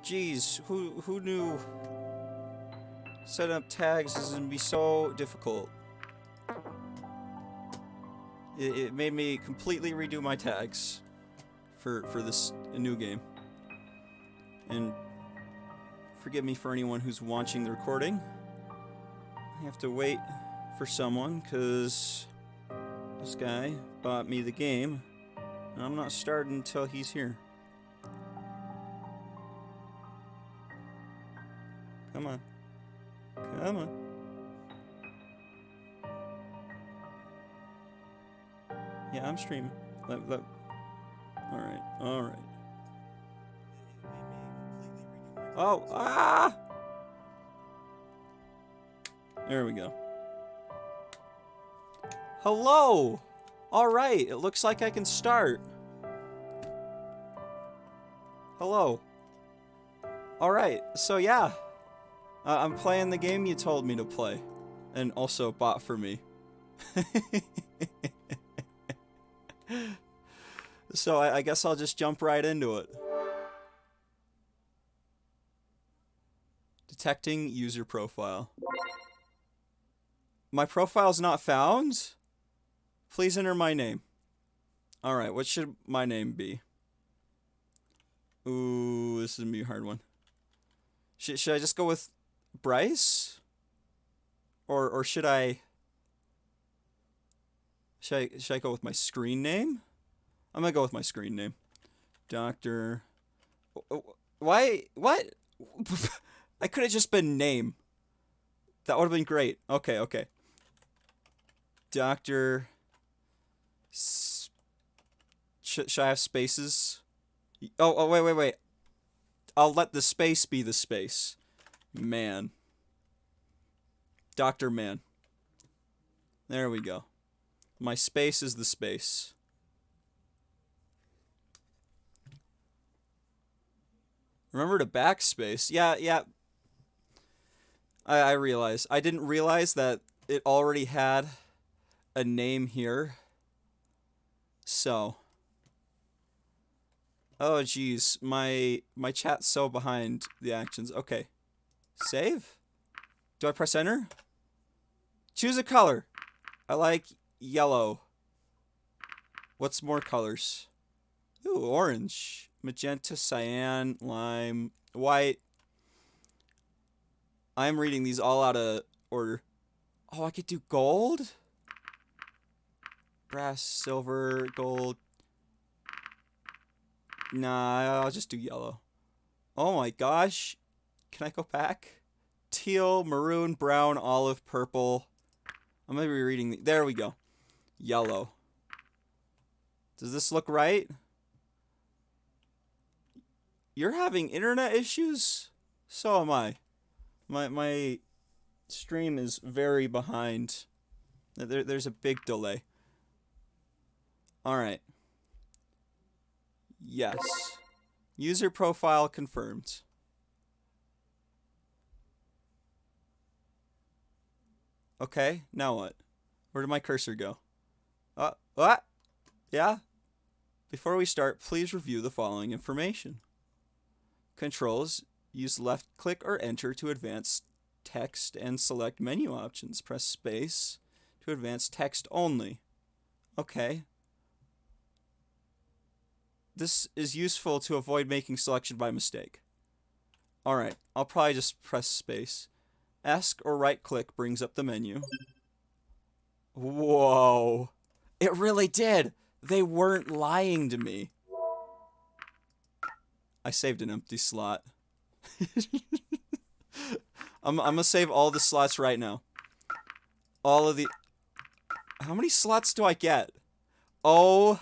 Jeez, who knew setting up tags is gonna be so difficult? It made me completely redo my tags for this new game. And forgive me for anyone who's watching the recording. I have to wait for someone because this guy bought me the game and I'm not starting until he's here. Come on. Come on. Yeah, I'm streaming. Alright, alright. Oh, ah! There we go. Hello! Alright, it looks like I can start. Hello. Alright, so yeah. I'm playing the game you told me to play. And also bought for me. So I guess I'll just jump right into it. Detecting user profile. My profile's not found? Please enter my name. Alright, what should my name be? Ooh, this is gonna be a hard one. Should I just go with Bryce? Or should I go with my screen name? I'm gonna go with my screen name. Doctor. Why? What? I could have just been name. That would have been great. Okay, okay. Doctor. Should I have spaces? Oh, wait. I'll let the space be the space. Man. Dr. Man. There we go. My space is the space. Remember to backspace. Yeah. I realize. I didn't realize that it already had a name here. So. Oh, jeez. My chat's so behind the actions. Okay. Save? Do I press enter? Choose a color. I like yellow. What's more colors? Ooh, orange. Magenta, cyan, lime, white. I'm reading these all out of order. Oh, I could do gold? Brass, silver, gold. Nah, I'll just do yellow. Oh my gosh. Can I go back? Teal, maroon, brown, olive, purple. I'm going to be reading there we go. Yellow. Does this look right? You're having internet issues? So am I. My stream is very behind. There's a big delay. Alright. Yes. User profile confirmed. Okay, now what? Where did my cursor go? What? Yeah? Before we start, please review the following information. Controls. Use left click or enter to advance text and select menu options. Press space to advance text only. Okay. This is useful to avoid making selection by mistake. Alright, I'll probably just press space. ESC or right click brings up the menu. Whoa. It really did. They weren't lying to me. I saved an empty slot. I'm gonna save all the slots right now. All of the... How many slots do I get? Oh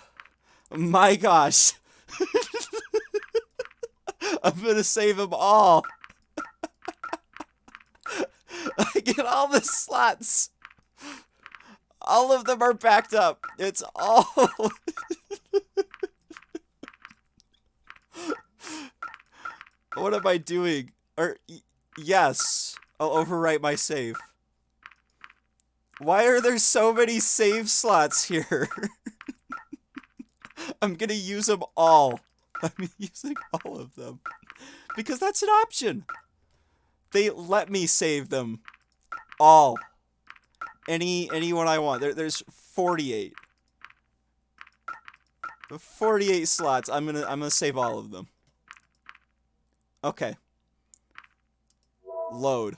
my gosh. I'm gonna save them all. I get all the slots. All of them are backed up. It's all... What am I doing? Yes. I'll overwrite my save. Why are there so many save slots here? I'm gonna use them all. I'm using all of them. Because that's an option. They let me save them all. Anyone I want. There's 48. 48 slots. I'm gonna save all of them. Okay. Load.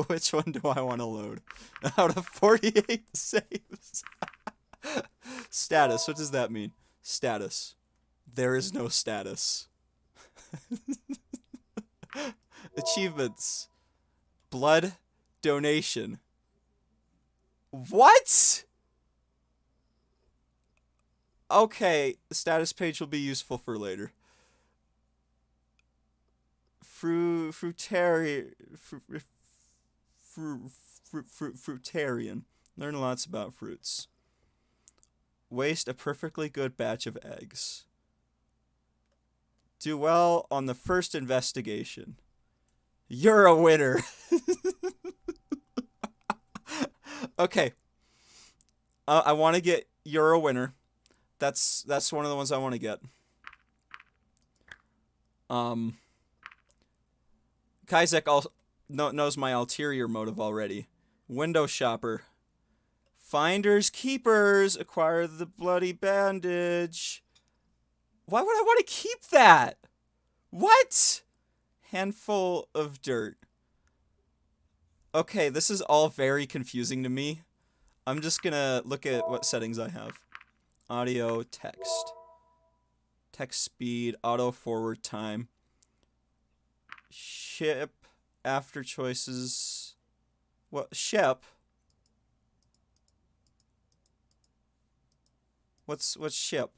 Which one do I want to load? Out of 48 saves. Status. What does that mean? Status. There is no status. Achievements. Blood donation. What? Okay, the status page will be useful for later. Fruitarian. Learn lots about fruits. Waste a perfectly good batch of eggs. Do well on the first investigation. You're a winner. Okay. I want to get you're a winner. That's one of the ones I want to get. Kaizek also knows my ulterior motive already. Window shopper. Finders keepers. Acquire the bloody bandage. Why would I want to keep that? What? Handful of dirt. Okay, this is all very confusing to me. I'm just gonna look at what settings I have. Audio, text. Text speed, auto forward time. Ship, after choices. What? Ship? What's ship?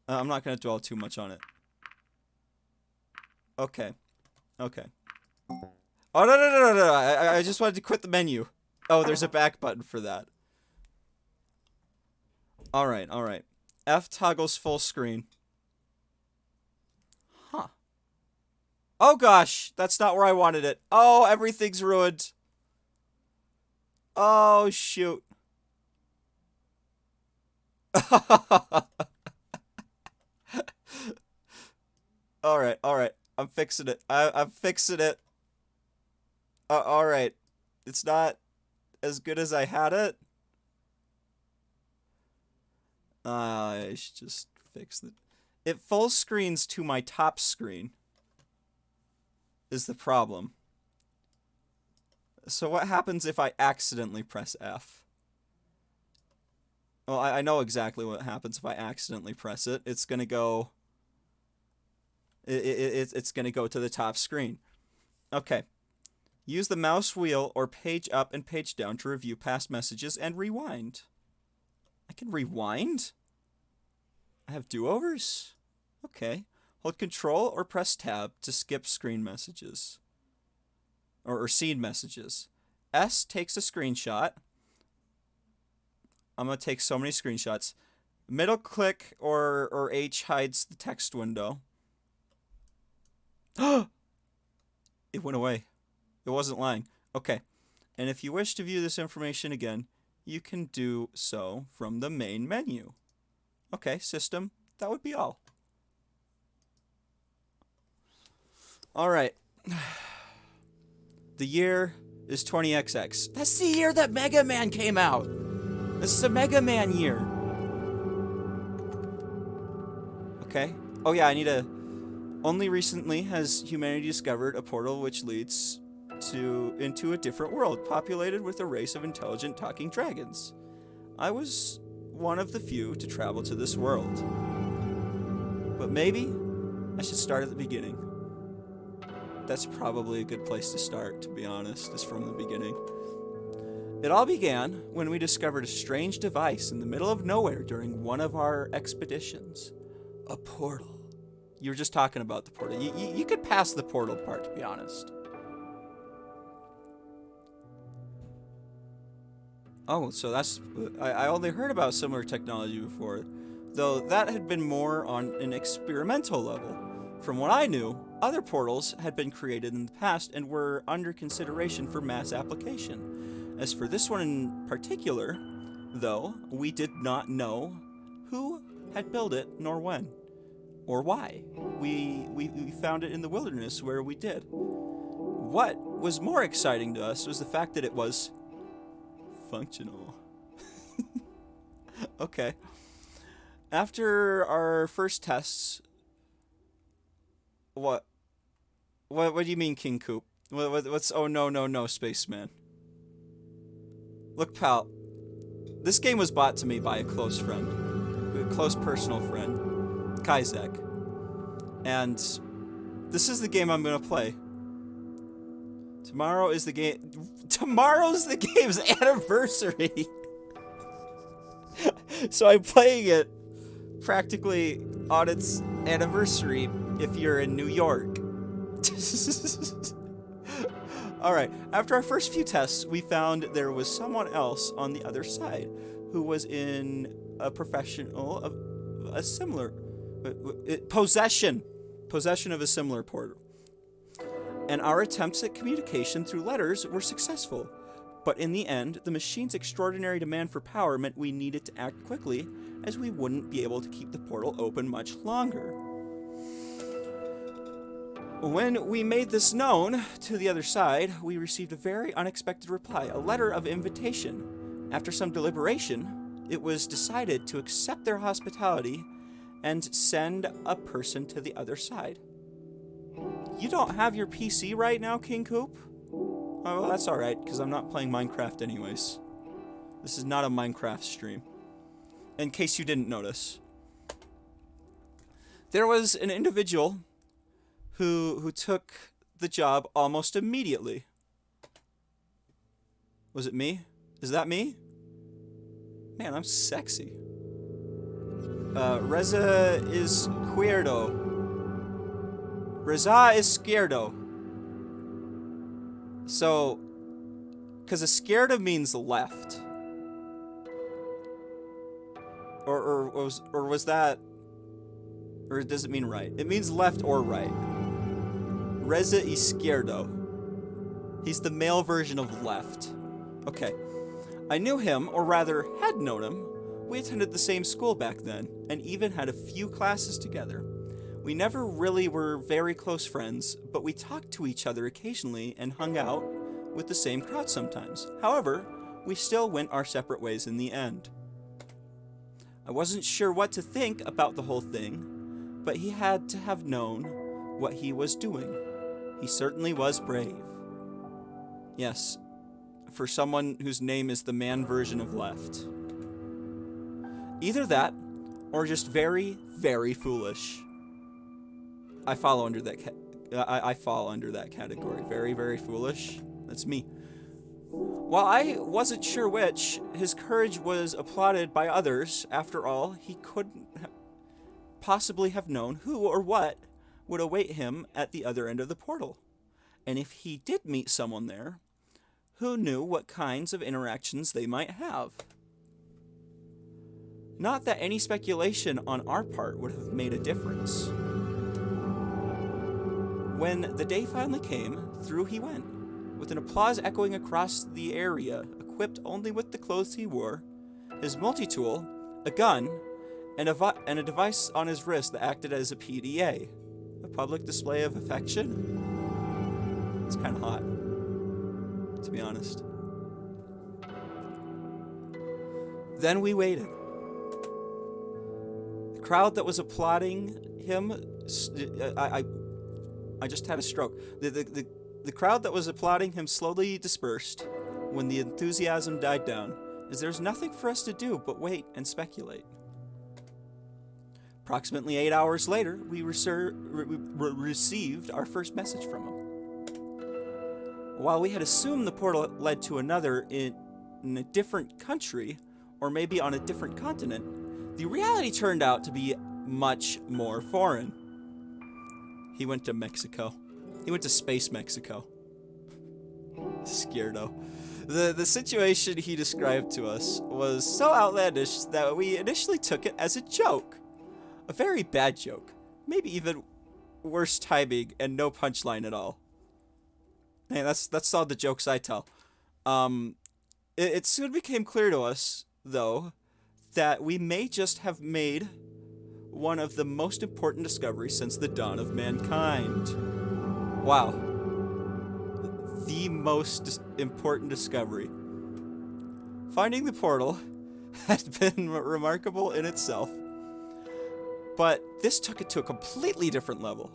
I'm not gonna dwell too much on it. Okay. Okay. Oh, no. I just wanted to quit the menu. Oh, there's a back button for that. Alright. F toggles full screen. Huh. Oh gosh, that's not where I wanted it. Oh, everything's ruined. Oh, shoot. Alright. I'm fixing it. I'm fixing it. Alright. It's not as good as I had it. I should just fix it. It full screens to my top screen. Is the problem. So what happens if I accidentally press F? Well, I know exactly what happens if I accidentally press it. It's gonna go... It's gonna go to the top screen. Okay. Use the mouse wheel or page up and page down to review past messages and rewind. I can rewind? I have do-overs? Okay. Hold Control or press Tab to skip screen messages. Or scene messages. S takes a screenshot. I'm going to take so many screenshots. Middle click or H hides the text window. It went away. It wasn't lying. Okay. And if you wish to view this information again, you can do so from the main menu. Okay, system. That would be all. Alright. The year is 20XX. That's the year that Mega Man came out. This is a Mega Man year. Okay. Oh yeah, I need a... Only recently has humanity discovered a portal which leads into a different world, populated with a race of intelligent talking dragons. I was one of the few to travel to this world. But maybe I should start at the beginning. That's probably a good place to start, to be honest, is from the beginning. It all began when we discovered a strange device in the middle of nowhere during one of our expeditions. A portal. You were just talking about the portal. You could pass the portal part, to be honest. Oh, so that's... I only heard about similar technology before, though that had been more on an experimental level. From what I knew, other portals had been created in the past and were under consideration for mass application. As for this one in particular, though, we did not know who had built it, nor when, or why. We found it in the wilderness where we did. What was more exciting to us was the fact that it was functional. Okay. After our first tests, what do you mean, King Coop? What's oh no, spaceman. Look, pal. This game was bought to me by a close friend, a close personal friend, Kaizek. And this is the game I'm gonna play. Tomorrow's the game's anniversary. So I'm playing it practically on its anniversary if you're in New York. Alright, after our first few tests, we found there was someone else on the other side who was in a professional of a similar possession of a similar portal. And our attempts at communication through letters were successful. But in the end, the machine's extraordinary demand for power meant we needed to act quickly, as we wouldn't be able to keep the portal open much longer. When we made this known to the other side, we received a very unexpected reply, a letter of invitation. After some deliberation, it was decided to accept their hospitality and send a person to the other side. You don't have your PC right now, King Coop? Oh, well, that's alright, because I'm not playing Minecraft anyways. This is not a Minecraft stream. In case you didn't notice. There was an individual who took the job almost immediately. Was it me? Is that me? Man, I'm sexy. Reza is Izquierdo. Reza is Izquierdo. So, because Izquierdo means left. Or was that... Or does it mean right? It means left or right. Reza Izquierdo. He's the male version of left. Okay. I knew him, or rather, had known him. We attended the same school back then, and even had a few classes together. We never really were very close friends, but we talked to each other occasionally and hung out with the same crowd sometimes. However, we still went our separate ways in the end. I wasn't sure what to think about the whole thing, but he had to have known what he was doing. He certainly was brave. Yes, for someone whose name is the man version of left. Either that, or just very, very foolish. I fall under that I fall under that category. Very, very foolish. That's me. While I wasn't sure which, his courage was applauded by others. After all, he couldn't possibly have known who or what would await him at the other end of the portal. And if he did meet someone there, who knew what kinds of interactions they might have? Not that any speculation on our part would have made a difference. When the day finally came, through he went, with an applause echoing across the area, equipped only with the clothes he wore, his multi-tool, a gun, and a device on his wrist that acted as a PDA. A public display of affection? It's kind of hot, to be honest. Then we waited. The crowd that was applauding him, I just had a stroke. The crowd that was applauding him slowly dispersed when the enthusiasm died down, as there's nothing for us to do but wait and speculate. Approximately 8 hours later, we received our first message from him. While we had assumed the portal led to another in a different country, or maybe on a different continent, the reality turned out to be much more foreign. He went to Mexico. He went to Space Mexico. Scaredo. The situation he described to us was so outlandish that we initially took it as a joke. A very bad joke. Maybe even worse timing and no punchline at all. Hey, that's all the jokes I tell. It soon became clear to us, though, that we may just have made one of the most important discoveries since the dawn of mankind. Wow. The most important discovery. Finding the portal had been remarkable in itself, but this took it to a completely different level.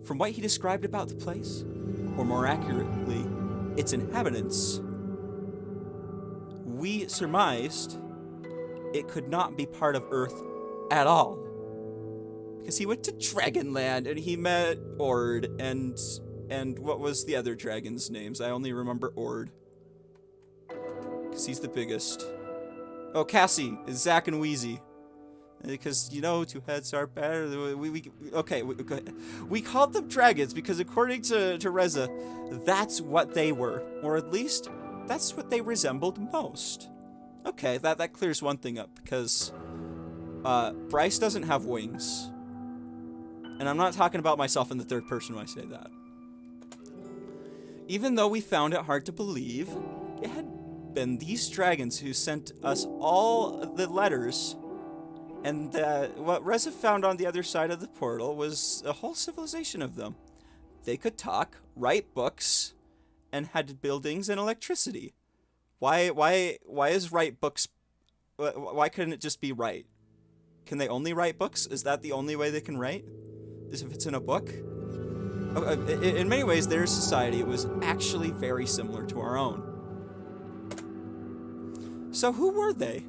From what he described about the place, or more accurately, its inhabitants, we surmised it could not be part of Earth at all. Because he went to Dragonland and he met Ord and what was the other dragon's names? I only remember Ord. Because he's the biggest. Oh, Cassie, is Zack and Wheezy. Because, two heads are better. We called them dragons because according to Reza, that's what they were. Or at least, that's what they resembled most. Okay, that clears one thing up because Bryce doesn't have wings. And I'm not talking about myself in the third person when I say that. Even though we found it hard to believe, it had been these dragons who sent us all the letters. And what Reza found on the other side of the portal was a whole civilization of them. They could talk, write books, and had buildings and electricity. Why is write books? Why couldn't it just be write? Can they only write books? Is that the only way they can write? Is if it's in a book? In many ways, their society was actually very similar to our own. So who were they?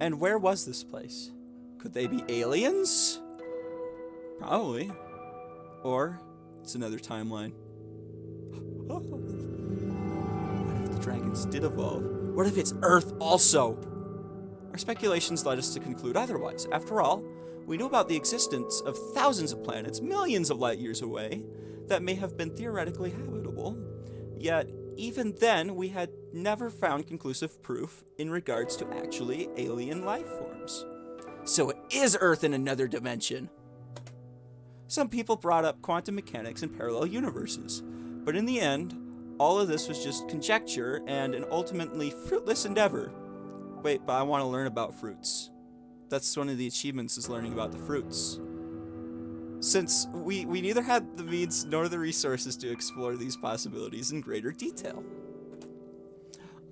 And where was this place? Could they be aliens? Probably. Or it's another timeline. What if the dragons did evolve? What if it's Earth also? Our speculations led us to conclude otherwise. After all, we know about the existence of thousands of planets, millions of light years away, that may have been theoretically habitable. Yet, even then, we had never found conclusive proof in regards to actually alien life forms. So it is Earth in another dimension. Some people brought up quantum mechanics and parallel universes, but in the end, all of this was just conjecture and an ultimately fruitless endeavor. Wait, but I want to learn about fruits. That's one of the achievements, is learning about the fruits. Since we neither had the means nor the resources to explore these possibilities in greater detail.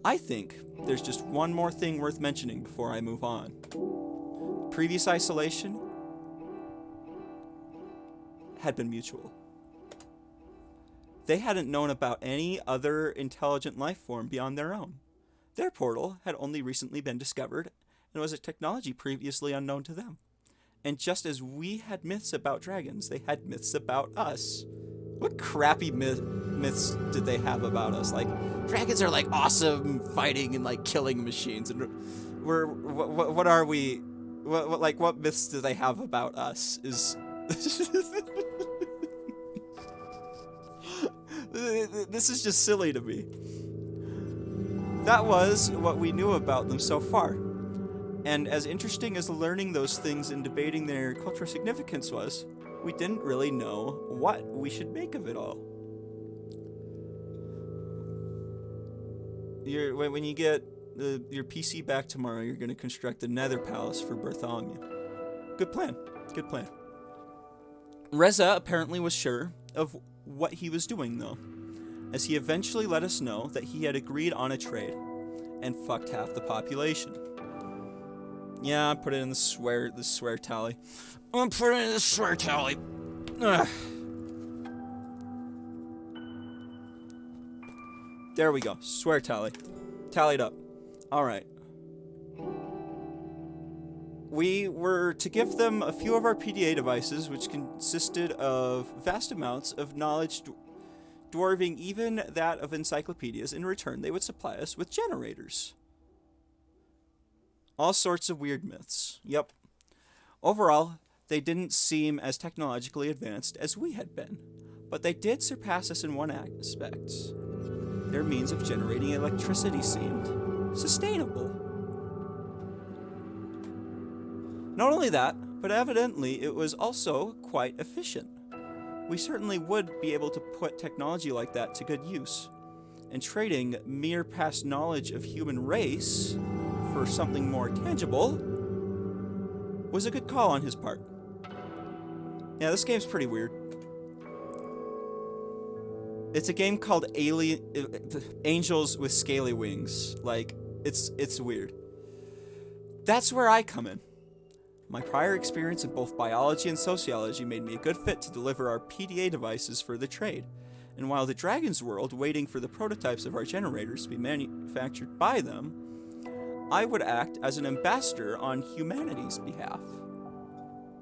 I think there's just one more thing worth mentioning before I move on. Previous isolation had been mutual. They hadn't known about any other intelligent life form beyond their own. Their portal had only recently been discovered and was a technology previously unknown to them. And just as we had myths about dragons, they had myths about us. What crappy myths did they have about us? Like, dragons are like awesome fighting and like killing machines, and what are we? What myths do they have about us? Is this is just silly to me. That was what we knew about them so far. And as interesting as learning those things and debating their cultural significance was, we didn't really know what we should make of it all. When you get your PC back tomorrow, you're going to construct the Nether Palace for Bartholomew. Good plan. Good plan. Reza apparently was sure of what he was doing, though, as he eventually let us know that he had agreed on a trade and fucked half the population. Yeah, I put it in the swear tally. I'm putting it in the swear tally. Ugh. There we go. Swear tally. Tallied up. Alright. We were to give them a few of our PDA devices, which consisted of vast amounts of knowledge dwarving even that of encyclopedias. In return, they would supply us with generators. All sorts of weird myths. Yep. Overall, they didn't seem as technologically advanced as we had been, but they did surpass us in one aspect. Their means of generating electricity seemed sustainable. Not only that, but evidently it was also quite efficient. We certainly would be able to put technology like that to good use, and trading mere past knowledge of human race for something more tangible was a good call on his part. Yeah, this game's pretty weird. It's a game called Angels with Scaly Wings. Like, it's weird. That's where I come in. My prior experience in both biology and sociology made me a good fit to deliver our PDA devices for the trade. And while the Dragon's World waiting for the prototypes of our generators to be manufactured by them, I would act as an ambassador on humanity's behalf.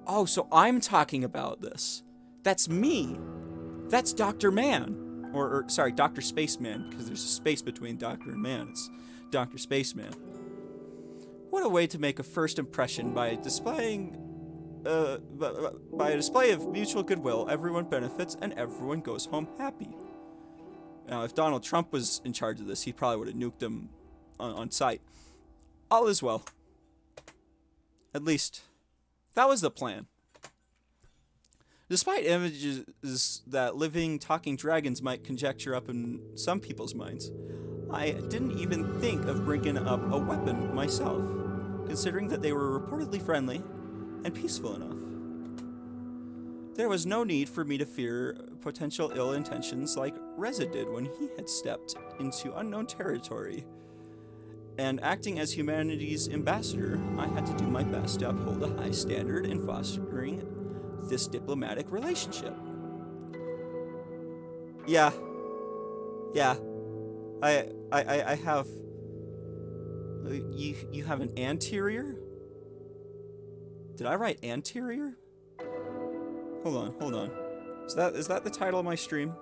Oh, so I'm talking about this. That's me. That's Dr. Man. Or sorry, Dr. Spaceman, because there's a space between Doctor and Man. It's Dr. Spaceman. What a way to make a first impression by displaying, by a display of mutual goodwill. Everyone benefits and everyone goes home happy. Now, if Donald Trump was in charge of this, he probably would have nuked him on sight. All is well. At least, that was the plan. Despite images that living, talking dragons might conjecture up in some people's minds, I didn't even think of bringing up a weapon myself, considering that they were reportedly friendly and peaceful enough. There was no need for me to fear potential ill intentions like Reza did when he had stepped into unknown territory. And acting as humanity's ambassador, I had to do my best to uphold a high standard in fostering this diplomatic relationship. Yeah. I have. You have an anterior? Did I write anterior? Hold on. Is that the title of my stream?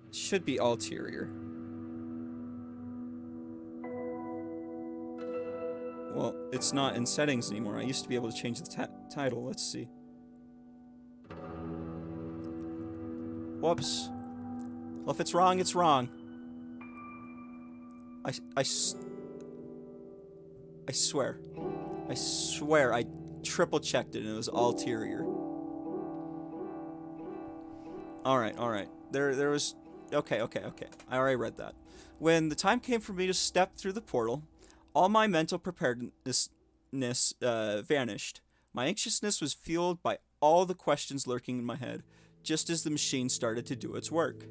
It should be ulterior. Well, it's not in settings anymore. I used to be able to change the title. Let's see. Whoops. Well, if it's wrong, it's wrong. I swear. I swear I triple checked it and it was ulterior. Alright. There was... Okay. I already read that. When the time came for me to step through the portal, all my mental preparedness vanished. My anxiousness was fueled by all the questions lurking in my head, just as the machine started to do its work.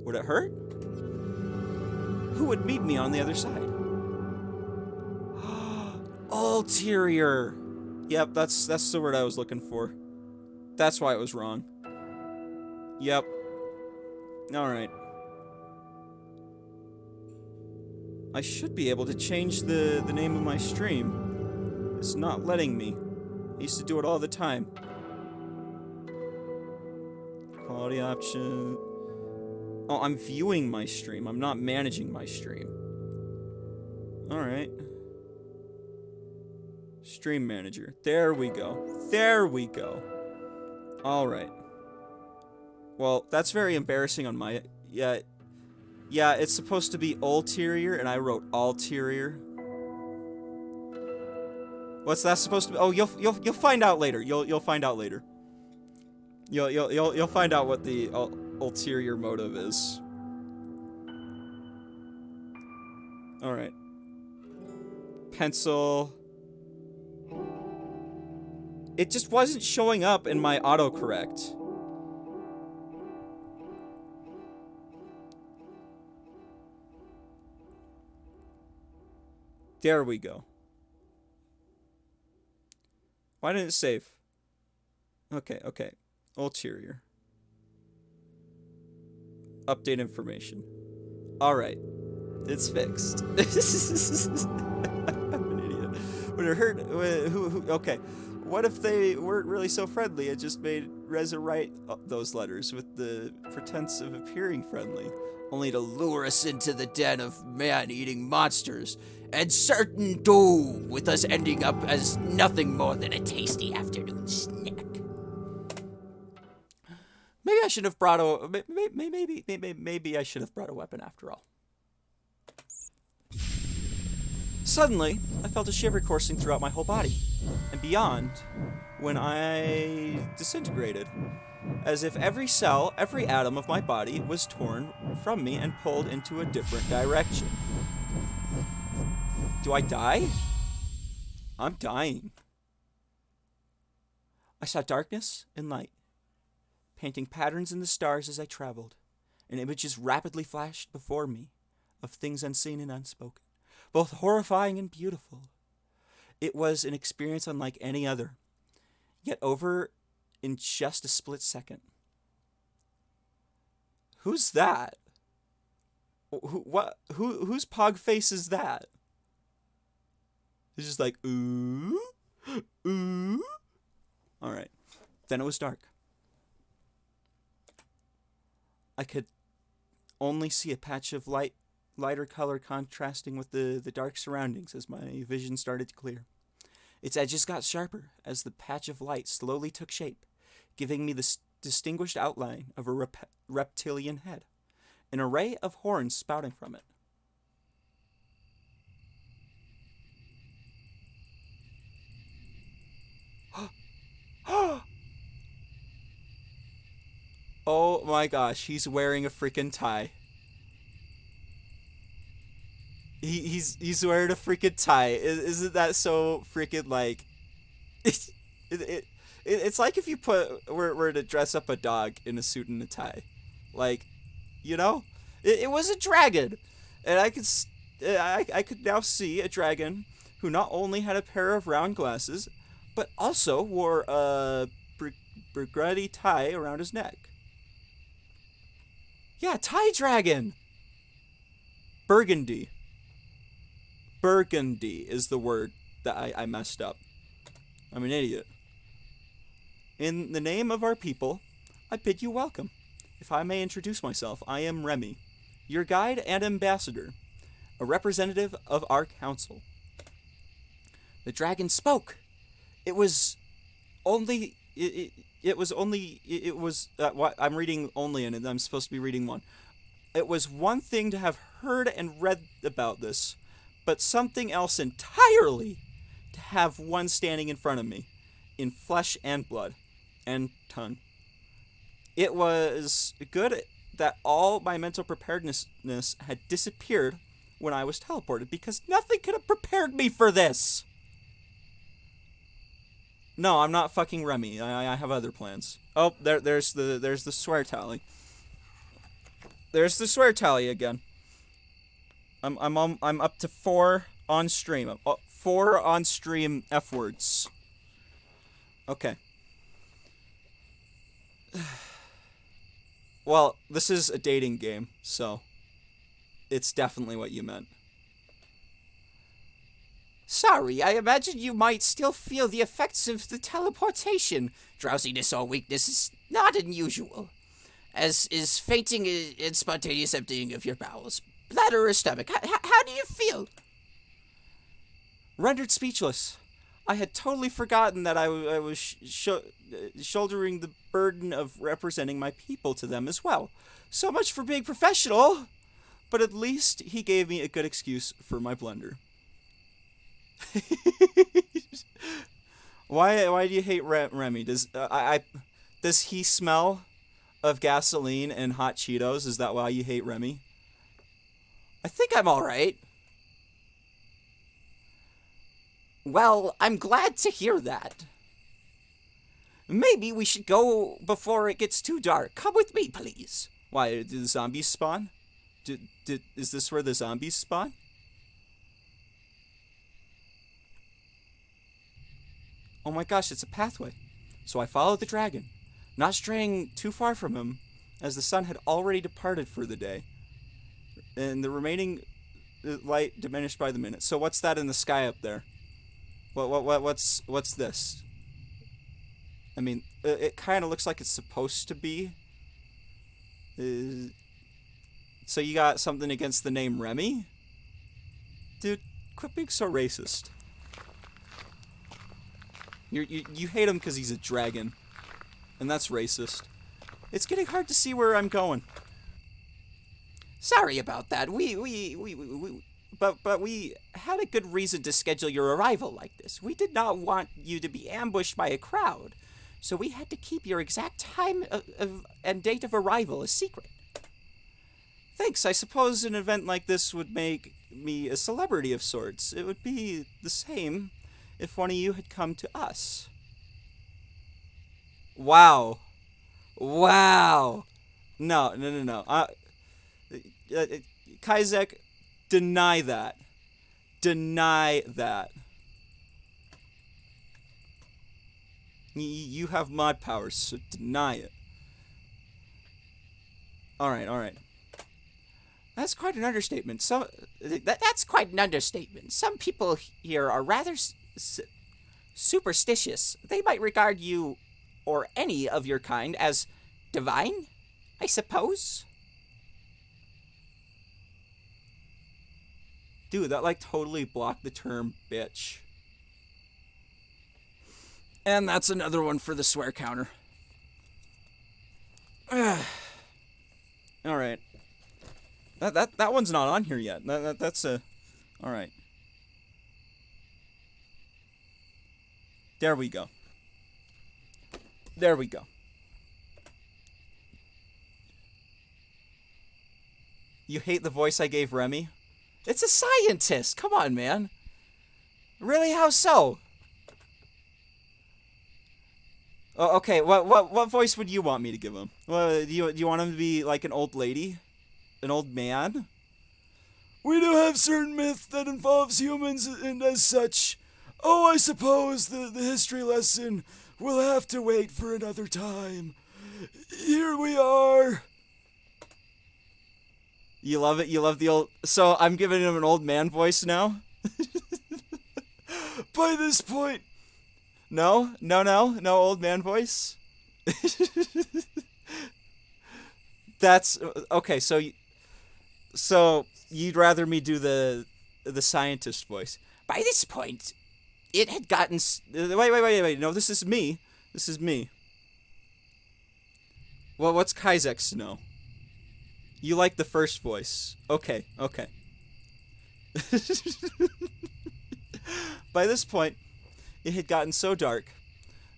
Would it hurt? Who would meet me on the other side? Ulterior! Yep, that's the word I was looking for. That's why it was wrong. Yep. Alright. I should be able to change the name of my stream. It's not letting me. I used to do it all the time. Quality option. Oh, I'm viewing my stream. I'm not managing my stream. Alright. Stream manager. There we go. Alright. Well, that's very embarrassing on my... Yeah, it's supposed to be ulterior, and I wrote ulterior. What's that supposed to be? Oh, you'll find out later. You'll find out later. You'll find out what the ulterior motive is. All right. Pencil. It just wasn't showing up in my autocorrect. There we go. Why didn't it save? Okay. Ulterior. Update information. Alright. It's fixed. I'm an idiot. Would it hurt? Okay. What if they weren't really so friendly? It just made Reza write those letters with the pretense of appearing friendly, only to lure us into the den of man-eating monsters and certain doom, with us ending up as nothing more than a tasty afternoon snack. Maybe I should have brought a... Maybe I should have brought a weapon after all. Suddenly, I felt a shiver coursing throughout my whole body, and beyond, when I disintegrated, as if every cell, every atom of my body was torn from me and pulled into a different direction. Do I die? I'm dying. I saw darkness and light, painting patterns in the stars as I traveled, and images rapidly flashed before me of things unseen and unspoken, both horrifying and beautiful. It was an experience unlike any other, yet over in just a split second. Who's that? Whose pog face is that? It's just like, ooh, ooh. All right. Then it was dark. I could only see a patch of lighter color contrasting with the dark surroundings as my vision started to clear. Its edges got sharper as the patch of light slowly took shape, giving me the distinguished outline of a reptilian head, an array of horns spouting from it. Oh my gosh, he's wearing a freaking tie. He's wearing a freaking tie. Isn't that so freaking like? It's like if you were to dress up a dog in a suit and a tie, like, you know, it was a dragon, and I could now see a dragon who not only had a pair of round glasses, but also wore a burgundy tie around his neck. Yeah, tie dragon. Burgundy. Burgundy is the word that I messed up. I'm an idiot. In the name of our people, I bid you welcome. If I may introduce myself, I am Remy, your guide and ambassador, a representative of our council. The dragon spoke. It was only... I'm reading only, and I'm supposed to be reading one. It was one thing to have heard and read about this, but something else entirely to have one standing in front of me, in flesh and blood, and tongue. It was good that all my mental preparedness had disappeared when I was teleported, because nothing could have prepared me for this. No, I'm not fucking Remy. I have other plans. Oh, there's the swear tally. There's the swear tally again. I'm up to 4 on stream. 4 on stream F words. Okay. Well, this is a dating game, so it's definitely what you meant. Sorry, I imagine you might still feel the effects of the teleportation. Drowsiness or weakness is not unusual, as is fainting and spontaneous emptying of your bowels, bladder or stomach. How do you feel? Rendered speechless. I had totally forgotten that I was shouldering the burden of representing my people to them as well. So much for being professional! But at least he gave me a good excuse for my blunder. Why do you hate Remy? Does he smell of gasoline and hot Cheetos? Is that why you hate Remy? I think I'm all right. Well, I'm glad to hear that. Maybe we should go before it gets too dark. Come with me, please. Why, do the zombies spawn? Is this where the zombies spawn? Oh my gosh, it's a pathway. So I followed the dragon, not straying too far from him, as the sun had already departed for the day, and the remaining light diminished by the minute. So what's that in the sky up there? What's this? I mean, it kind of looks like it's supposed to be. So you got something against the name Remy? Dude, quit being so racist. You hate him because he's a dragon, and that's racist. It's getting hard to see where I'm going. Sorry about that. But we had a good reason to schedule your arrival like this. We did not want you to be ambushed by a crowd, so we had to keep your exact time and date of arrival a secret. Thanks. I suppose an event like this would make me a celebrity of sorts. It would be the same if one of you had come to us. Wow. Wow. No, no, no, no. Uh, Kaizek, deny that. Deny that. You have mod powers, so deny it. Alright, alright. That's quite an understatement. That's quite an understatement. Some people here are rather superstitious. They might regard you, or any of your kind, as divine, I suppose. Dude, that like totally blocked the term bitch. And that's another one for the swear counter. Alright. That one's not on here yet. That's a... Alright. There we go. There we go. You hate the voice I gave Remy? It's a scientist! Come on, man. Really? How so? Oh, okay, what voice would you want me to give him? Well, do you want him to be like an old lady? An old man? We do have certain myth that involves humans, and as such, oh, I suppose the history lesson will have to wait for another time. Here we are. You love it? You love the old... So I'm giving him an old man voice now? By this point... No, old man voice. That's okay. So you'd rather me do the scientist voice? By this point, it had gotten. Wait. No, this is me. This is me. Well, what's Kaizek's no? You like the first voice? Okay. By this point, it had gotten so dark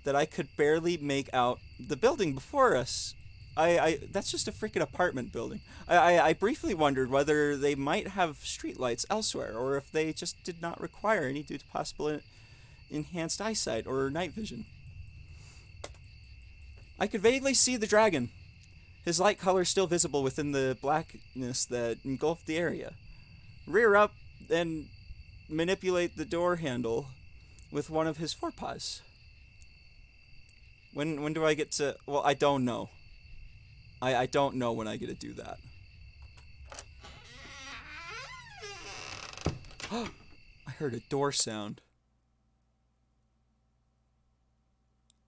that I could barely make out the building before us. That's just a freaking apartment building. I briefly wondered whether they might have streetlights elsewhere, or if they just did not require any due to possible enhanced eyesight or night vision. I could vaguely see the dragon, his light color still visible within the blackness that engulfed the area. Rear up and manipulate the door handle with one of his forepaws. When do I get to... Well, I don't know. I don't know when I get to do that. I heard a door sound.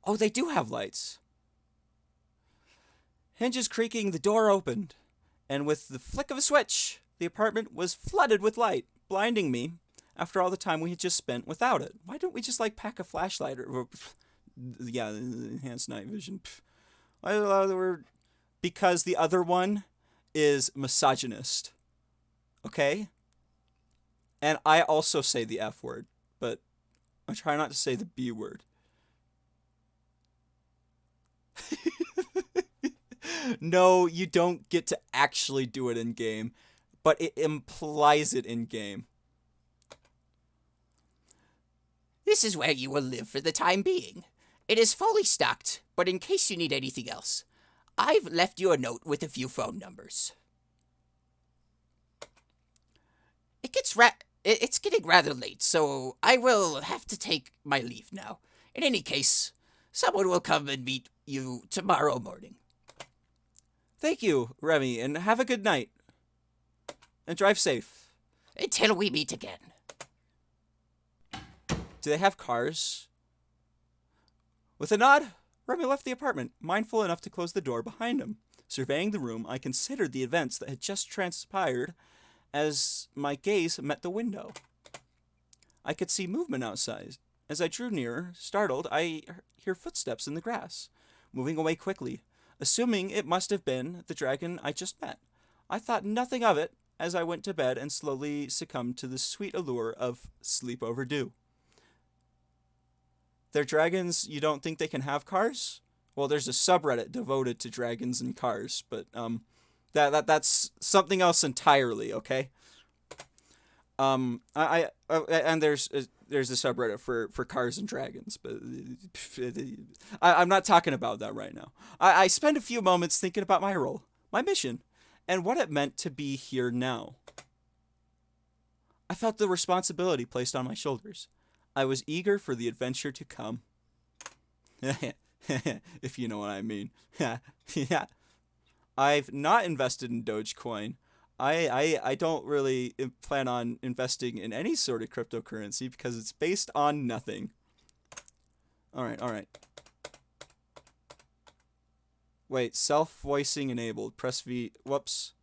Oh, they do have lights. Hinges creaking, the door opened. And with the flick of a switch, the apartment was flooded with light, blinding me after all the time we had just spent without it. Why don't we just, like, pack a flashlight or yeah, enhanced night vision. Because the other one is misogynist. Okay? And I also say the F word, but I try not to say the B word. No, you don't get to actually do it in game, but it implies it in game. This is where you will live for the time being. It is fully stocked, but in case you need anything else, I've left you a note with a few phone numbers. It's getting rather late, so I will have to take my leave now. In any case, someone will come and meet you tomorrow morning. Thank you, Remy, and have a good night. And drive safe. Until we meet again. Do they have cars? With a nod, Remy left the apartment, mindful enough to close the door behind him. Surveying the room, I considered the events that had just transpired as my gaze met the window. I could see movement outside. As I drew nearer, startled, I hear footsteps in the grass, moving away quickly, assuming it must have been the dragon I just met. I thought nothing of it as I went to bed and slowly succumbed to the sweet allure of sleep overdue. They're dragons, you don't think they can have cars? Well, there's a subreddit devoted to dragons and cars, but, That's something else entirely, okay? And there's a subreddit for cars and dragons, but I'm not talking about that right now. I spent a few moments thinking about my role, my mission, and what it meant to be here now. I felt the responsibility placed on my shoulders. I was eager for the adventure to come. If you know what I mean. Yeah. I've not invested in Dogecoin. I don't really plan on investing in any sort of cryptocurrency because it's based on nothing. All right. Wait, self-voicing enabled. Press V. Whoops.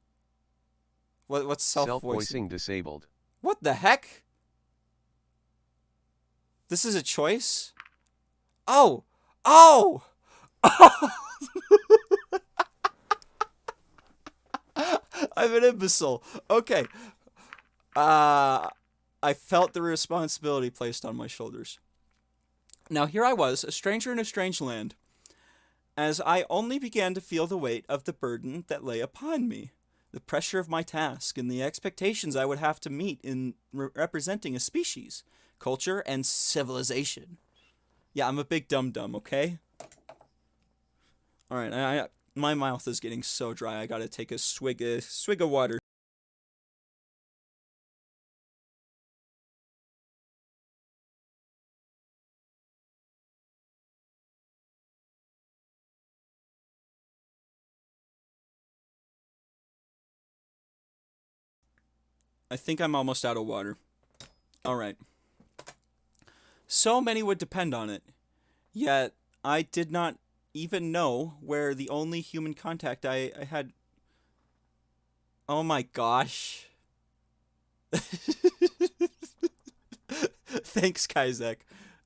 What's self-voicing? Self-voicing disabled. What the heck? This is a choice? Oh! I'm an imbecile. Okay. I felt the responsibility placed on my shoulders. Now here I was, a stranger in a strange land, as I only began to feel the weight of the burden that lay upon me, the pressure of my task, and the expectations I would have to meet in representing a species, culture, and civilization. Yeah, I'm a big dum-dum, okay? Alright, my mouth is getting so dry, I gotta take a swig of water. I think I'm almost out of water. Alright. So many would depend on it, yet I did not even know where the only human contact I had... Oh my gosh. Thanks, Kazek.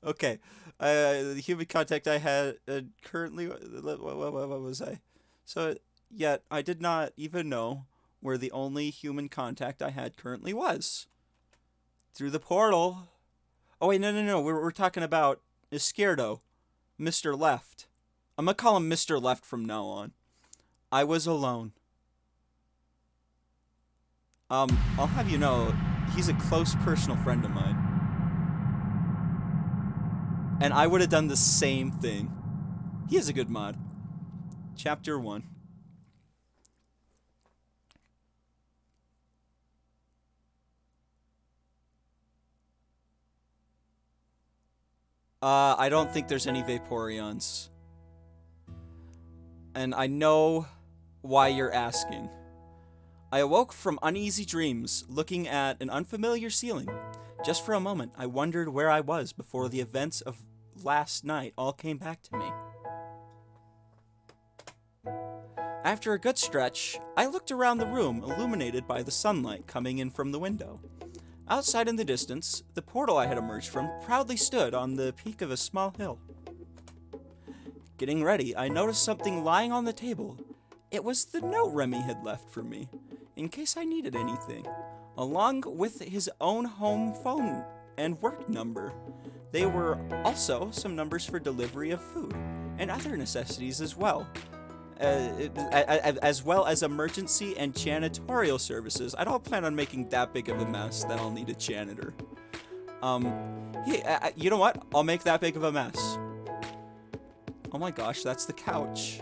Okay. The human contact I had currently... What was I? So, yet I did not even know where the only human contact I had currently was. Through the portal. Oh, wait, no. We're talking about Iscardo. Mr. Left. I'm gonna call him Mr. Left from now on. I was alone. I'll have you know, he's a close personal friend of mine. And I would have done the same thing. He is a good mod. Chapter 1. I don't think there's any Vaporeons. And I know why you're asking. I awoke from uneasy dreams, looking at an unfamiliar ceiling. Just for a moment, I wondered where I was before the events of last night all came back to me. After a good stretch, I looked around the room, illuminated by the sunlight coming in from the window. Outside in the distance, the portal I had emerged from proudly stood on the peak of a small hill. Getting ready, I noticed something lying on the table. It was the note Remy had left for me, in case I needed anything, along with his own home phone and work number. There were also some numbers for delivery of food and other necessities as well as emergency and janitorial services. I don't plan on making that big of a mess that I'll need a janitor. You know what? I'll make that big of a mess. Oh my gosh, that's the couch.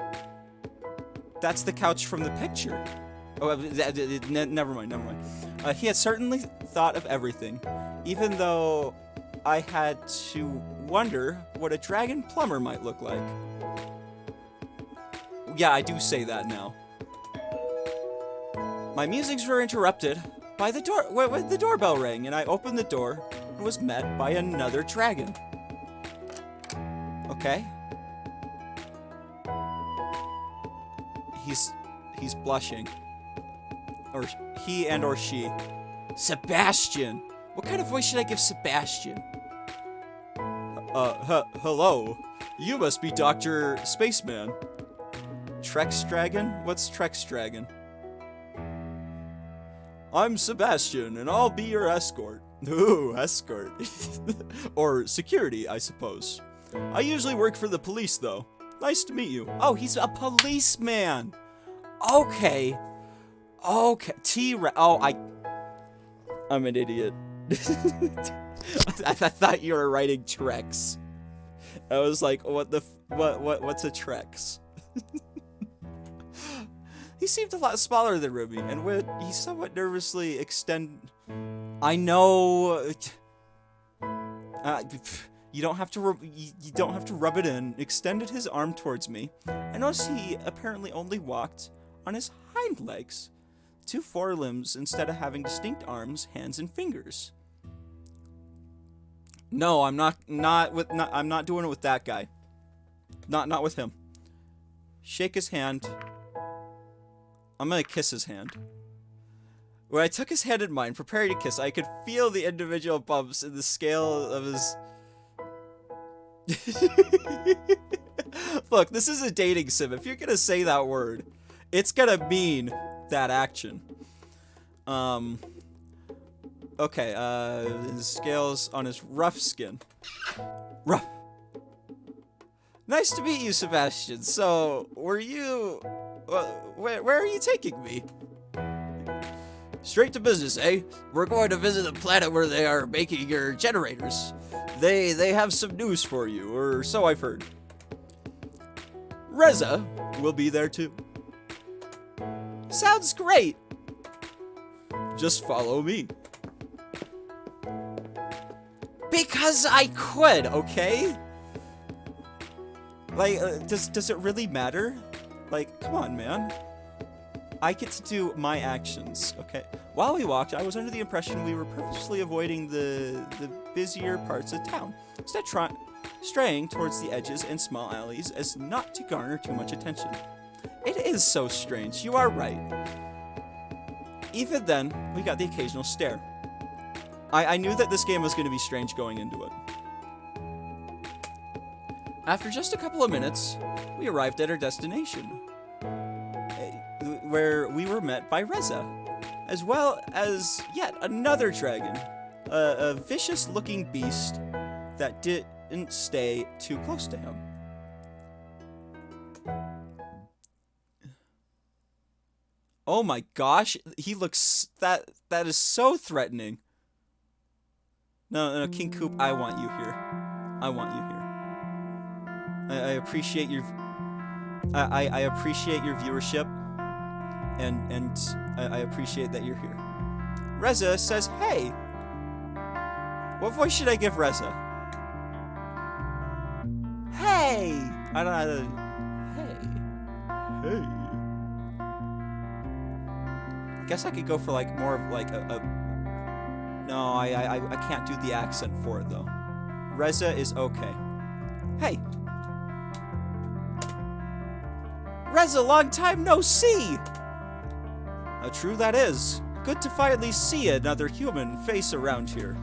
That's the couch from the picture. Oh, never mind. He had certainly thought of everything, even though I had to wonder what a dragon plumber might look like. Yeah, I do say that now. My musings were interrupted by the door. The doorbell rang, and I opened the door and was met by another dragon. Okay. He's blushing. Or he and or she. Sebastian! What kind of voice should I give Sebastian? Hello. You must be Dr. Spaceman. Trex Dragon? What's Trex Dragon? I'm Sebastian, and I'll be your escort. Ooh, escort. Or security, I suppose. I usually work for the police, though. Nice to meet you. Oh, he's a policeman. Okay. Okay, T-Rex. Oh, I'm an idiot. I thought you were writing Trex. I was like, what's a Trex? He seemed a lot smaller than Ruby, and would he somewhat nervously extend. I know. You don't have to. You don't have to rub it in. Extended his arm towards me. I noticed he apparently only walked on his hind legs, 2 forelimbs instead of having distinct arms, hands, and fingers. No, I'm not doing it with that guy. Not with him. Shake his hand. I'm gonna kiss his hand. When I took his hand in mine, preparing to kiss, I could feel the individual bumps in the scale of his. Look, this is a dating sim. If you're gonna say that word, it's gonna mean that action. Okay, his scales on his rough skin. Rough. Nice to meet you, Sebastian. So, were you... where are you taking me? Straight to business, eh? We're going to visit the planet where they are making your generators. They have some news for you, or so I've heard. Reza will be there too. Sounds great. Just follow me. Because I could, okay? Like, does it really matter? Like, come on, man. I get to do my actions, okay? While we walked, I was under the impression we were purposely avoiding the busier parts of town, instead straying towards the edges and small alleys as not to garner too much attention. It is so strange, you are right. Even then, we got the occasional stare. I knew that this game was going to be strange going into it. After just a couple of minutes, we arrived at our destination, where we were met by Reza, as well as yet another dragon, a vicious-looking beast that didn't stay too close to him. Oh my gosh, he looks... That is so threatening. No, King Coop, I want you here. I want you here. I appreciate your... I appreciate your viewership, and I appreciate that you're here. Reza says, hey! What voice should I give Reza? Hey! I don't know. Hey. I guess I could go for like more of like a no, I can't do the accent for it though. Reza is okay. Hey. Reza, long time no see! How true that is. Good to finally see another human face around here.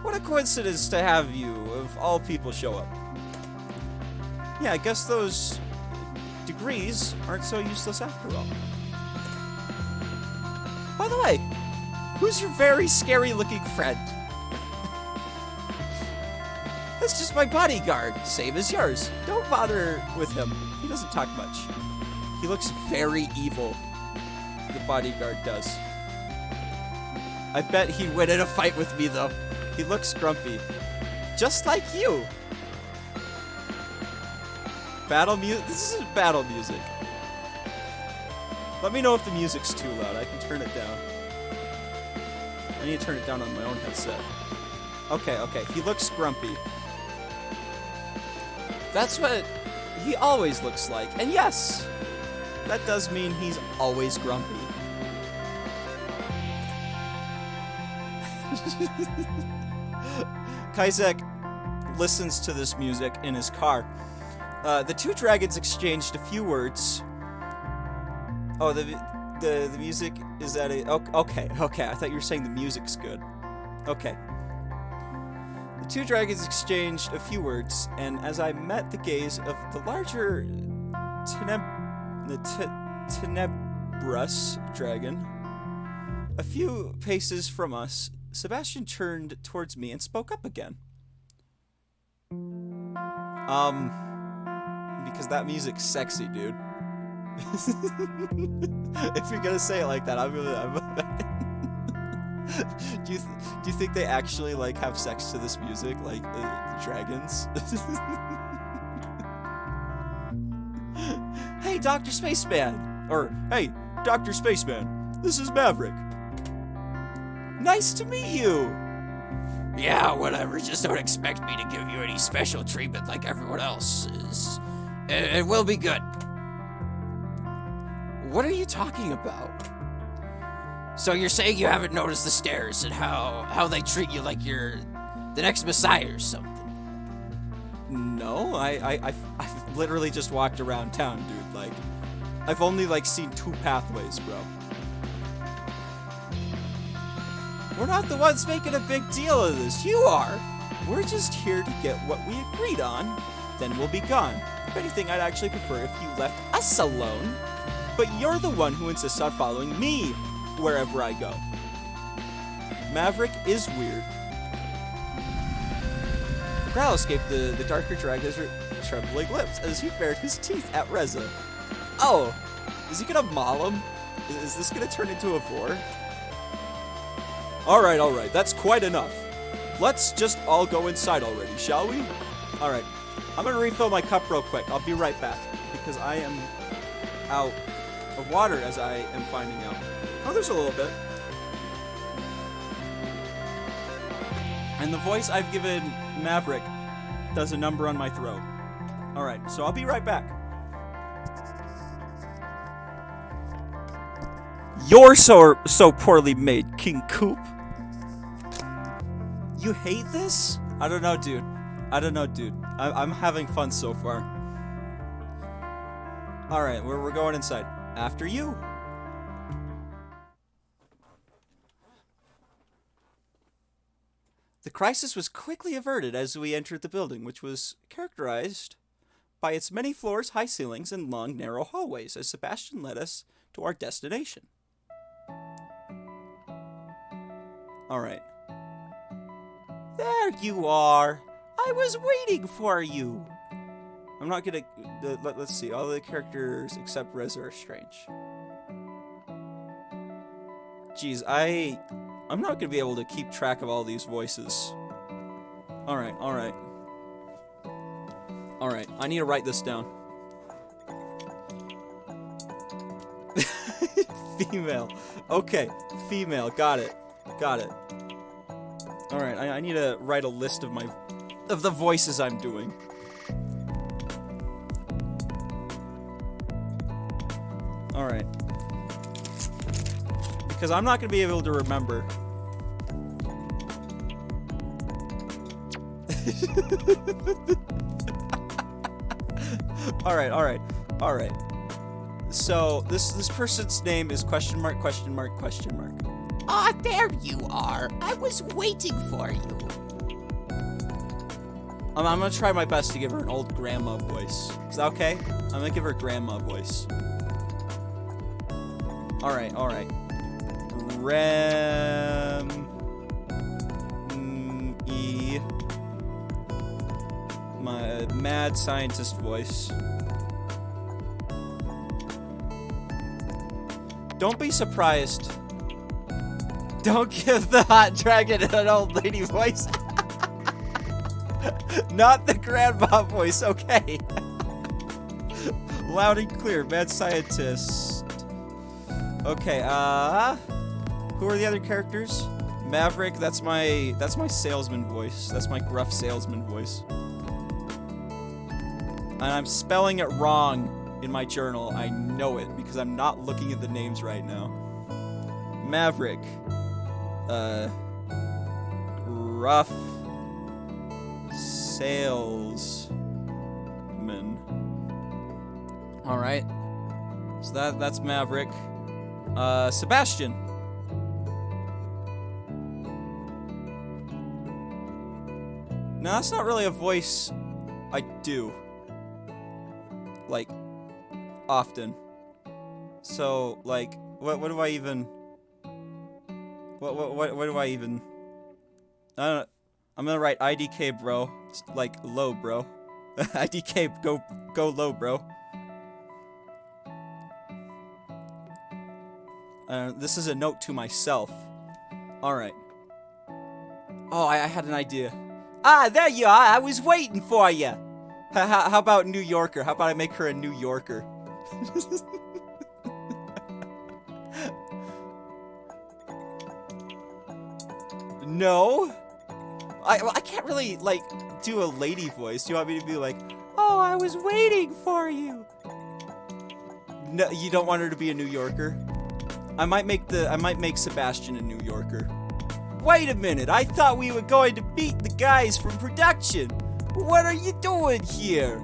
What a coincidence to have you, of all people, show up. Yeah, I guess those degrees aren't so useless after all. By the way, who's your very scary-looking friend? That's just my bodyguard, same as yours. Don't bother with him. He doesn't talk much. He looks very evil. The bodyguard does. I bet he'd win in a fight with me, though. He looks grumpy. Just like you. Battle music? This isn't battle music. Let me know if the music's too loud. I can turn it down. I need to turn it down on my own headset. Okay. He looks grumpy. That's what he always looks like. And yes, that does mean he's always grumpy. Kaizek listens to this music in his car. The two dragons exchanged a few words. Oh, the music is at a... Okay. I thought you were saying the music's good. Okay. The two dragons exchanged a few words, and as I met the gaze of the larger Tenebrous dragon, a few paces from us, Sebastian turned towards me and spoke up again. Because that music's sexy, dude. If you're gonna say it like that, I'm do you think they actually like have sex to this music, like dragons? Hey, Dr. Spaceman, or hey, Dr. Spaceman, this is Maverick. Nice to meet you. Yeah, whatever. Just don't expect me to give you any special treatment like everyone else is. It will be good. What are you talking about? So you're saying you haven't noticed the stairs and how they treat you like you're the next Messiah or something? No, I've literally just walked around town, dude. Like, I've only like seen 2 pathways, bro. We're not the ones making a big deal of this. You are. We're just here to get what we agreed on. Then we'll be gone. If anything, I'd actually prefer if you left us alone. But you're the one who insists on following me wherever I go. Maverick is weird. Growl escaped the darker dragon's trembling lips as he bared his teeth at Reza. Oh, is he gonna maul him? Is this gonna turn into a vor? Alright, that's quite enough. Let's just all go inside already, shall we? Alright, I'm gonna refill my cup real quick. I'll be right back, because I am out of water, as I am finding out. Oh, there's a little bit. And the voice I've given Maverick does a number on my throat. Alright, so I'll be right back. You're so poorly made, King Coop. You hate this? I don't know, dude. I'm having fun so far. Alright, we're going inside. After you. The crisis was quickly averted as we entered the building, which was characterized by its many floors, high ceilings, and long, narrow hallways as Sebastian led us to our destination. Alright. There you are! I was waiting for you! I'm not gonna... let's see. All the characters except Reza are strange. Jeez, I'm not gonna be able to keep track of all these voices. Alright. I need to write this down. Female. Okay, female. Got it. Alright, I need to write a list of the voices I'm doing. Alright. Because I'm not going to be able to remember. Alright. So, this person's name is question mark. Ah, there you are. I was waiting for you. I'm gonna try my best to give her an old grandma voice. Is that okay? I'm gonna give her a grandma voice. Alright. My mad scientist voice. Don't be surprised. Don't give the hot dragon an old lady voice. Not the grandma voice, okay. Loud and clear, mad scientist. Okay, who are the other characters? Maverick, that's my salesman voice. That's my gruff salesman voice. And I'm spelling it wrong in my journal. I know it because I'm not looking at the names right now. Maverick. Gruff salesman. Alright. So that's Maverick. Sebastian. Now that's not really a voice I do. Like, often. So, like, what do I even... What do I even... I don't know. I'm gonna write IDK, bro. Like, low, bro. IDK, go low, bro. This is a note to myself. Alright. Oh, I had an idea. Ah, there you are! I was waiting for you! How about New Yorker? How about I make her a New Yorker? No? I can't really, like, do a lady voice. Do you want me to be like, oh, I was waiting for you? No, you don't want her to be a New Yorker? I might make Sebastian a New Yorker. Wait a minute, I thought we were going to beat the guys from production. What are you doing here?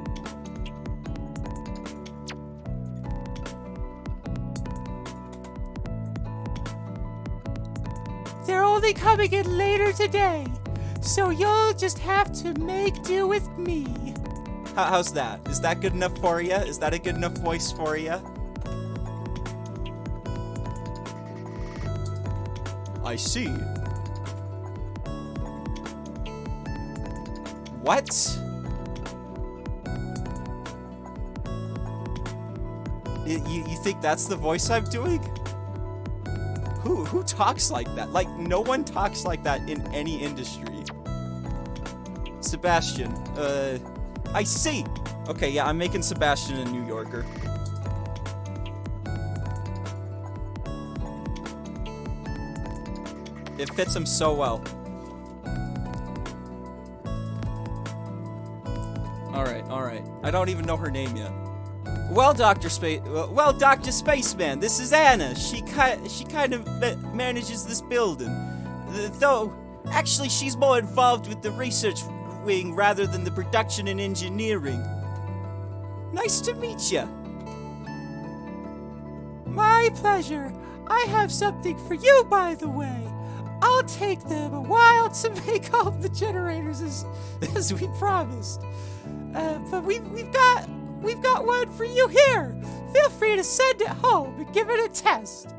They're only coming in later today, so you'll just have to make do with me. How's that? Is that good enough for you? Is that a good enough voice for you? I see. What? You think that's the voice I'm doing? Who talks like that? Like, no one talks like that in any industry. Sebastian, I see. Okay, yeah, I'm making Sebastian a New Yorker. It fits him so well. Alright. I don't even know her name yet. Well, Dr. Spaceman, this is Anna. She kind of manages this building. Though, actually, she's more involved with the research wing rather than the production and engineering. Nice to meet you. My pleasure. I have something for you, by the way. I'll take them a while to make all the generators as we promised. But we've got one for you here. Feel free to send it home and give it a test.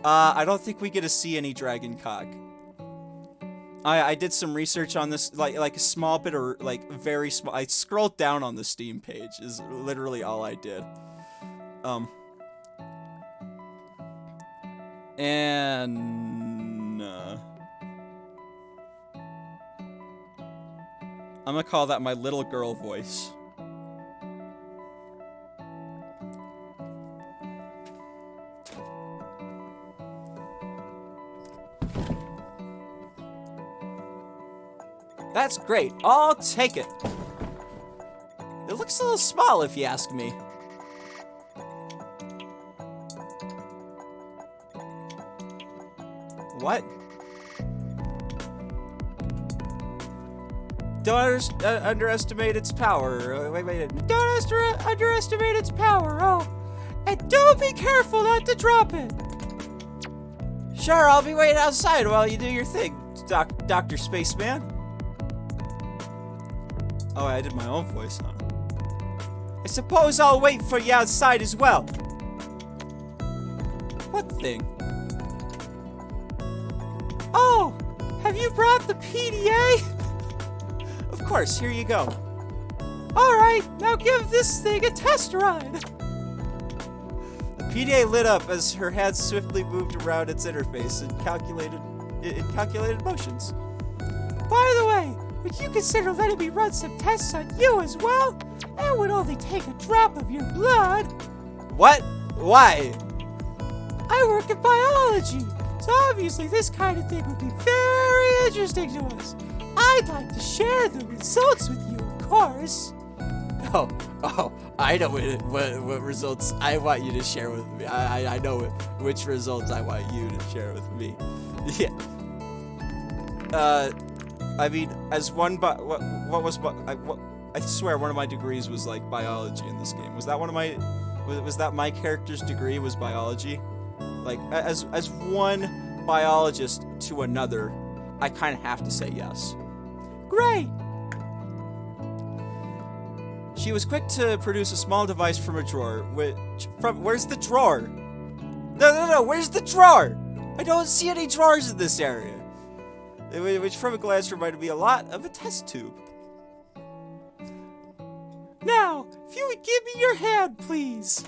I don't think we get to see any dragon cock. I did some research on this, like a small bit, or like very small. I scrolled down on the Steam page is literally all I did. And I'm gonna call that my little girl voice. That's great. I'll take it. It looks a little small if you ask me. What? Don't underestimate its power. Wait. Don't underestimate its power, oh. And don't be careful not to drop it. Sure, I'll be waiting outside while you do your thing, Dr. Spaceman. Oh, I did my own voice, huh? I suppose I'll wait for you outside as well. What thing? Oh, have you brought the PDA? Of course, here you go. All right, now give this thing a test ride. The PDA lit up as her hands swiftly moved around its interface in calculated motions. By the way, would you consider letting me run some tests on you as well? It would only take a drop of your blood. What? Why? I work in biology, so obviously this kind of thing would be very interesting to us. I'd like to share the results with you, of course. Oh, I know what results I want you to share with me. I know which results I want you to share with me. Yeah. I mean, as one, I swear one of my degrees was like biology in this game. Was that my character's degree was biology? Like, as one biologist to another, I kind of have to say yes. Great. She was quick to produce a small device from a drawer. Where's the drawer? No, where's the drawer? I don't see any drawers in this area. Which from a glance reminded me a lot of a test tube. Now, if you would give me your hand, please.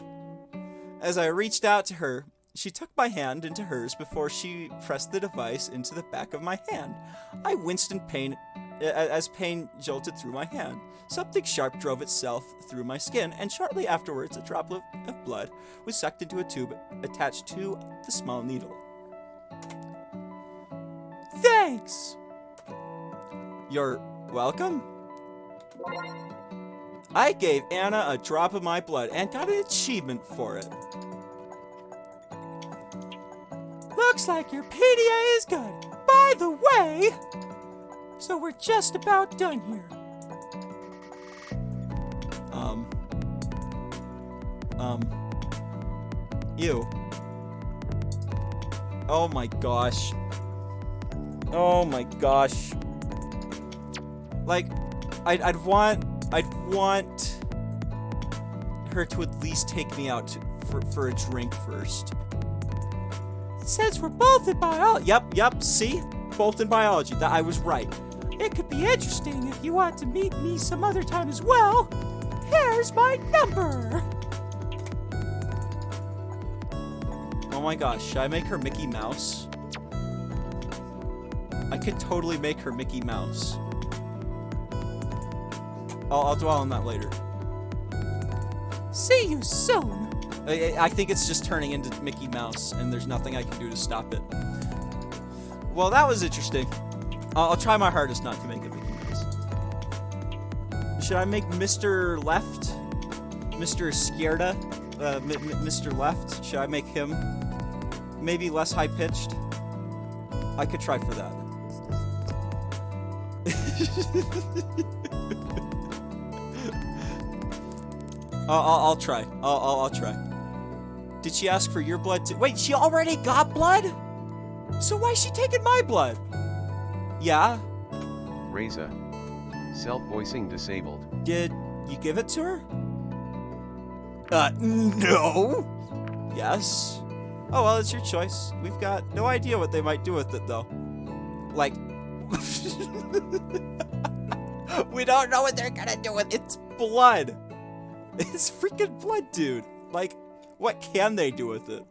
As I reached out to her, she took my hand into hers before she pressed the device into the back of my hand. I winced in pain as pain jolted through my hand. Something sharp drove itself through my skin, and shortly afterwards, a droplet of blood was sucked into a tube attached to the small needle. Thanks! You're welcome? I gave Anna a drop of my blood and got an achievement for it. Looks like your PDA is good. By the way, so we're just about done here. Ew. Oh my gosh. Oh my gosh. Like, I'd want her to at least take me out for a drink first. It says we're both in biology. Yep, see? Both in biology. That I was right. It could be interesting if you want to meet me some other time as well. Here's my number. Oh my gosh, should I make her Mickey Mouse? I could totally make her Mickey Mouse. I'll dwell on that later. See you soon. I think it's just turning into Mickey Mouse, and there's nothing I can do to stop it. Well, that was interesting. I'll try my hardest not to make it Mickey Mouse. Should I make Mr. Left? Mr. Scared? Mr. Left? Should I make him maybe less high-pitched? I could try for that. I'll try. I'll try. Did she ask for your blood too? Wait, she already got blood? So why is she taking my blood? Yeah? Reza. Self-voicing disabled. Did you give it to her? No. Yes? Oh, well, it's your choice. We've got no idea what they might do with it, though. Like... We don't know what they're gonna do with it. It's blood. It's freaking blood, dude. Like, what can they do with it?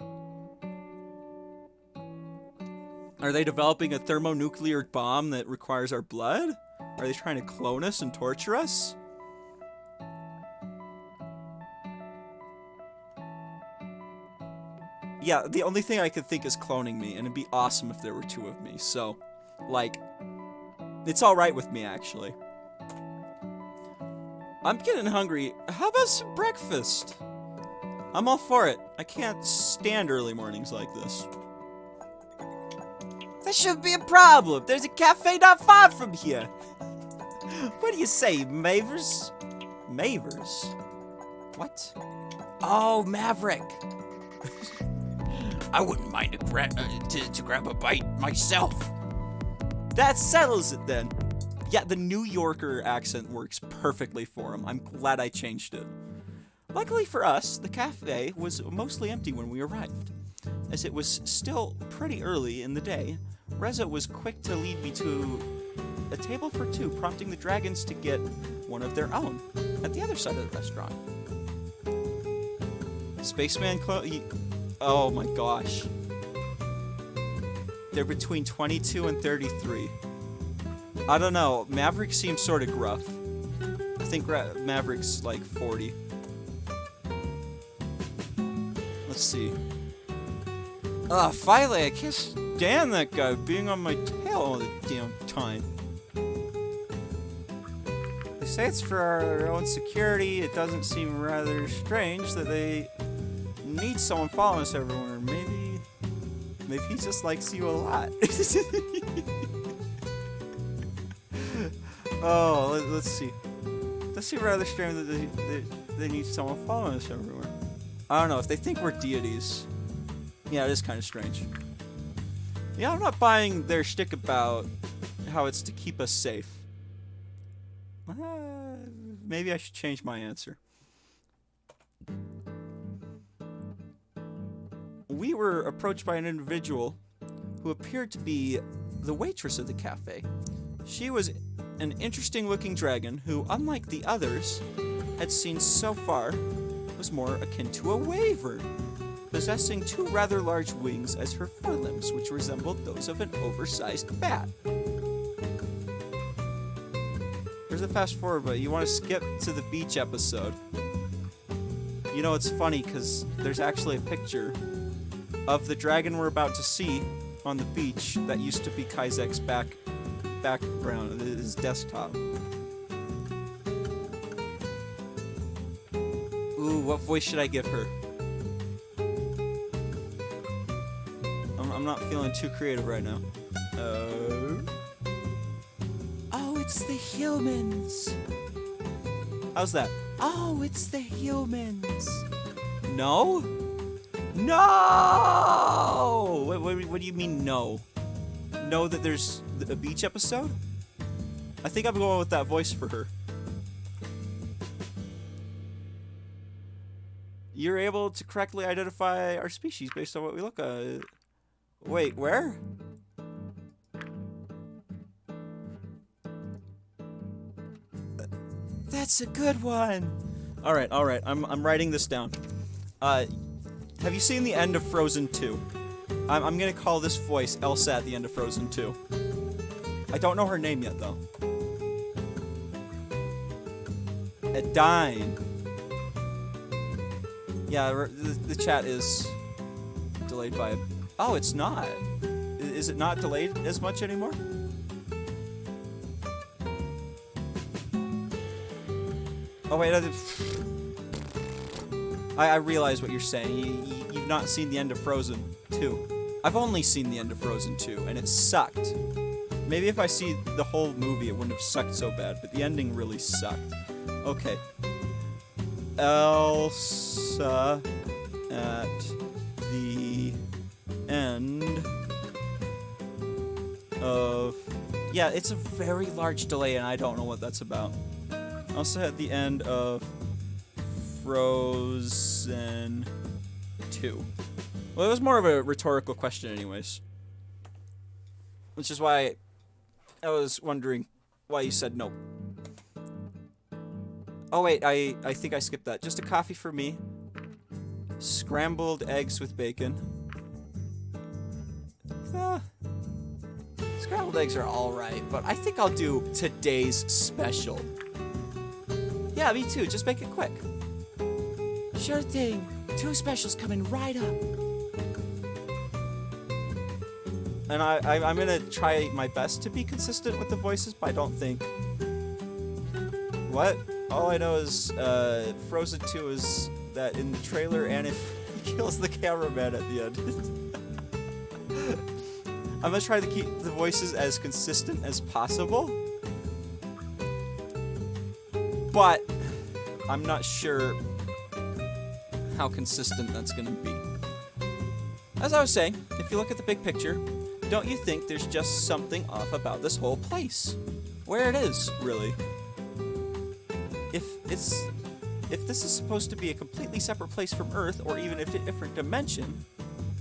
Are they developing a thermonuclear bomb that requires our blood? Are they trying to clone us and torture us? Yeah, the only thing I could think is cloning me, and it'd be awesome if there were two of me, so, like, it's alright with me, actually. I'm getting hungry. How about some breakfast? I'm all for it. I can't stand early mornings like this. That shouldn't be a problem. There's a cafe not far from here. What do you say, Mavers? Mavers? What? Oh, Maverick. I wouldn't mind to grab a bite myself. That settles it then. Yeah, the New Yorker accent works perfectly for him. I'm glad I changed it. Luckily for us, the cafe was mostly empty when we arrived. As it was still pretty early in the day, Reza was quick to lead me to a table for two, prompting the dragons to get one of their own at the other side of the restaurant. Spaceman oh my gosh. They're between 22 and 33. I don't know. Maverick seems sort of gruff. I think Maverick's like 40. Let's see. Finally, I can't stand that guy being on my tail all the damn time. They say it's for our own security. It doesn't seem rather strange that they need someone following us everywhere. Maybe he just likes you a lot. Oh, let's see. That seems rather strange that they need someone following us everywhere. I don't know, if they think we're deities. Yeah, it is kind of strange. Yeah, I'm not buying their shtick about how it's to keep us safe. Maybe I should change my answer. We were approached by an individual who appeared to be the waitress of the cafe. She was an interesting-looking dragon who, unlike the others had seen so far, was more akin to a wyvern. possessing two rather large wings as her forelimbs, which resembled those of an oversized bat. There's a fast forward, but you want to skip to the beach episode. You know, it's funny because there's actually a picture of the dragon we're about to see on the beach that used to be Kaizek's background, his desktop. Ooh, what voice should I give her? I'm not feeling too creative right now. Oh, it's the humans. How's that? Oh, it's the humans. No? No! What do you mean no? Know that there's a beach episode? I think I'm going with that voice for her. You're able to correctly identify our species based on what we look at. Wait, where? That's a good one. All right. I'm writing this down. Have you seen the end of Frozen 2? I'm gonna call this voice Elsa at the end of Frozen 2. I don't know her name yet though. Edine. Yeah, the chat is delayed by. Oh, it's not. Is it not delayed as much anymore? Oh wait, I realize what you're saying. You've not seen the end of Frozen 2. I've only seen the end of Frozen 2, and it sucked. Maybe if I see the whole movie, it wouldn't have sucked so bad, but the ending really sucked. Okay. Elsa at the end of... Yeah, it's a very large delay, and I don't know what that's about. Elsa at the end of Frozen 2. Well, it was more of a rhetorical question anyways. Which is why I was wondering why you said no. Oh wait, I think I skipped that. Just a coffee for me. Scrambled eggs with bacon. Scrambled eggs are alright, but I think I'll do today's special. Yeah, me too. Just make it quick. Sure thing. 2 specials coming right up. And I'm gonna try my best to be consistent with the voices, but I don't think... What? All I know is Frozen 2 is that in the trailer, Anif kills the cameraman at the end. I'm gonna try to keep the voices as consistent as possible. But I'm not sure how consistent that's gonna be. As I was saying, if you look at the big picture, don't you think there's just something off about this whole place? Where it is, really. If this is supposed to be a completely separate place from Earth, or even a different dimension,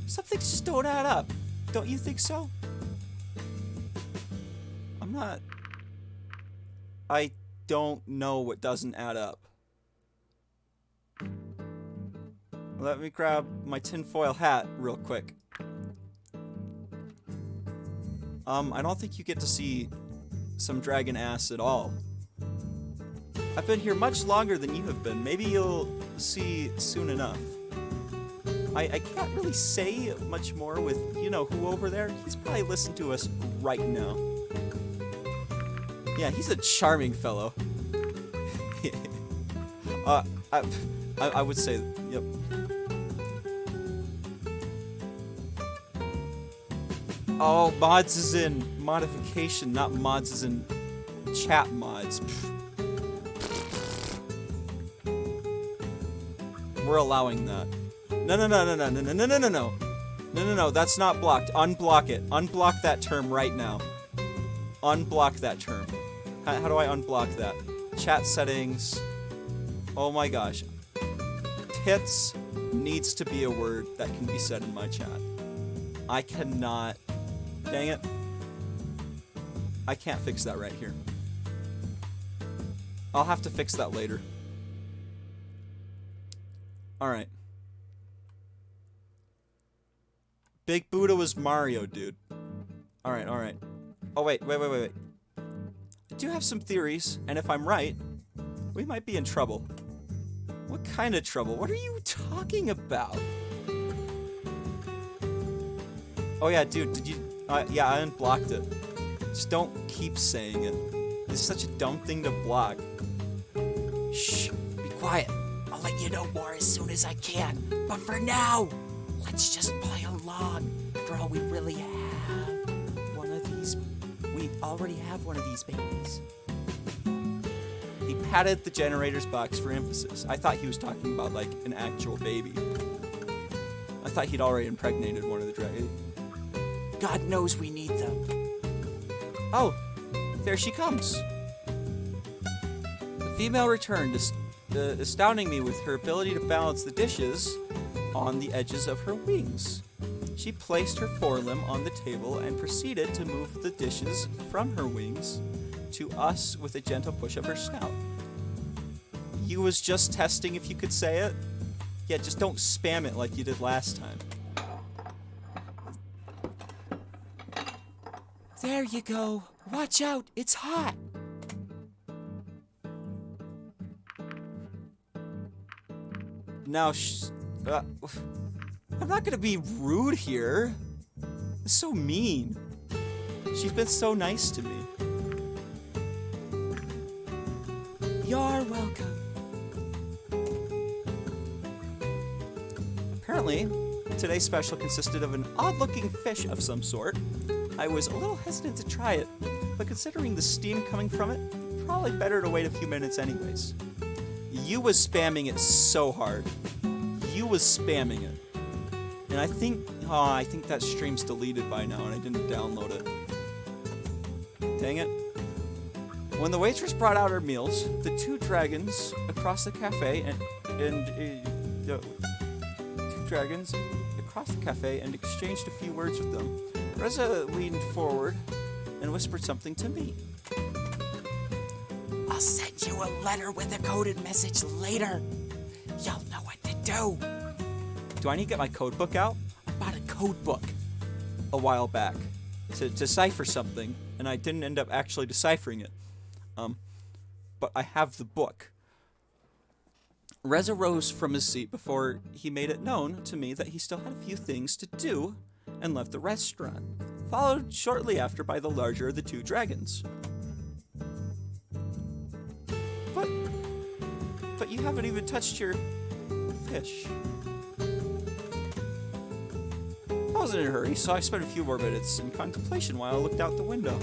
something's just don't add up. Don't you think so? I don't know what doesn't add up. Let me grab my tinfoil hat real quick. I don't think you get to see some dragon ass at all. I've been here much longer than you have been. Maybe you'll see soon enough. I can't really say much more with you-know-who over there. He's probably listening to us right now. Yeah, he's a charming fellow. I would say, yep. Oh, mods is in modification, not mods is in chat mods. We're allowing that. No, that's not blocked. Unblock it. Unblock that term right now. Unblock that term. How do I unblock that? Chat settings. Oh my gosh. Tits needs to be a word that can be said in my chat. I cannot... Dang it. I can't fix that right here. I'll have to fix that later. Alright. Big Buddha was Mario, dude. Alright, alright. Oh, wait. I do have some theories, and if I'm right, we might be in trouble. What kind of trouble? What are you talking about? Oh yeah, dude, did you... yeah, I unblocked it. Just don't keep saying it. It's such a dumb thing to block. Shh, be quiet. I'll let you know more as soon as I can. But for now, let's just play along. After all, we really have one of these. We already have one of these babies. He patted the generator's box for emphasis. I thought he was talking about, like, an actual baby. I thought he'd already impregnated one of the dragons. God knows we need them. Oh, there she comes. The female returned, astounding me with her ability to balance the dishes on the edges of her wings. She placed her forelimb on the table and proceeded to move the dishes from her wings to us with a gentle push of her snout. You was just testing if you could say it? Yeah, just don't spam it like you did last time. There you go. Watch out, it's hot. Now, I'm not gonna be rude here. It's so mean. She's been so nice to me. You're welcome. Apparently, today's special consisted of an odd-looking fish of some sort. I was a little hesitant to try it, but considering the steam coming from it, probably better to wait a few minutes anyways. You was spamming it so hard. You was spamming it. And I think that stream's deleted by now and I didn't download it. Dang it. When the waitress brought out our meals, the two dragons across the cafe and exchanged a few words with them. Reza leaned forward and whispered something to me. I'll send you a letter with a coded message later. You'll know what to do. Do I need to get my code book out? I bought a code book a while back to decipher something, and I didn't end up actually deciphering it. But I have the book. Reza rose from his seat before he made it known to me that he still had a few things to do and left the restaurant, followed shortly after by the larger of the two dragons. But you haven't even touched your fish. I wasn't in a hurry, so I spent a few more minutes in contemplation while I looked out the window.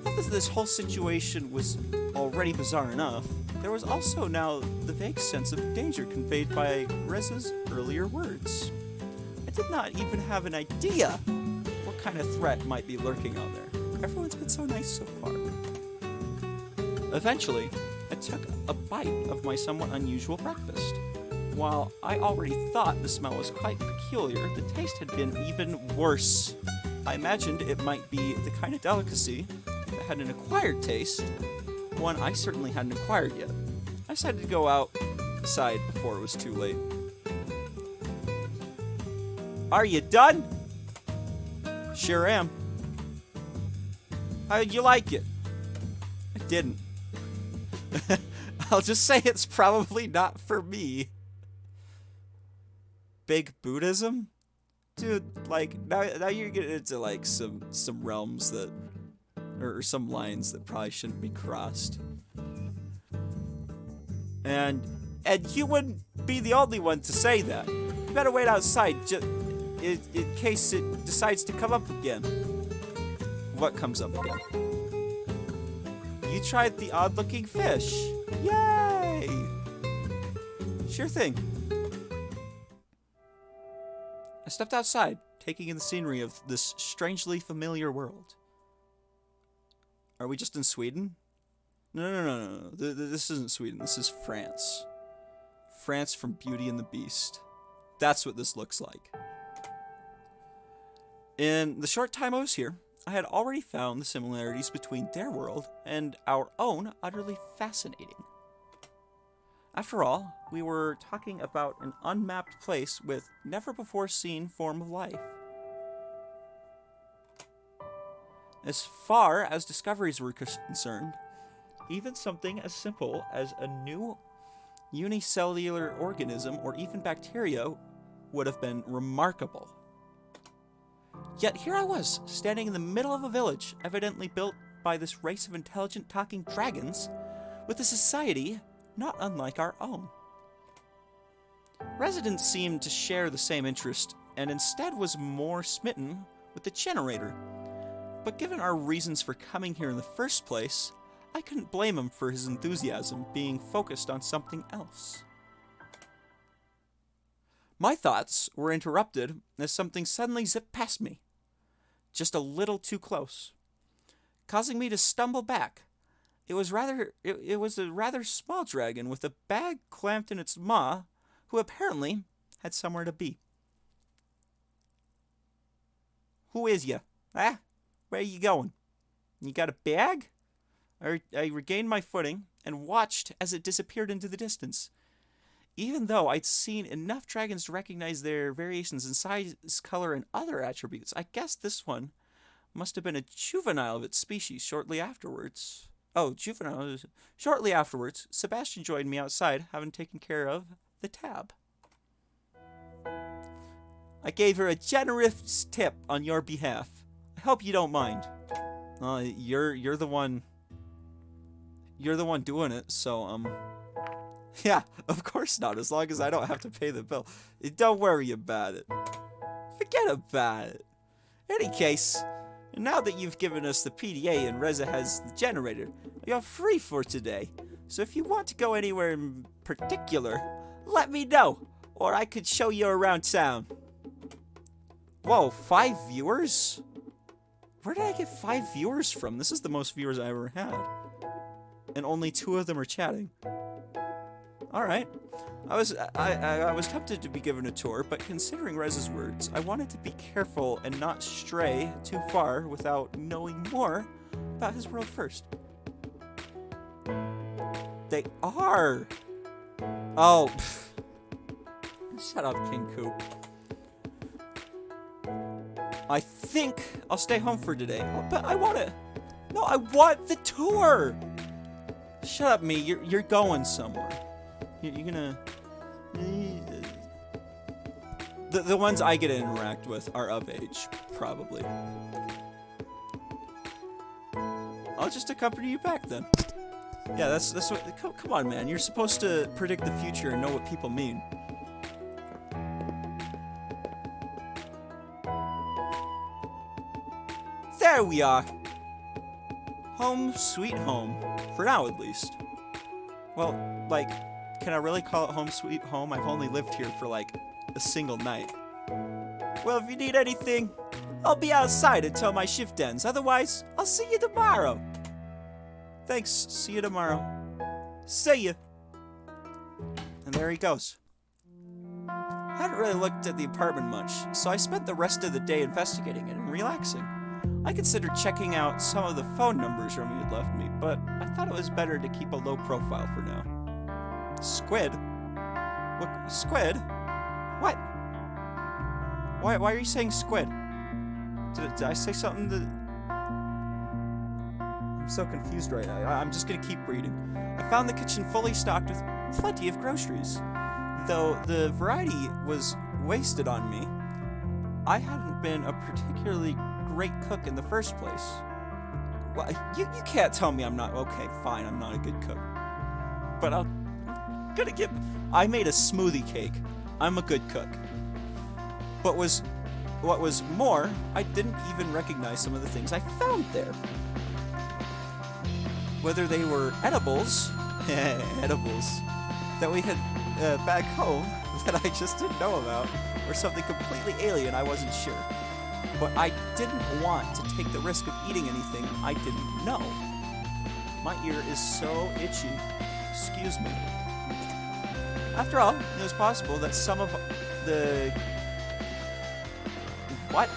Not that this whole situation was already bizarre enough, there was also now the vague sense of danger conveyed by Reza's earlier words. I did not even have an idea what kind of threat might be lurking out there. Everyone's been so nice so far. Eventually, I took a bite of my somewhat unusual breakfast. While I already thought the smell was quite peculiar, the taste had been even worse. I imagined it might be the kind of delicacy that had an acquired taste, one I certainly hadn't acquired yet. I decided to go outside before it was too late. Are you done? Sure am. How'd you like it? I didn't. I'll just say it's probably not for me. Big Buddhism? Dude, like, now you're getting into, like, some realms that... or some lines that probably shouldn't be crossed. And you wouldn't be the only one to say that. You better wait outside, in case it decides to come up again. What comes up again? You tried the odd-looking fish. Yay! Sure thing. I stepped outside, taking in the scenery of this strangely familiar world. Are we just in Sweden? No. This isn't Sweden. This is France. France from Beauty and the Beast. That's what this looks like. In the short time I was here, I had already found the similarities between their world and our own utterly fascinating. After all, we were talking about an unmapped place with never-before-seen form of life. As far as discoveries were concerned, even something as simple as a new unicellular organism or even bacteria would have been remarkable. Yet here I was, standing in the middle of a village, evidently built by this race of intelligent talking dragons, with a society not unlike our own. Residents seemed to share the same interest, and instead was more smitten with the generator. But given our reasons for coming here in the first place, I couldn't blame him for his enthusiasm being focused on something else. My thoughts were interrupted as something suddenly zipped past me, just a little too close, causing me to stumble back. It was a rather small dragon with a bag clamped in its maw, who apparently had somewhere to be. Who is you? Ah? Where are you going? You got a bag? I regained my footing and watched as it disappeared into the distance. Even though I'd seen enough dragons to recognize their variations in size, color, and other attributes, I guess this one must have been a juvenile of its species shortly afterwards. Shortly afterwards, Sebastian joined me outside, having taken care of the tab. I gave her a generous tip on your behalf. I hope you don't mind. You're the one doing it, so yeah, of course not, as long as I don't have to pay the bill. Don't worry about it. Forget about it. In any case, now that you've given us the PDA and Reza has the generator, you're free for today. So if you want to go anywhere in particular, let me know, or I could show you around town. Whoa, 5 viewers? Where did I get 5 viewers from? This is the most viewers I ever had. And only 2 of them are chatting. Alright. I was tempted to be given a tour, but considering Rez's words, I wanted to be careful and not stray too far without knowing more about his world first. They are! Oh. Shut up, King Coop. I think I'll stay home for today. Oh, but I want it. No, I want the tour! Shut up, me. You're going somewhere. You're gonna... The ones I get to interact with are of age, probably. I'll just accompany you back then. Yeah, that's what... Come on, man. You're supposed to predict the future and know what people mean. There we are. Home sweet home. For now, at least. Well, like... Can I really call it home sweet home? I've only lived here for like a single night. Well, if you need anything, I'll be outside until my shift ends. Otherwise, I'll see you tomorrow. Thanks. See you tomorrow. See ya. And there he goes. I hadn't really looked at the apartment much, so I spent the rest of the day investigating it and relaxing. I considered checking out some of the phone numbers Romy had left me, but I thought it was better to keep a low profile for now. Squid? What? Squid? What? Why are you saying squid? Did I say something that... I'm so confused right now. I'm just gonna keep reading. I found the kitchen fully stocked with plenty of groceries. Though the variety was wasted on me, I hadn't been a particularly great cook in the first place. Well, you can't tell me I'm not... Okay, fine, I'm not a good cook. But I made a smoothie cake. I'm a good cook. But what was more, I didn't even recognize some of the things I found there. Whether they were edibles, that we had back home that I just didn't know about, or something completely alien, I wasn't sure. But I didn't want to take the risk of eating anything I didn't know. My ear is so itchy. Excuse me. After all, it was possible that some of the... What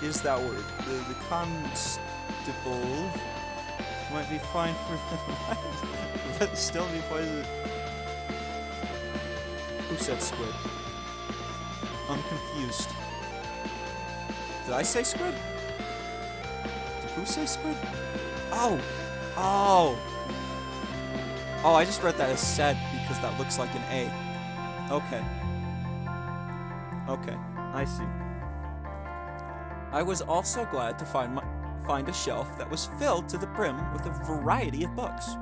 is that word? The constable might be fine for the night, but still be poisoned. Who said squid? I'm confused. Did I say squid? Did who say squid? Oh! Oh! Oh, I just read that as said because that looks like an A. Okay. Okay, I see. I was also glad to find a shelf that was filled to the brim with a variety of books.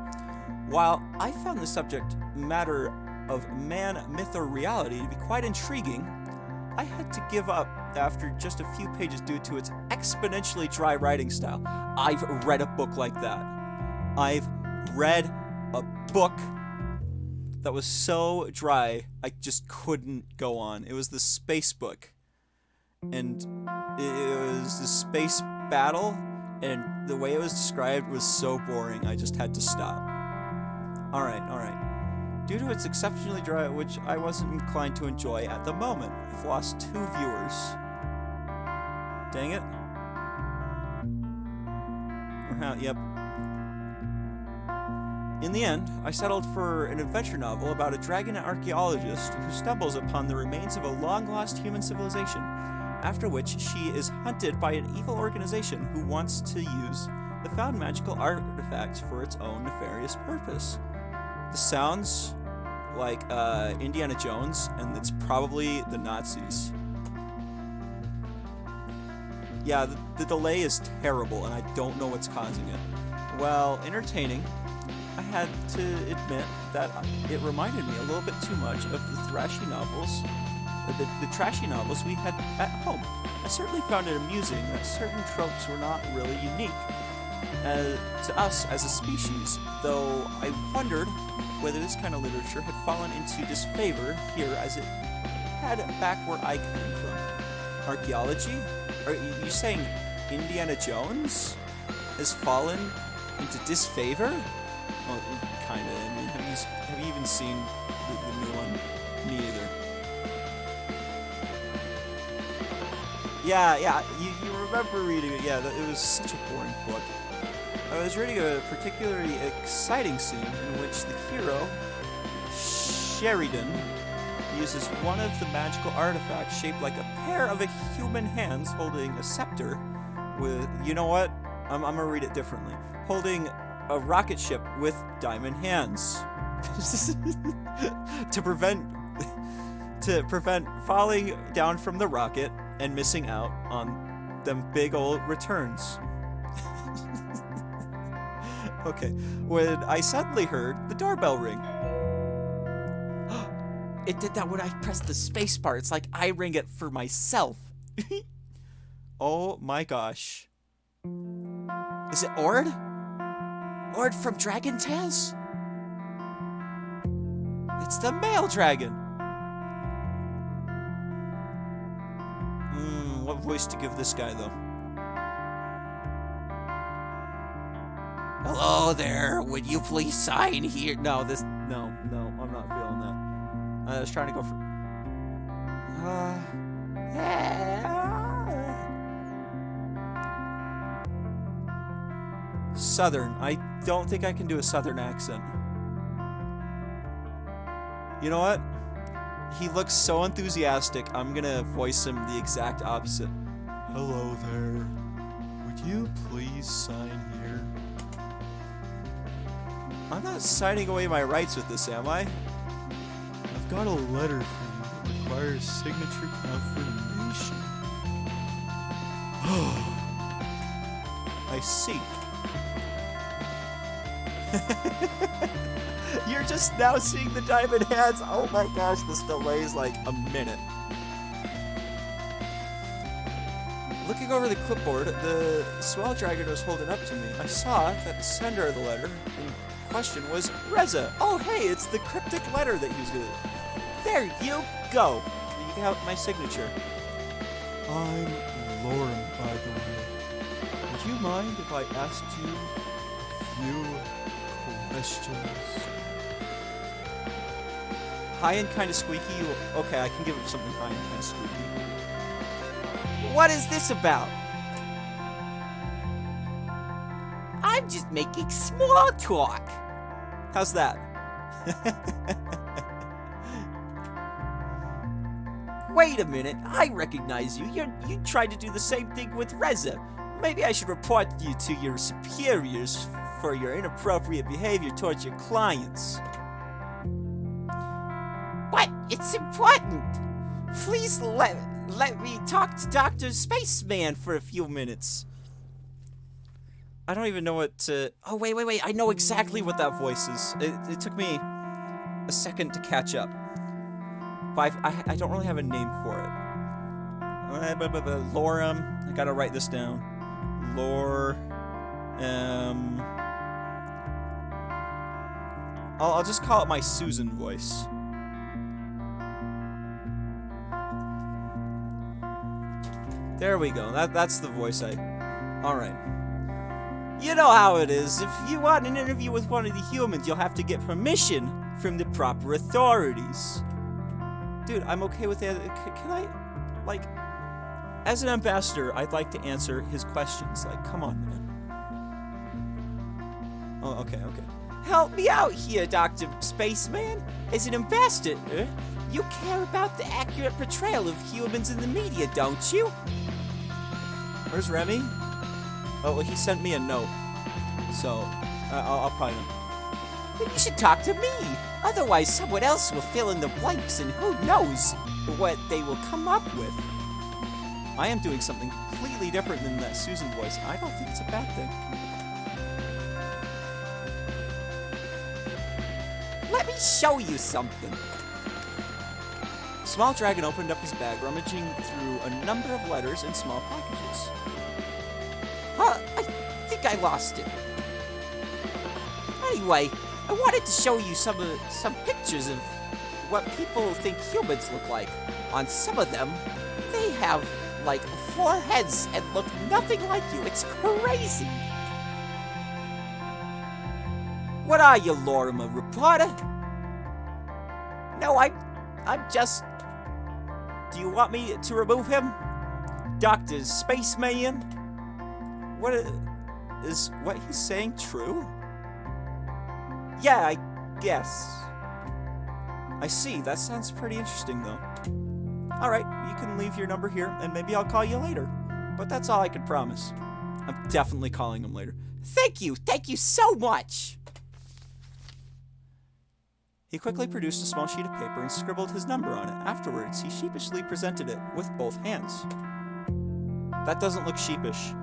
While I found the subject matter of man, myth, or reality to be quite intriguing, I had to give up after just a few pages due to its exponentially dry writing style. I've read a book like that. I've read a book that was so dry, I just couldn't go on. It was the space book. And it was the space battle, and the way it was described was so boring, I just had to stop. Alright. Due to its exceptionally dry, which I wasn't inclined to enjoy at the moment, I've lost 2 viewers. Dang it. Yep. In the end, I settled for an adventure novel about a dragon archaeologist who stumbles upon the remains of a long-lost human civilization, after which she is hunted by an evil organization who wants to use the found magical artifacts for its own nefarious purpose. This sounds like Indiana Jones, and it's probably the Nazis. Yeah, the delay is terrible, and I don't know what's causing it. While entertaining, I had to admit that it reminded me a little bit too much of the trashy novels we had at home. I certainly found it amusing that certain tropes were not really unique to us as a species, though I wondered whether this kind of literature had fallen into disfavor here as it had back where I came from. Archaeology? Are you saying Indiana Jones has fallen into disfavor? Well, kinda. I mean, have you even seen the new one? Me either. Yeah, you remember reading it. Yeah, it was such a boring book. I was reading a particularly exciting scene in which the hero, Sheridan, uses one of the magical artifacts shaped like a pair of human hands holding a scepter with, you know what? I'm gonna read it differently. Holding a rocket ship with diamond hands. to prevent falling down from the rocket and missing out on them big old returns. Okay, when I suddenly heard the doorbell ring. It did that when I pressed the space bar. It's like I ring it for myself. Oh my gosh. Is it Ord? Ord from Dragon Tales? It's the male dragon. What voice to give this guy, though? Hello there, would you please sign here? No, I'm not feeling that. I was trying to go for... Southern. I don't think I can do a Southern accent. You know what? He looks so enthusiastic, I'm gonna voice him the exact opposite. Hello there. Would you please sign here? I'm not signing away my rights with this, am I? I've got a letter for you that requires signature confirmation. I see. You're just now seeing the diamond hands. Oh my gosh, this delay's like a minute. Looking over the clipboard, the swell dragon was holding up to me. I saw that the sender of the letter in question was Reza. Oh hey, it's the cryptic letter that he was gonna... There you go. You can have my signature. I'm Lauren, by the way. Would you mind if I asked you a few questions? High and kind of squeaky. Okay, I can give him something high and kind of squeaky. What is this about? I'm just making small talk. How's that? Wait a minute, I recognize you. You tried to do the same thing with Reza. Maybe I should report you to your superiors for your inappropriate behavior towards your clients. What? It's important. Please let me talk to Dr. Spaceman for a few minutes. I don't even know what to... Oh, wait. I know exactly what that voice is. It took me a second to catch up. But I don't really have a name for it. Lorem. I gotta write this down. I'll just call it my Susan voice. There we go. That's the voice Alright. You know how it is. If you want an interview with one of the humans, you'll have to get permission from the proper authorities. Dude, I'm okay with that. Can I, like, as an ambassador, I'd like to answer his questions. Like, come on, man. Oh, okay. Help me out here, Dr. Spaceman. As an ambassador, you care about the accurate portrayal of humans in the media, don't you? Where's Remy? Oh, well, he sent me a note. So, I'll probably... Then you should talk to me. Otherwise, someone else will fill in the blanks, and who knows what they will come up with. I am doing something completely different than that Susan voice. I don't think it's a bad thing. Let me show you something. Small Dragon opened up his bag, rummaging through a number of letters and small packages. Huh, I think I lost it. Anyway, I wanted to show you some pictures of what people think humans look like. On some of them, they have like 4 heads and look nothing like you. It's crazy. What are you, Lorem, a reporter? No, I'm just... Do you want me to remove him? Dr. Spaceman? What is what he's saying true? Yeah, I guess. I see. That sounds pretty interesting, though. Alright, you can leave your number here, and maybe I'll call you later. But that's all I can promise. I'm definitely calling him later. Thank you so much. He quickly produced a small sheet of paper and scribbled his number on it. Afterwards, he sheepishly presented it with both hands. That doesn't look sheepish.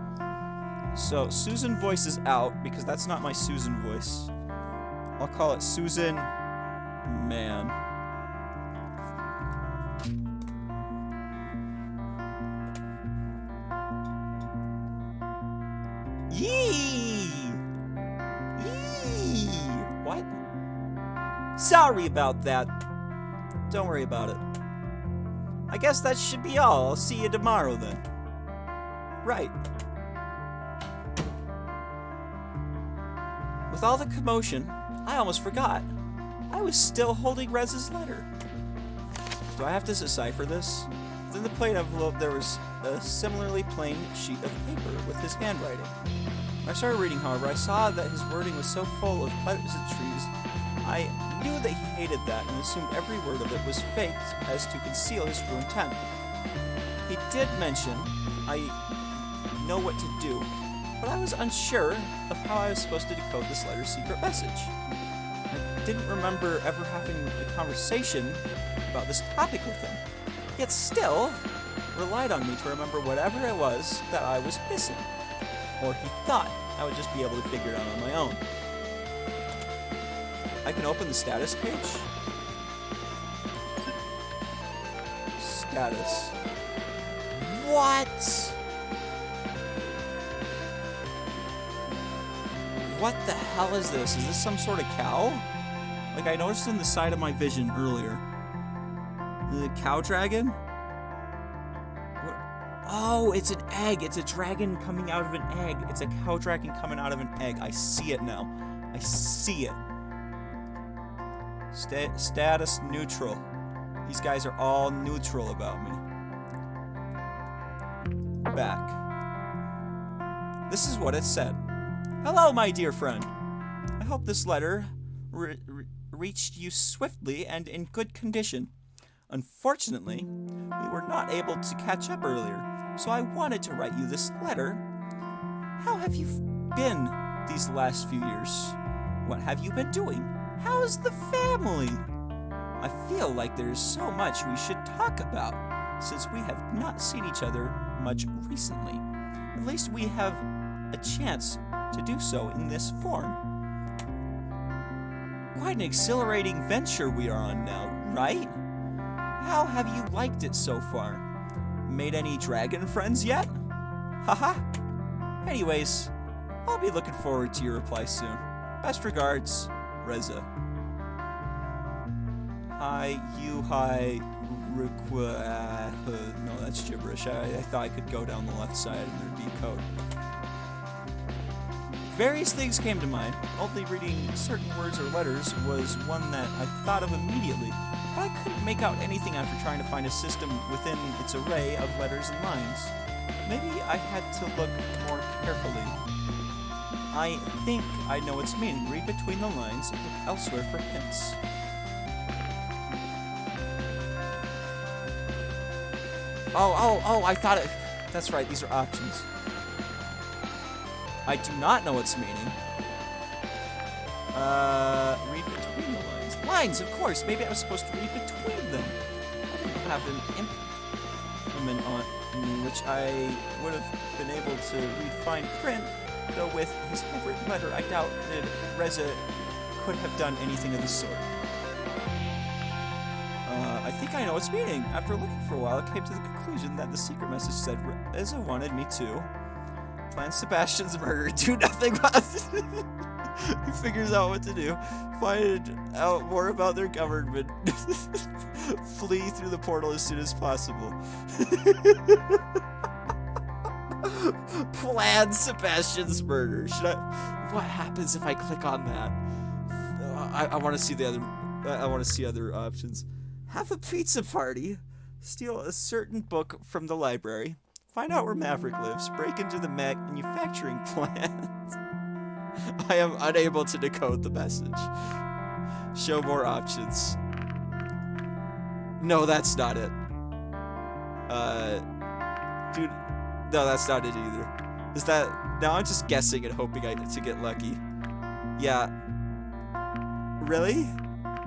So, Susan voice is out, because that's not my Susan voice. I'll call it Susan Man. Yee! What? Sorry about that. Don't worry about it. I guess that should be all. I'll see you tomorrow then. Right. With all the commotion, I almost forgot. I was still holding Rez's letter. Do I have to decipher this? Within the plain envelope, there was a similarly plain sheet of paper with his handwriting. When I started reading, however, I saw that his wording was so full of pleasantries. I knew that he hated that and assumed every word of it was faked as to conceal his true intent. He did mention, I know what to do, but I was unsure of how I was supposed to decode this letter's secret message. I didn't remember ever having a conversation about this topic with him, yet still relied on me to remember whatever it was that I was missing, or he thought I would just be able to figure it out on my own. I can open the status page. Status. What? What the hell is this? Is this some sort of cow? Like I noticed in the side of my vision earlier. The cow dragon? What? Oh, it's an egg. It's a dragon coming out of an egg. It's a cow dragon coming out of an egg. I see it now. I see it. Status neutral. These guys are all neutral about me. Back. This is what it said. Hello, my dear friend. I hope this letter reached you swiftly and in good condition. Unfortunately, we were not able to catch up earlier, so I wanted to write you this letter. How have you been these last few years? What have you been doing? How's the family? I feel like there's so much we should talk about, since we have not seen each other much recently. At least we have a chance to do so in this form. Quite an exhilarating venture we are on now, right? How have you liked it so far? Made any dragon friends yet? Haha. Anyways, I'll be looking forward to your reply soon. Best regards, Reza. No, that's gibberish. I thought I could go down the left side and there'd be code. Various things came to mind. Only reading certain words or letters was one that I thought of immediately, but I couldn't make out anything after trying to find a system within its array of letters and lines. Maybe I had to look more carefully. I think I know its meaning. Read between the lines and look elsewhere for hints. Oh, I thought it... That's right, these are options. I do not know its meaning. Read between the lines. Lines, of course! Maybe I was supposed to read between them. I didn't have an implement on me, which I would have been able to read fine print, though with his handwritten letter, I doubt that Reza could have done anything of the sort. I think I know its meaning. After looking for a while, I came to the conclusion that the secret message said Reza wanted me to plan Sebastian's murder, do nothing but... He figures out what to do, find out more about their government, flee through the portal as soon as possible. Plan Sebastian's murder. What happens if I click on that? I want to see the other... I want to see other options. Have a pizza party. Steal a certain book from the library. Find out where Maverick lives. Break into the manufacturing plant. I am unable to decode the message. Show more options. No, that's not it. Dude, no, that's not it either. Is that... Now I'm just guessing and hoping to get lucky. Yeah. Really?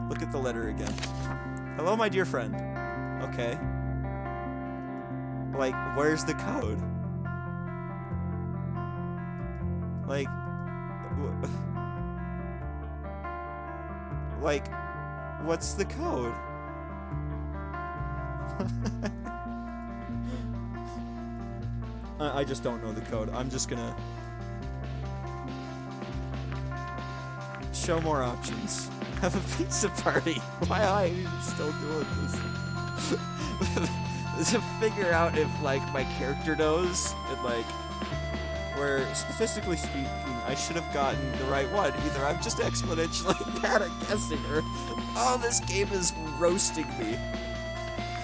Look at the letter again. Hello, my dear friend. Okay. Like, where's the code? Like... Like, what's the code? I just don't know the code. I'm just gonna... Show more options. Have a pizza party. Why am I still doing this? To figure out if, like, my character knows, and, like, where, statistically speaking, I should have gotten the right one. Either I'm just exponentially bad at guessing, or, oh, this game is roasting me.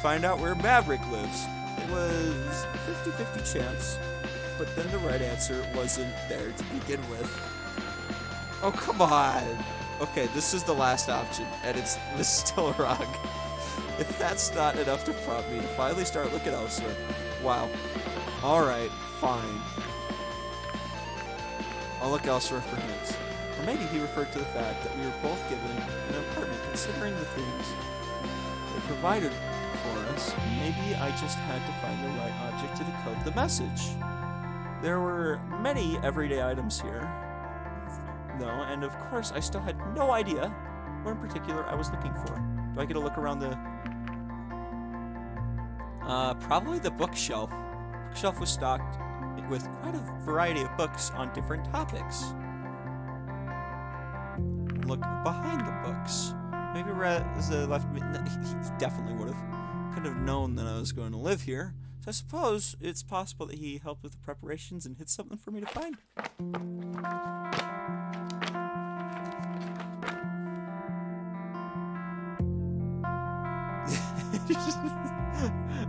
Find out where Maverick lives. It was a 50-50 chance, but then the right answer wasn't there to begin with. Oh, come on. Okay, this is the last option, and it's still wrong. If that's not enough to prompt me to finally start looking elsewhere. Wow. Alright, fine. I'll look elsewhere for hints. Or maybe he referred to the fact that we were both given an apartment, considering the things they provided for us. Maybe I just had to find the right object to decode the message. There were many everyday items here, though, and of course I still had no idea what in particular I was looking for. Do I get a look around the... probably the bookshelf. The bookshelf was stocked with quite a variety of books on different topics. Look behind the books. Maybe Reza left me... He definitely would have. Could have known that I was going to live here. So I suppose it's possible that he helped with the preparations and hid something for me to find.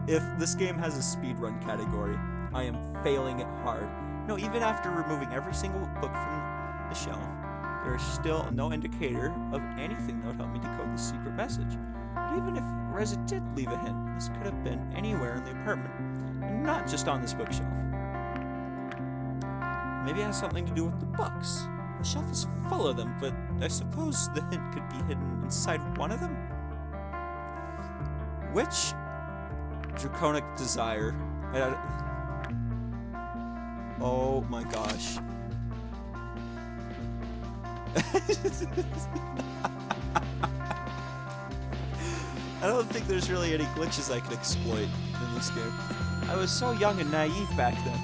If this game has a speedrun category, I am failing it hard. No, even after removing every single book from the shelf, there is still no indicator of anything that would help me decode the secret message. It even if Reza did leave a hint, this could have been anywhere in the apartment, and not just on this bookshelf. Maybe it has something to do with the books. The shelf is full of them, but I suppose the hint could be hidden inside one of them? Which draconic desire? Oh my gosh. I don't think there's really any glitches I could exploit in this game. I was so young and naive back then,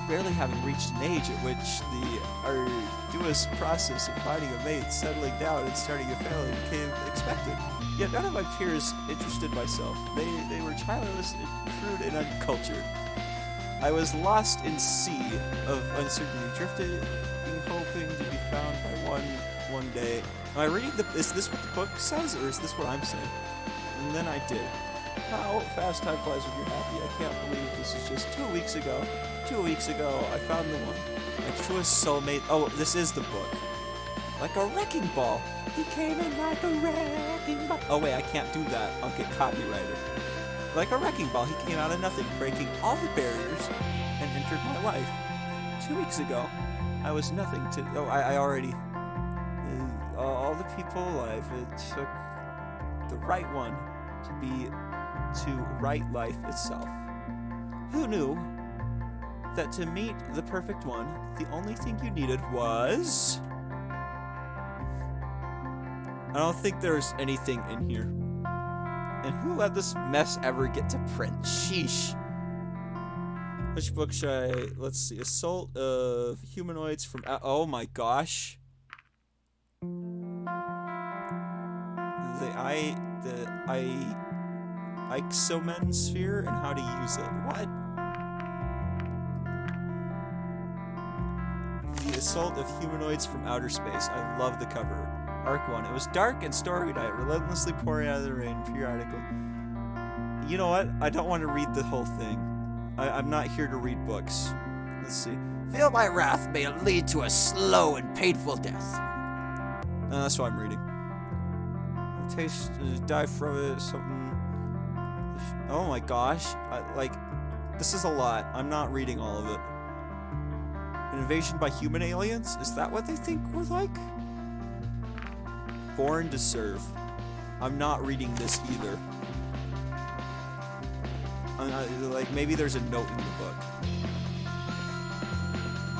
barely having reached an age at which the arduous process of finding a mate, settling down, and starting a family became expected. Yet none of my peers interested myself. They were childless, crude, and uncultured. I was lost in sea of uncertainty, drifting, hoping to be found by one day. Am I reading is this what the book says, or is this what I'm saying? And then I did. How fast time flies when you're happy. I can't believe this is just 2 weeks ago. 2 weeks ago, I found the one. My truest soulmate. Oh, this is the book. Like a wrecking ball. He came in like a wrecking ball. Oh wait, I can't do that. I'll get copyrighted. Like a wrecking ball, he came out of nothing, breaking all the barriers, and entered my life. 2 weeks ago, I was nothing to... Oh, I already... all the people alive, it took the right one to right life itself. Who knew that to meet the perfect one, the only thing you needed was... I don't think there's anything in here. And who let this mess ever get to print? Sheesh. Which book should I... Let's see. Assault of Humanoids from... Oh my gosh. The Ixomen sphere and how to use it. What? The Assault of Humanoids from Outer Space. I love the cover. Arc 1. It was dark and stormy night, relentlessly pouring out of the rain periodically. You know what? I don't want to read the whole thing. I'm not here to read books. Let's see. Feel my wrath may lead to a slow and painful death. That's what I'm reading. Taste, die from it, something. Oh my gosh. This is a lot. I'm not reading all of it. An invasion by human aliens? Is that what they think we're like? Born to serve. I'm not reading this either. Maybe there's a note in the book.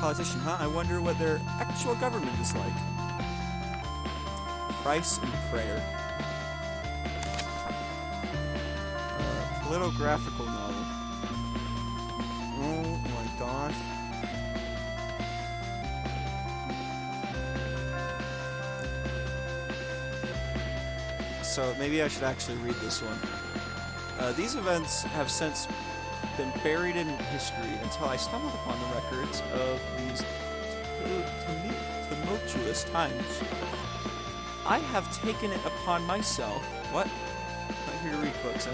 Politician, huh? I wonder what their actual government is like. Price and prayer. Politiographical novel. Oh my gosh. So maybe I should actually read this one. These events have since been buried in history until I stumbled upon the records of these tumultuous times. I have taken it upon myself. What? I'm not here to read books.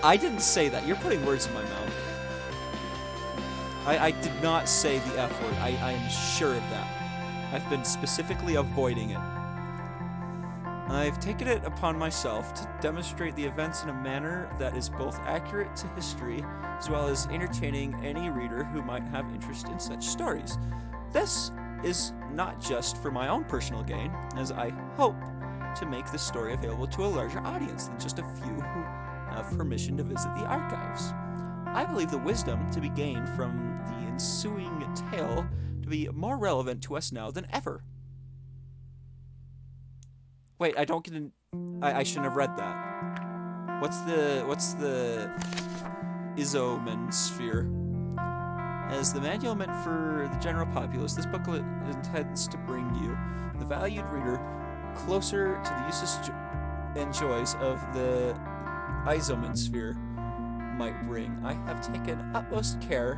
I didn't say that. You're putting words in my mouth. I did not say the F word. I am sure of that. I've been specifically avoiding it. I've taken it upon myself to demonstrate the events in a manner that is both accurate to history as well as entertaining any reader who might have interest in such stories. This is not just for my own personal gain, as I hope to make this story available to a larger audience than just a few who have permission to visit the archives. I believe the wisdom to be gained from the ensuing tale to be more relevant to us now than ever. Wait, I don't get an... I shouldn't have read that. What's the Izomen sphere? As the manual meant for the general populace, this booklet intends to bring you, the valued reader, closer to the uses and joys of the Izomen sphere might bring. I have taken utmost care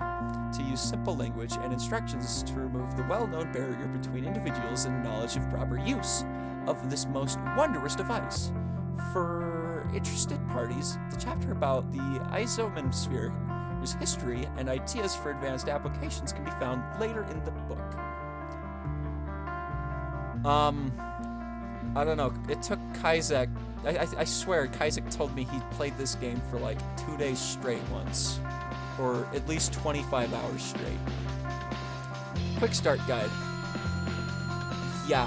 to use simple language and instructions to remove the well-known barrier between individuals and knowledge of proper use of this most wondrous device. For interested parties, the chapter about the Izomen sphere, whose history and ideas for advanced applications can be found later in the book. I don't know. It took Kazak I swear, Kaizek told me he played this game for like 2 days straight once. Or at least 25 hours straight. Quick start guide. Yeah.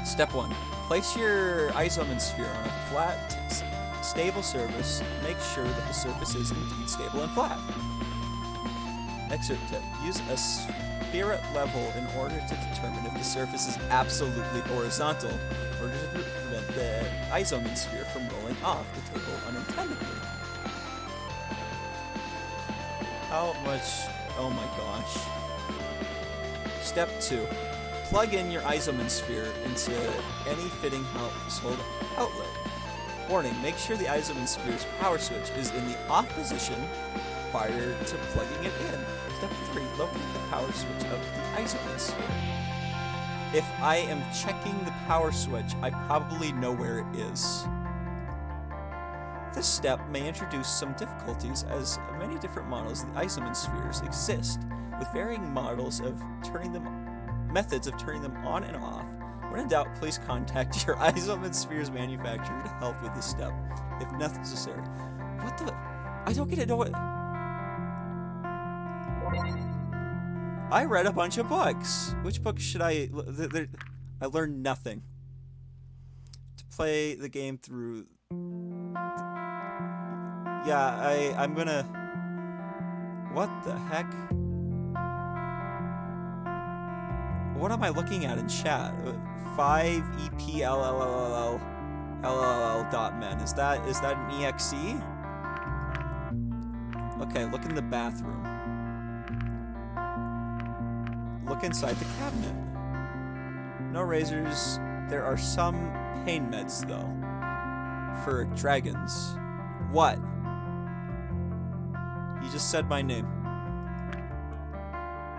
Step 1. Place your Isoman sphere on a flat, stable surface. Make sure that the surface is indeed stable and flat. Excerpt tip. Use a spirit level in order to determine if the surface is absolutely horizontal, in order to prevent the Isoman sphere from rolling off the table unintendedly. How much? Oh my gosh. Step 2. Plug in your Isoman sphere into any fitting household outlet. Warning, make sure the Isoman sphere's power switch is in the off position prior to plugging it in. Step 3. Locate the power switch of the Isoman sphere. If I am checking the power switch, I probably know where it is. This step may introduce some difficulties as many different models of the Isoman spheres exist, with varying methods of turning them on and off. When in doubt, please contact your Isoman spheres manufacturer to help with this step, if necessary. What the? I don't get to know what. I read a bunch of books. Which book should I? I learned nothing. To play the game through. Yeah, I'm gonna. What the heck? What am I looking at in chat? 5EPLLLL.men. Is that an EXE? Okay, look in the bathroom. Look inside the cabinet. No razors. There are some pain meds though. For dragons. What? You just said my name.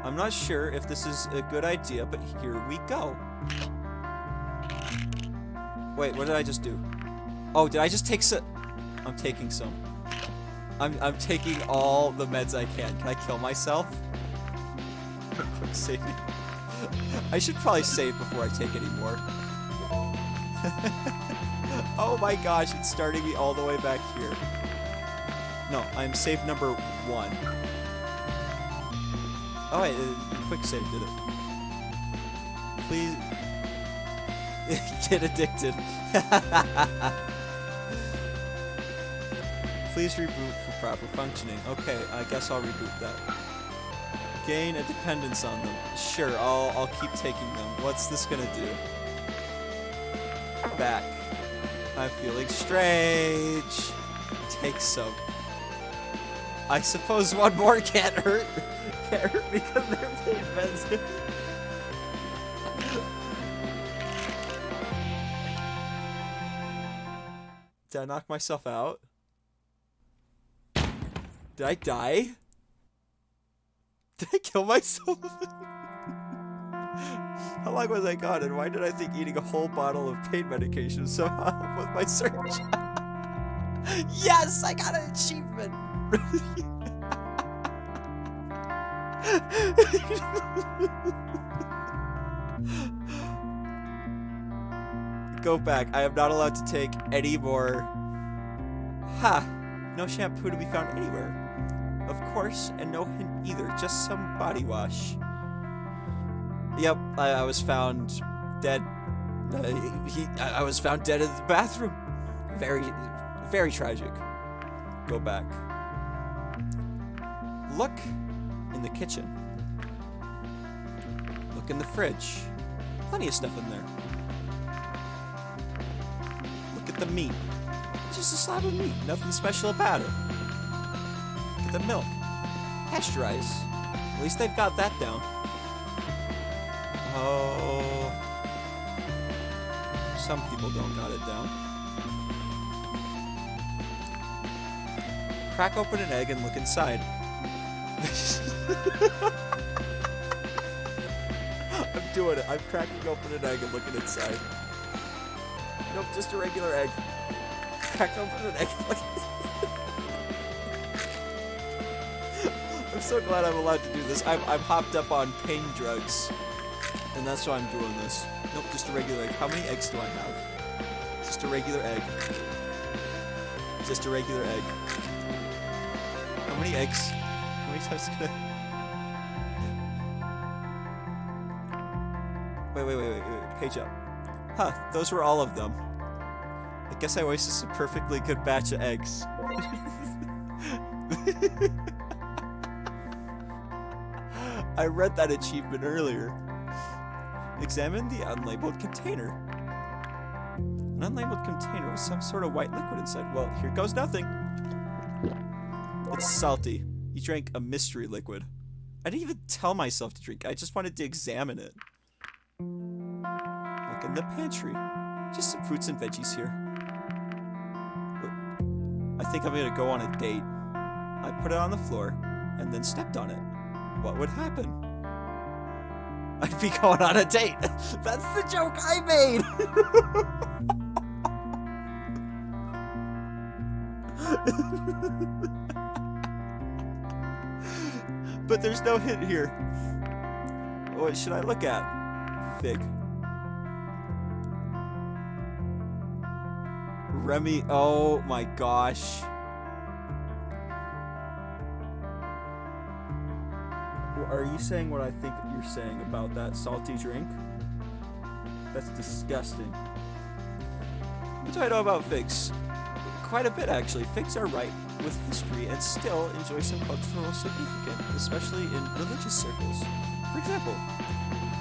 I'm not sure if this is a good idea, but here we go. Wait, what did I just do? Oh, did I just take some? I'm taking some. I'm taking all the meds I can. Can I kill myself? Quick saving. I should probably save before I take any more. Oh my gosh, it's starting me all the way back here. No, I'm save number 1. Oh wait, quick save did it. Please get addicted. Please reboot for proper functioning. Okay, I guess I'll reboot that. Gain a dependence on them. Sure, I'll keep taking them. What's this gonna do? Back. I'm feeling strange. Take some. I suppose one more can't hurt. Can't hurt because they're pain meds. Did I knock myself out? Did I die? Did I kill myself? How long was I gone, and why did I think eating a whole bottle of pain medication somehow help with my search? Yes, I got an achievement. Go back. I am not allowed to take any more. Ha! No shampoo to be found anywhere. Of course, and no hint either. Just some body wash. Yep, I was found dead. I was found dead in the bathroom. Very, very tragic. Go back. Look in the kitchen. Look in the fridge. Plenty of stuff in there. Look at the meat. It's just a slab of meat. Nothing special about it. Look at the milk. Pasteurized. At least they've got that down. Oh. Some people don't got it down. Crack open an egg and look inside. I'm doing it. I'm cracking open an egg and looking inside. Nope, just a regular egg. Crack open an egg and look inside. I'm so glad I'm allowed to do this. I'm hopped up on pain drugs. And that's why I'm doing this. Nope, just a regular egg. How many eggs do I have? Just a regular egg. Just a regular egg. How many eggs? How many times can I... Wait. Page up. Huh, those were all of them. I guess I wasted a perfectly good batch of eggs. I read that achievement earlier. Examine the unlabeled container. An unlabeled container with some sort of white liquid inside. Well, here goes nothing. It's salty. You drank a mystery liquid. I didn't even tell myself to drink. I just wanted to examine it. Look in the pantry. Just some fruits and veggies here. I think I'm gonna go on a date. I put it on the floor and then stepped on it. What would happen? I'd be going on a date. That's the joke I made. But there's no hint here. What should I look at? Fig. Remy. Oh my gosh. Are you saying what I think you're saying about that salty drink? That's disgusting. What do I know about figs? Quite a bit, actually. Figs are ripe with history and still enjoy some cultural significance, especially in religious circles. For example,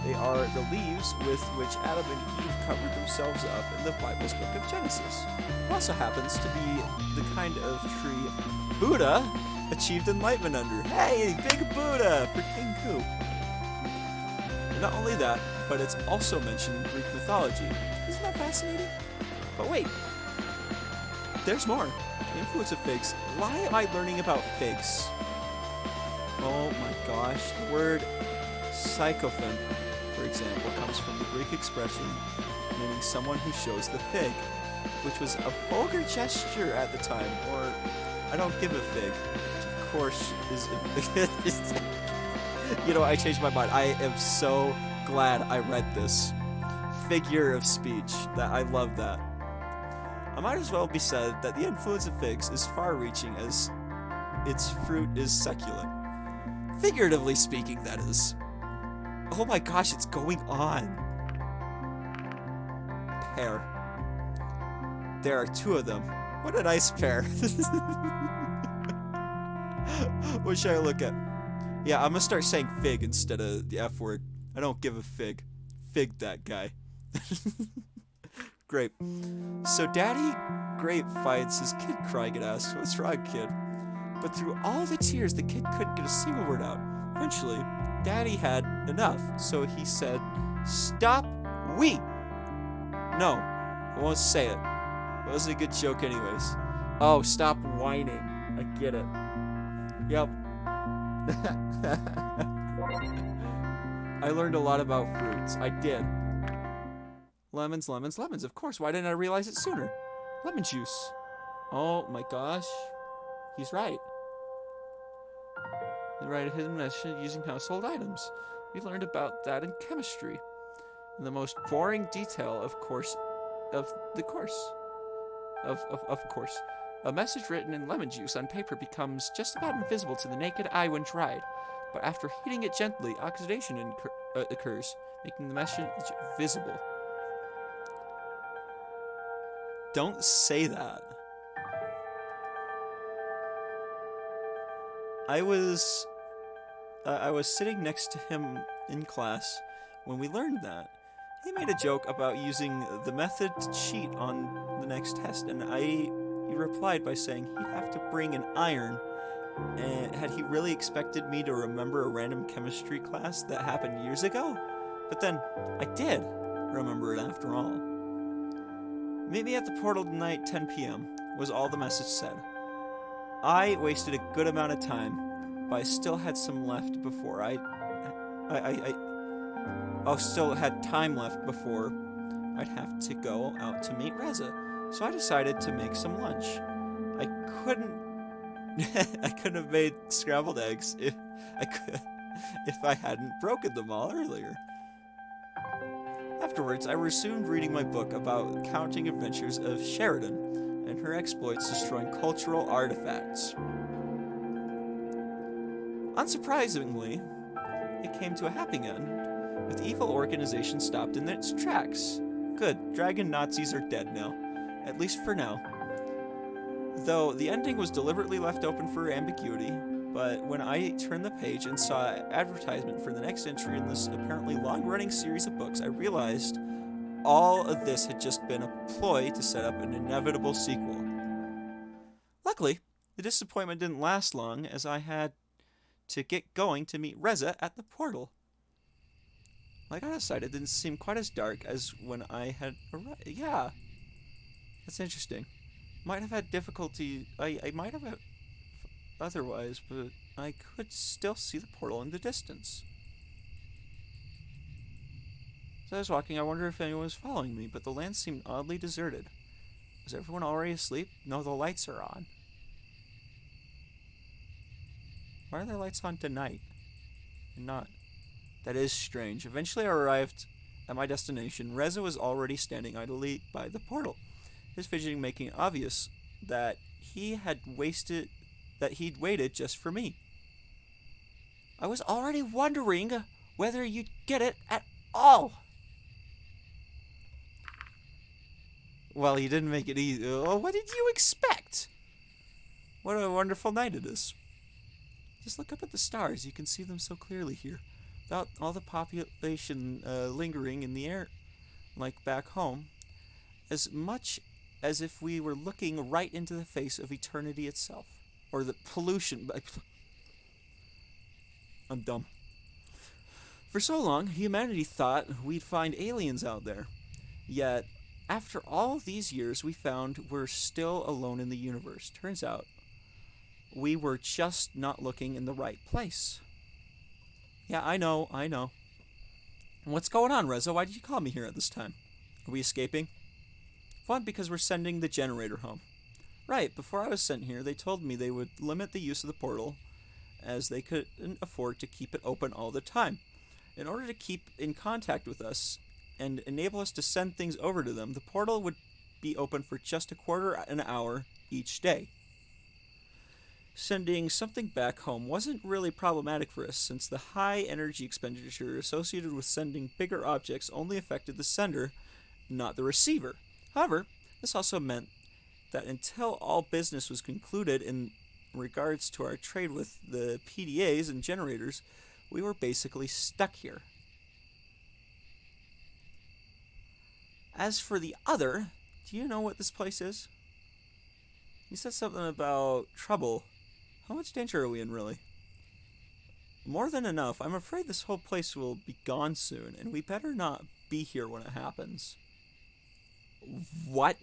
they are the leaves with which Adam and Eve covered themselves up in the Bible's book of Genesis. It also happens to be the kind of tree Buddha achieved enlightenment under. Hey, big Buddha for King Ku. And not only that, but it's also mentioned in Greek mythology. Isn't that fascinating? But wait, there's more. The influence of figs. Why am I learning about figs? Oh my gosh. The word sycophant, for example, comes from the Greek expression meaning someone who shows the fig, which was a vulgar gesture at the time, or I don't give a fig, which of course is you know, I changed my mind. I am so glad I read this figure of speech. That I love that. It might as well be said that the influence of figs is far-reaching as its fruit is succulent. Figuratively speaking, that is. Oh my gosh, it's going on. Pear. There are two of them. What a nice pair. What should I look at? Yeah, I'm gonna start saying fig instead of the F word. I don't give a fig. Fig that guy. Grape. So Daddy Grape finds his kid crying and asks, "What's wrong, kid?" But through all the tears, the kid couldn't get a single word out. Eventually, Daddy had enough, so he said, "Stop, we." No, I won't say it. It wasn't a good joke anyways. Oh, stop whining. I get it. Yep. I learned a lot about fruits. I did. Lemons, lemons, lemons. Of course, why didn't I realize it sooner? Lemon juice. Oh my gosh. He's right. You write a hidden message using household items. We learned about that in chemistry. In the most boring detail, of course. A message written in lemon juice on paper becomes just about invisible to the naked eye when dried. But after heating it gently, oxidation occurs, making the message visible. Don't say that. I was sitting next to him in class when we learned that. He made a joke about using the method to cheat on the next test, and he replied by saying he'd have to bring an iron. And had he really expected me to remember a random chemistry class that happened years ago? But then, I did remember it after all. Meet me at the portal tonight, 10 p.m., was all the message said. I wasted a good amount of time, but I still had some left before still had time left before I'd have to go out to meet Reza, so I decided to make some lunch. I couldn't have made scrambled eggs if I hadn't broken them all earlier. Afterwards, I resumed reading my book about counting adventures of Sheridan and her exploits destroying cultural artifacts. Unsurprisingly, it came to a happy end, with the evil organization stopped in its tracks. Good, dragon Nazis are dead now, at least for now. Though the ending was deliberately left open for ambiguity, but when I turned the page and saw advertisement for the next entry in this apparently long-running series of books, I realized all of this had just been a ploy to set up an inevitable sequel. Luckily, the disappointment didn't last long, as I had to get going to meet Reza at the portal. When I got outside, it didn't seem quite as dark as when I had arrived. Yeah, that's interesting. Might have had difficulty. I might have had otherwise, but I could still see the portal in the distance. As I was walking, I wondered if anyone was following me, but the land seemed oddly deserted. Was everyone already asleep? No, the lights are on. Why are there lights on tonight and not? That is strange. Eventually I arrived at my destination. Reza was already standing idly by the portal, his fidgeting making obvious that he'd waited just for me. I was already wondering whether you'd get it at all. Well, you didn't make it easy. Oh, what did you expect? What a wonderful night it is. Just look up at the stars. You can see them so clearly here, without all the population lingering in the air like back home, as much as if we were looking right into the face of eternity itself. Or the pollution. I'm dumb. For so long, humanity thought we'd find aliens out there. Yet, after all these years, we found we're still alone in the universe. Turns out, we were just not looking in the right place. Yeah, I know. What's going on, Reza? Why did you call me here at this time? Are we escaping? Fun, because we're sending the generator home. Right, before I was sent here, they told me they would limit the use of the portal, as they couldn't afford to keep it open all the time. In order to keep in contact with us and enable us to send things over to them, the portal would be open for just a quarter an hour each day. Sending something back home wasn't really problematic for us, since the high energy expenditure associated with sending bigger objects only affected the sender, not the receiver. However, this also meant that until all business was concluded in regards to our trade with the PDAs and generators, we were basically stuck here. As for the other, do you know what this place is? You said something about trouble. How much danger are we in, really? More than enough. I'm afraid this whole place will be gone soon, and we better not be here when it happens. What?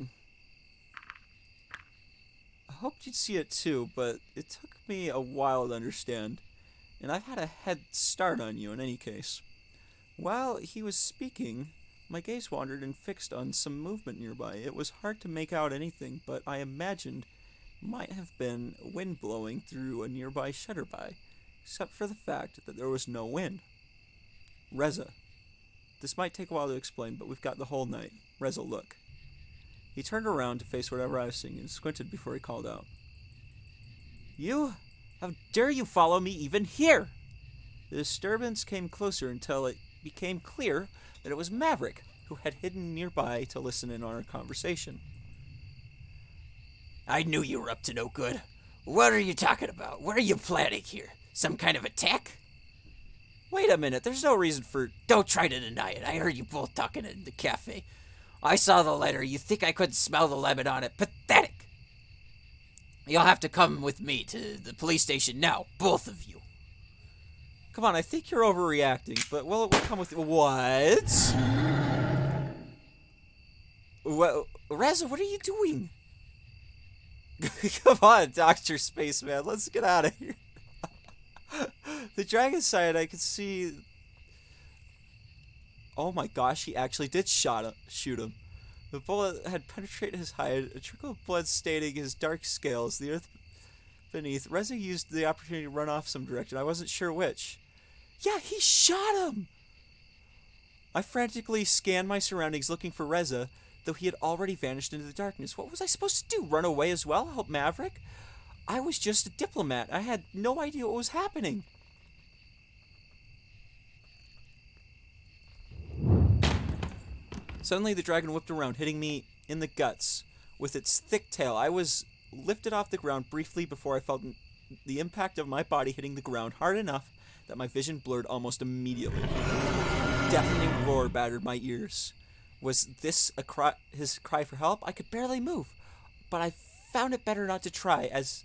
I hoped you'd see it too, but it took me a while to understand, and I've had a head start on you in any case. While he was speaking, my gaze wandered and fixed on some movement nearby. It was hard to make out anything, but I imagined might have been wind blowing through a nearby shutterby, except for the fact that there was no wind. Reza. This might take a while to explain, but we've got the whole night. Reza, look. He turned around to face whatever I was seeing and squinted before he called out. You? How dare you follow me even here? The disturbance came closer until it became clear that it was Maverick, who had hidden nearby to listen in on our conversation. I knew you were up to no good. What are you talking about? What are you planning here? Some kind of attack? Wait a minute, there's no reason for... Don't try to deny it. I heard you both talking in the cafe. I saw the letter. You think I couldn't smell the lemon on it? Pathetic! You'll have to come with me to the police station now, both of you. Come on, I think you're overreacting, but we'll come with... What? Reza, what are you doing? Come on, Dr. Spaceman, let's get out of here. The dragon side, I could see... Oh my gosh, he actually did shoot him. The bullet had penetrated his hide, a trickle of blood staining his dark scales, the earth beneath. Reza used the opportunity to run off some direction. I wasn't sure which. Yeah, he shot him! I frantically scanned my surroundings looking for Reza, though he had already vanished into the darkness. What was I supposed to do? Run away as well? Help Maverick? I was just a diplomat. I had no idea what was happening. Suddenly, the dragon whipped around, hitting me in the guts with its thick tail. I was lifted off the ground briefly before I felt the impact of my body hitting the ground hard enough that my vision blurred almost immediately. A deafening roar battered my ears. Was this his cry for help? I could barely move, but I found it better not to try, as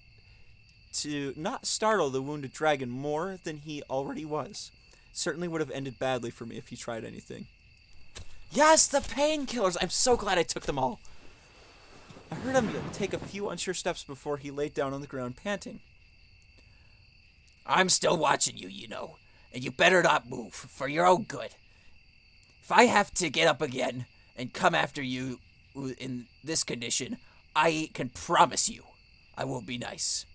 to not startle the wounded dragon more than he already was. Certainly would have ended badly for me if he tried anything. Yes, the painkillers! I'm so glad I took them all. I heard him take a few unsure steps before he laid down on the ground, panting. I'm still watching you, you know, and you better not move, for your own good. If I have to get up again and come after you in this condition, I can promise you I will be nice.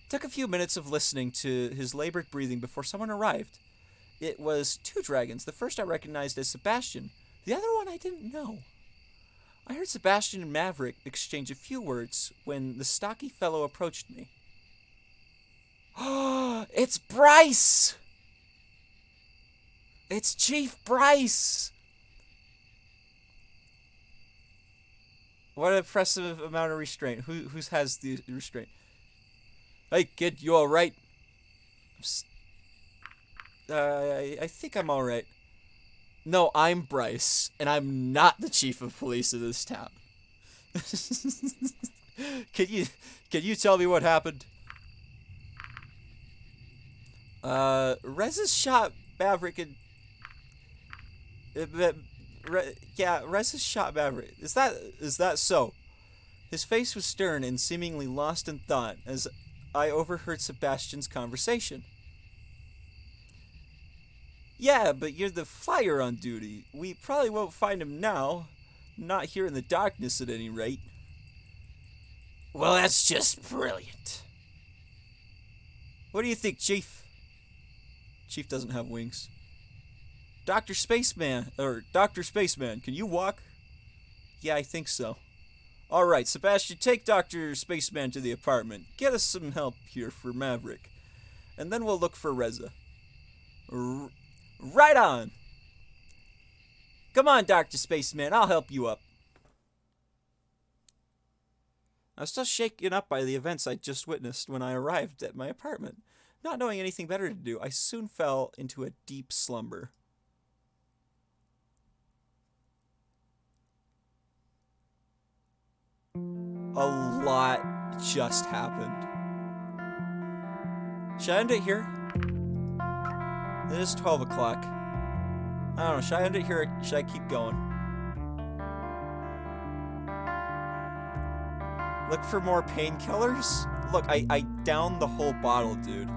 It took a few minutes of listening to his labored breathing before someone arrived. It was 2 dragons. The first I recognized as Sebastian. The other one I didn't know. I heard Sebastian and Maverick exchange a few words when the stocky fellow approached me. Oh, it's Bryce! It's Chief Bryce! What an impressive amount of restraint. Who has the restraint? Hey, kid, you all right? I think I'm all right. No, I'm Bryce, and I'm not the chief of police of this town. Can you tell me what happened? Reza's shot Maverick and... Reza's shot Maverick. Is that so? His face was stern and seemingly lost in thought as I overheard Sebastian's conversation. Yeah, but you're the flyer on duty. We probably won't find him now. Not here in the darkness at any rate. Well, that's just brilliant. What do you think, Chief? Chief doesn't have wings. Dr. Spaceman, can you walk? Yeah, I think so. Alright, Sebastian, take Dr. Spaceman to the apartment. Get us some help here for Maverick. And then we'll look for Reza. Right on! Come on, Dr. Spaceman, I'll help you up. I was still shaken up by the events I'd just witnessed when I arrived at my apartment. Not knowing anything better to do, I soon fell into a deep slumber. A lot just happened. Should I end it here? It is 12 o'clock. I don't know, should I end it here or should I keep going? Look for more painkillers? Look, I downed the whole bottle, dude.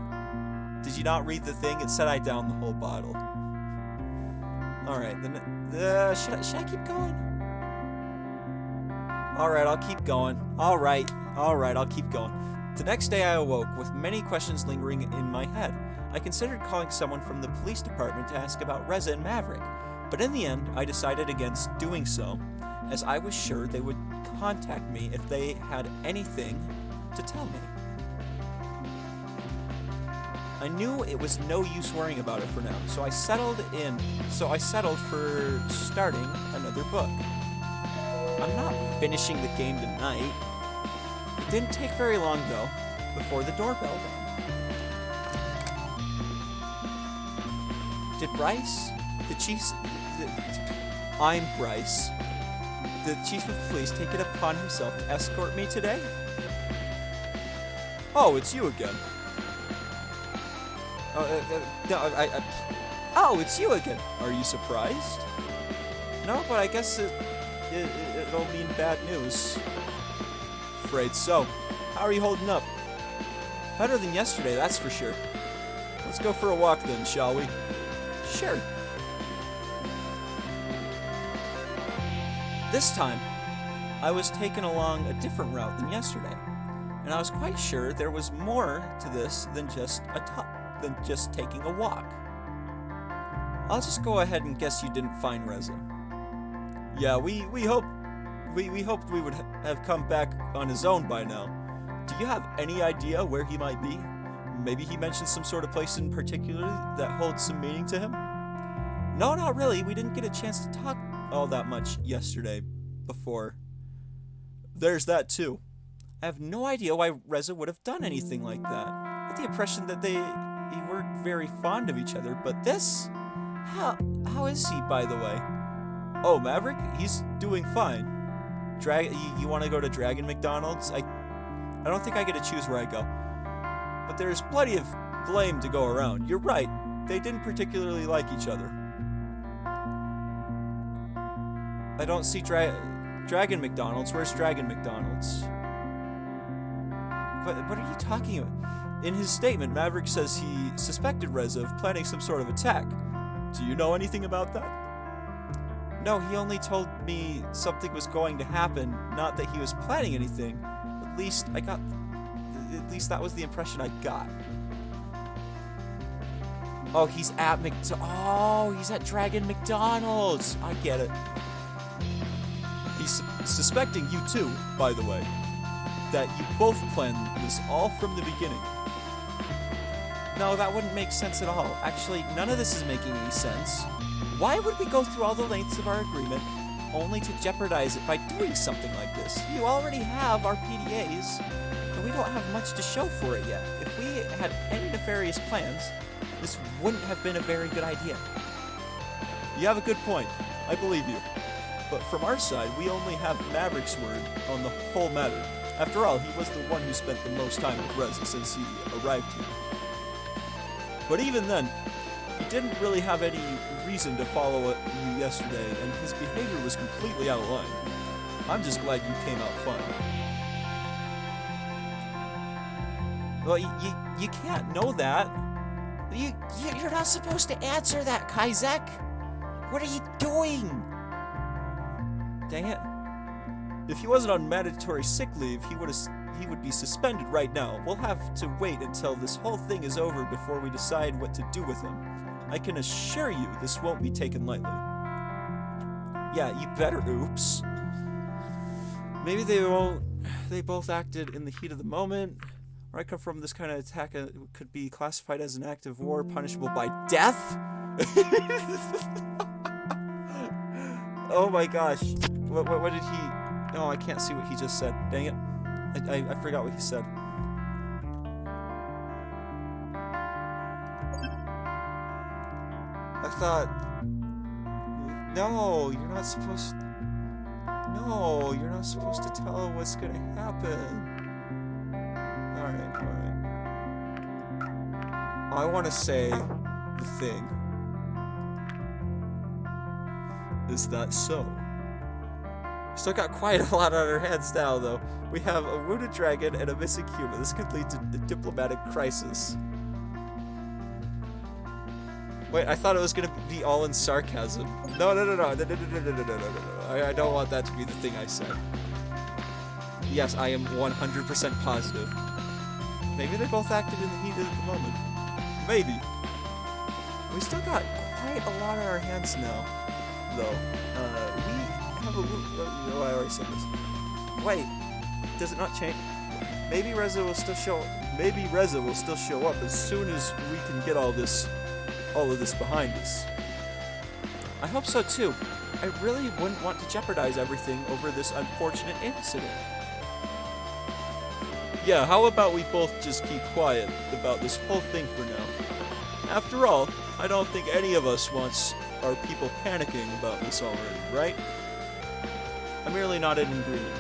Did you not read the thing? It said I downed the whole bottle. Alright, then should I keep going? Alright, I'll keep going. Alright, I'll keep going. The next day I awoke with many questions lingering in my head. I considered calling someone from the police department to ask about Reza and Maverick, but in the end, I decided against doing so, as I was sure they would contact me if they had anything to tell me. I knew it was no use worrying about it for now, so I settled for starting another book. I'm not finishing the game tonight. It didn't take very long, though, before the doorbell rang. Did Bryce, I'm Bryce, the chief of police, take it upon himself to escort me today? Oh, it's you again. Oh, it's you again. Are you surprised? No, but I guess it'll mean bad news. Afraid so. How are you holding up? Better than yesterday, that's for sure. Let's go for a walk then, shall we? Sure. This time, I was taken along a different route than yesterday, and I was quite sure there was more to this than just taking a walk. I'll just go ahead and guess you didn't find Reza. Yeah, we hoped we would have come back on his own by now. Do you have any idea where he might be? Maybe he mentioned some sort of place in particular that holds some meaning to him? No, not really. We didn't get a chance to talk all that much yesterday before. There's that too. I have no idea why Reza would have done anything like that. I had the impression that they weren't very fond of each other, but this? How is he, by the way? Oh, Maverick? He's doing fine. You want to go to Dragon McDonald's? I don't think I get to choose where I go. But there's plenty of blame to go around. You're right. They didn't particularly like each other. I don't see Dragon McDonald's. Where's Dragon McDonald's? What are you talking about? In his statement, Maverick says he suspected Reza of planning some sort of attack. Do you know anything about that? No, he only told me something was going to happen, not that he was planning anything. At least that was the impression I got. Oh, he's at he's at Dragon McDonald's. I get it. He's suspecting you too, by the way. That you both planned this all from the beginning. No, that wouldn't make sense at all. Actually, none of this is making any sense. Why would we go through all the lengths of our agreement only to jeopardize it by doing something like this? You already have our PDAs, and we don't have much to show for it yet. If we had any nefarious plans, this wouldn't have been a very good idea. You have a good point. I believe you. But from our side, we only have Maverick's word on the whole matter. After all, he was the one who spent the most time with Reza since he arrived here. But even then, he didn't really have any reason to follow you yesterday, and his behavior was completely out of line. I'm just glad you came out fine. Well, you can't know that. You're not supposed to answer that, Kaizek. What are you doing? Dang it. If he wasn't on mandatory sick leave, he would be suspended right now. We'll have to wait until this whole thing is over before we decide what to do with him. I can assure you this won't be taken lightly. Yeah, you better, oops. Maybe they won't. They both acted in the heat of the moment. Where I come from, this kind of attack could be classified as an act of war punishable by death? Oh my gosh. What did he... Oh, I can't see what he just said. Dang it. I forgot what he said. I thought... No, you're not supposed... No, you're not supposed to tell him what's gonna happen. Alright. I want to say the thing. Is that so? Still got quite a lot on our hands now, though. We have a wounded dragon and a missing human. This could lead to a diplomatic crisis. Wait, I thought it was gonna be all in sarcasm. No. I don't want that to be the thing I said. Yes, I am 100% positive. Maybe they both acted in the heat of the moment. Maybe. We still got quite a lot on our hands now, though. We have a... Oh, I already said this. Wait, does it not change? Maybe Reza will still show up as soon as we can get all of this behind us. I hope so too. I really wouldn't want to jeopardize everything over this unfortunate incident. Yeah, how about we both just keep quiet about this whole thing for now? After all, I don't think any of us wants our people panicking about this already, right? I'm merely not in agreement.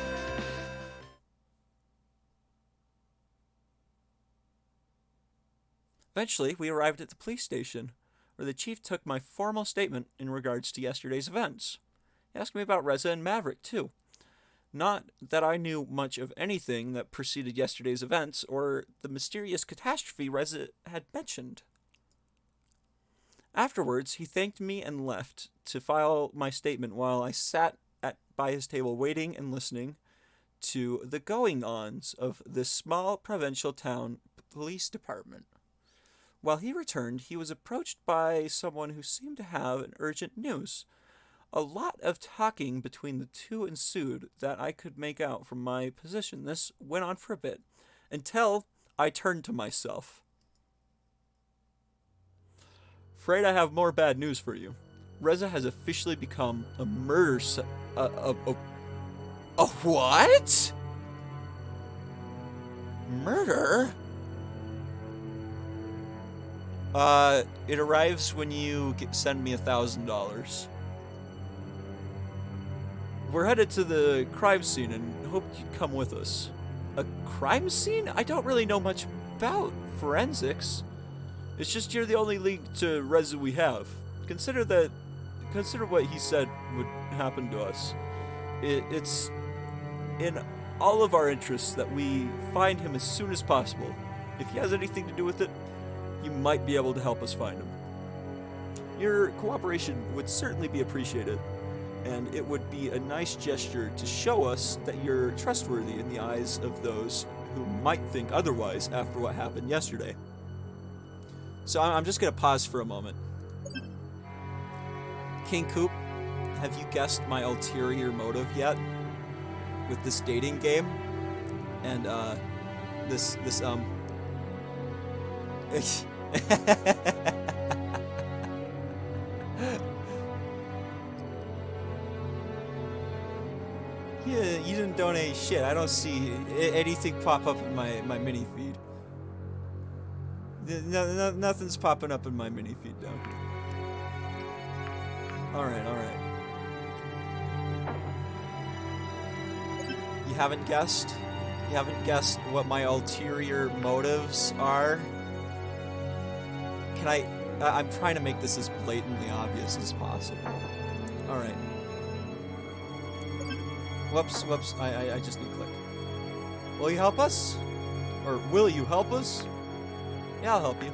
Eventually, we arrived at the police station, where the chief took my formal statement in regards to yesterday's events. He asked me about Reza and Maverick, too. Not that I knew much of anything that preceded yesterday's events, or the mysterious catastrophe Reza had mentioned. Afterwards, he thanked me and left to file my statement while I sat by his table waiting and listening to the going-ons of this small provincial town police department. While he returned, he was approached by someone who seemed to have an urgent news. A lot of talking between the two ensued that I could make out from my position. This went on for a bit, until I turned to myself. Afraid I have more bad news for you. Reza has officially become a murder a what? Murder? It arrives when you send me $1,000. We're headed to the crime scene and hope you'd come with us. A crime scene? I don't really know much about forensics. It's just you're the only link to Reza we have. Consider what he said would happen to us. It's in all of our interests that we find him as soon as possible. If he has anything to do with it, you might be able to help us find him. Your cooperation would certainly be appreciated, and it would be a nice gesture to show us that you're trustworthy in the eyes of those who might think otherwise after what happened yesterday. So I'm just going to pause for a moment. King Coop, have you guessed my ulterior motive yet? With this dating game? And, Yeah, you didn't donate shit. I don't see anything pop up in my mini feed. Nothing's popping up in my mini feed down here. Alright. You haven't guessed? You haven't guessed what my ulterior motives are? I'm trying to make this as blatantly obvious as possible. Alright. Whoops, I just need to click. Will you help us? Or will you help us? Yeah, I'll help you.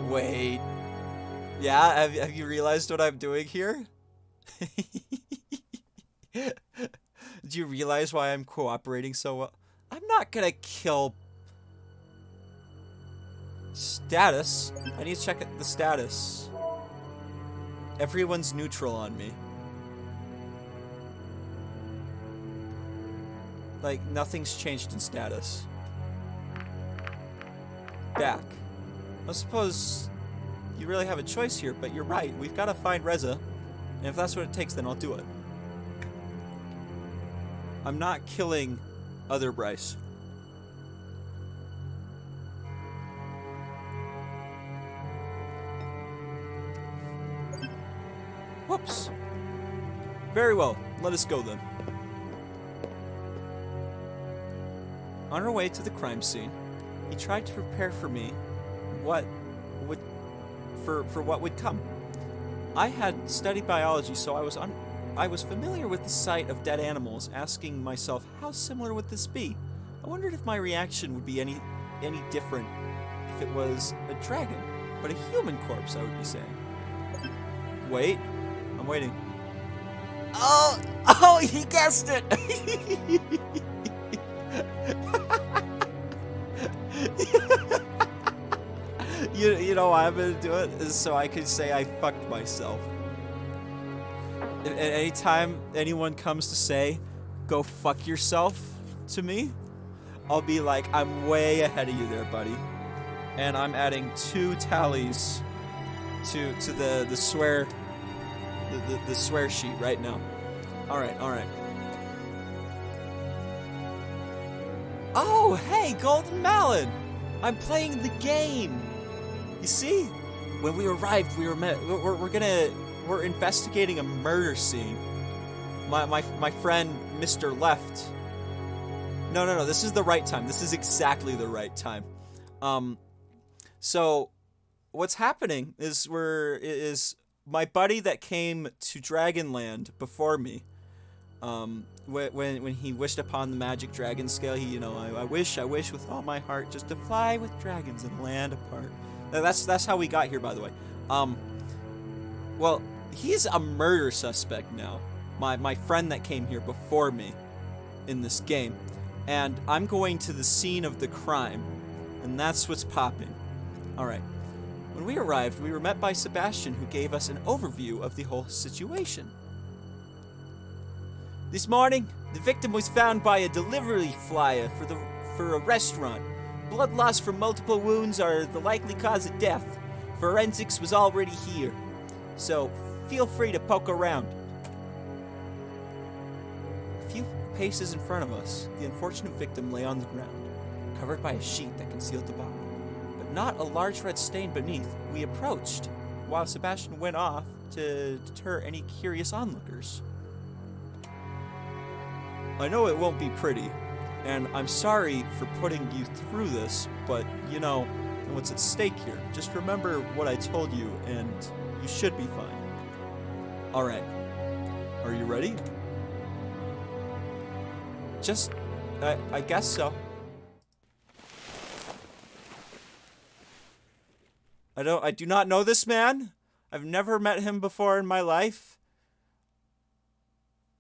Wait. Yeah, have you realized what I'm doing here? Do you realize why I'm cooperating so well? I'm not gonna kill... Status? I need to check the status. Everyone's neutral on me. Like, nothing's changed in status. Back. I suppose you really have a choice here, but you're right. We've got to find Reza, and if that's what it takes, then I'll do it. I'm not killing other Bryce. Whoops. Very well. Let us go then. On our way to the crime scene, he tried to prepare for me what would come. I had studied biology, so I was familiar with the sight of dead animals, asking myself, how similar would this be? I wondered if my reaction would be any different if it was a dragon, but a human corpse, I would be saying. Wait, I'm waiting. Oh, he guessed it! You know why I'm gonna do it? Is so I can say I fucked myself. At any time anyone comes to say, go fuck yourself to me, I'll be like, I'm way ahead of you there, buddy. And I'm adding 2 tallies to the swear the swear sheet right now. Alright. Oh, hey, Golden Mallet! I'm playing the game! You see? When we arrived, we're investigating a murder scene. My friend, Mr. Left. No, this is the right time. This is exactly the right time. So, what's happening is my buddy that came to Dragonland before me, when he wished upon the magic dragon scale, I wish with all my heart just to fly with dragons and land apart. That's how we got here, by the way. Well, he's a murder suspect now. My friend that came here before me in this game, and I'm going to the scene of the crime, and that's what's popping. Alright. When we arrived, we were met by Sebastian, who gave us an overview of the whole situation. This morning, the victim was found by a delivery flyer for a restaurant. Blood loss from multiple wounds are the likely cause of death. Forensics was already here, so feel free to poke around. A few paces in front of us, the unfortunate victim lay on the ground, covered by a sheet that concealed the body, but not a large red stain beneath. We approached, while Sebastian went off to deter any curious onlookers. I know it won't be pretty, and I'm sorry for putting you through this, but, you know, what's at stake here? Just remember what I told you, and you should be fine. Alright. Are you ready? I guess so. I do not know this man. I've never met him before in my life.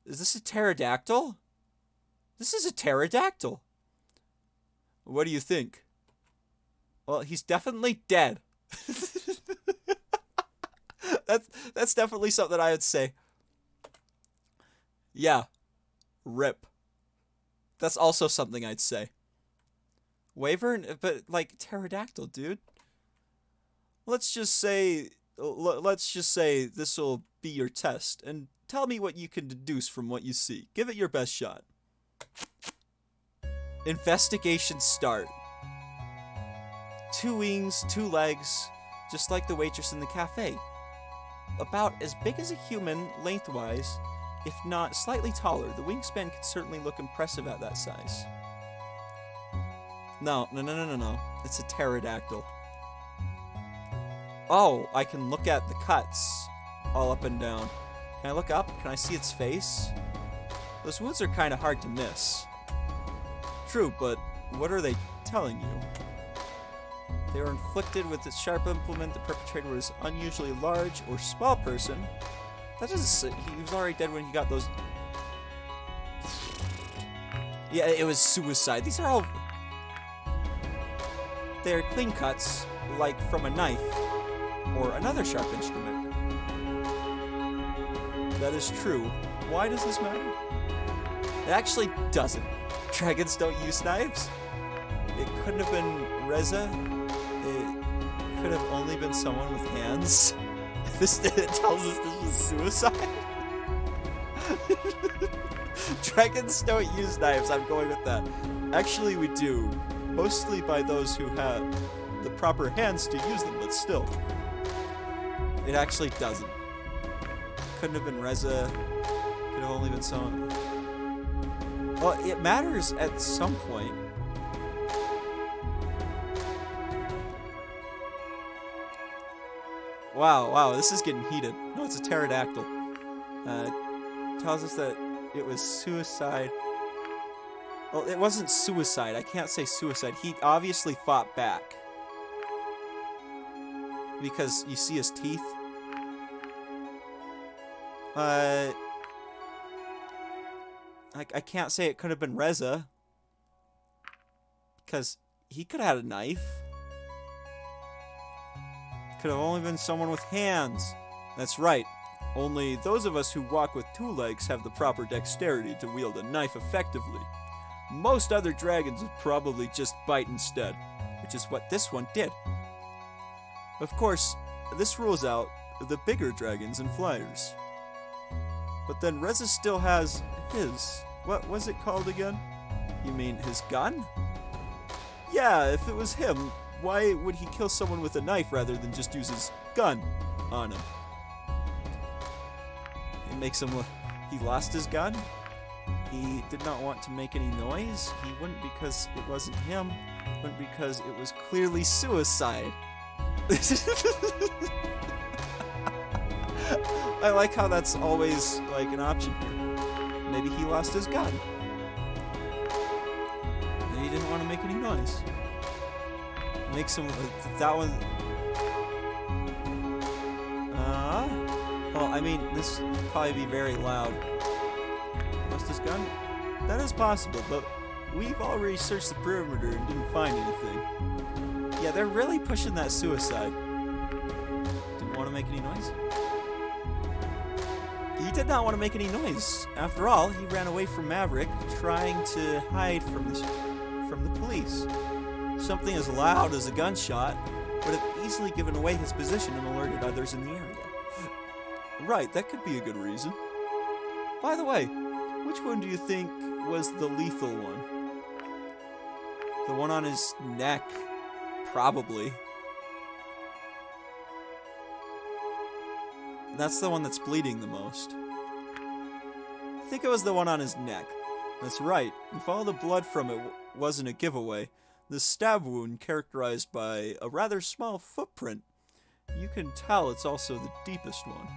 Is this a pterodactyl? This is a pterodactyl. What do you think? Well, he's definitely dead. That's definitely something I would say. Yeah. RIP. That's also something I'd say. Wyvern, but like pterodactyl, dude. Let's just say this will be your test, and tell me what you can deduce from what you see. Give it your best shot. Investigation start. 2 wings, 2 legs, just like the waitress in the cafe. About as big as a human lengthwise, if not slightly taller. The wingspan could certainly look impressive at that size. No. It's a pterodactyl. Oh, I can look at the cuts all up and down. Can I look up? Can I see its face? Those wounds are kind of hard to miss. True, but what are they telling you? They were inflicted with its sharp implement. The perpetrator was unusually large or small person. That doesn't say he was already dead when he got those. Yeah, it was suicide. These are all. They're clean cuts, like from a knife or another sharp instrument. That is true. Why does this matter? It actually doesn't. Dragons don't use knives. It couldn't have been Reza. It could have only been someone with hands. This tells us this was suicide. Dragons don't use knives. I'm going with that. Actually, we do. Mostly by those who have the proper hands to use them, but still. It actually doesn't. Couldn't have been Reza. Could have only been someone. Well, it matters at some point. Wow, this is getting heated. No, it's a pterodactyl. Tells us that it was suicide. Well, it wasn't suicide. I can't say suicide. He obviously fought back. Because you see his teeth. I can't say it could have been Reza. Because he could have had a knife. Could have only been someone with hands. That's right. Only those of us who walk with 2 legs have the proper dexterity to wield a knife effectively. Most other dragons would probably just bite instead, which is what this one did. Of course, this rules out the bigger dragons and flyers. But then Reza still has his. What was it called again? You mean his gun? Yeah, if it was him, why would he kill someone with a knife rather than just use his gun on him? It makes him look. He lost his gun? He did not want to make any noise? He wouldn't because it wasn't him. Wouldn't because it was clearly suicide. I like how that's always like an option here. Maybe he lost his gun. Maybe he didn't want to make any noise. Makes him that one. Well, I mean, this would probably be very loud. Lost his gun? That is possible, but we've already searched the perimeter and didn't find anything. Yeah, they're really pushing that suicide. Didn't want to make any noise? He did not want to make any noise. After all, he ran away from Maverick, trying to hide from the police. Something as loud as a gunshot would have easily given away his position and alerted others in the area. Right, that could be a good reason. By the way, which one do you think was the lethal one? The one on his neck? Probably. That's the one that's bleeding the most. I think it was the one on his neck. That's right. If all the blood from it wasn't a giveaway, the stab wound characterized by a rather small footprint, you can tell it's also the deepest one.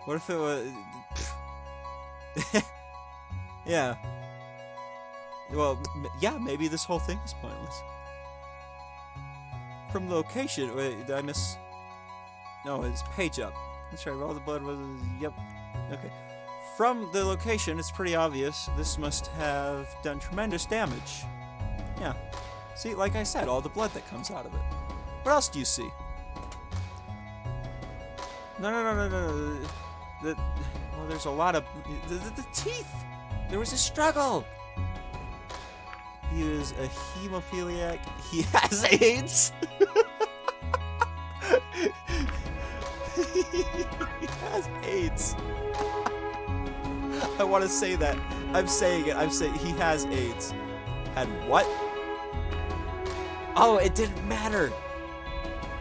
What if it was... Yeah. Well, yeah, maybe this whole thing is pointless. From the location... Wait, did I miss... No, it's page up. That's right, all the blood was... Yep. Okay. From the location, it's pretty obvious this must have done tremendous damage. Yeah. See, like I said, all the blood that comes out of it. What else do you see? No. Well, there's a lot of... The teeth! There was a struggle! He is a hemophiliac. He has AIDS! He has AIDS. I want to say that. I'm saying it. I'm saying he has AIDS. Had what? Oh, it didn't matter.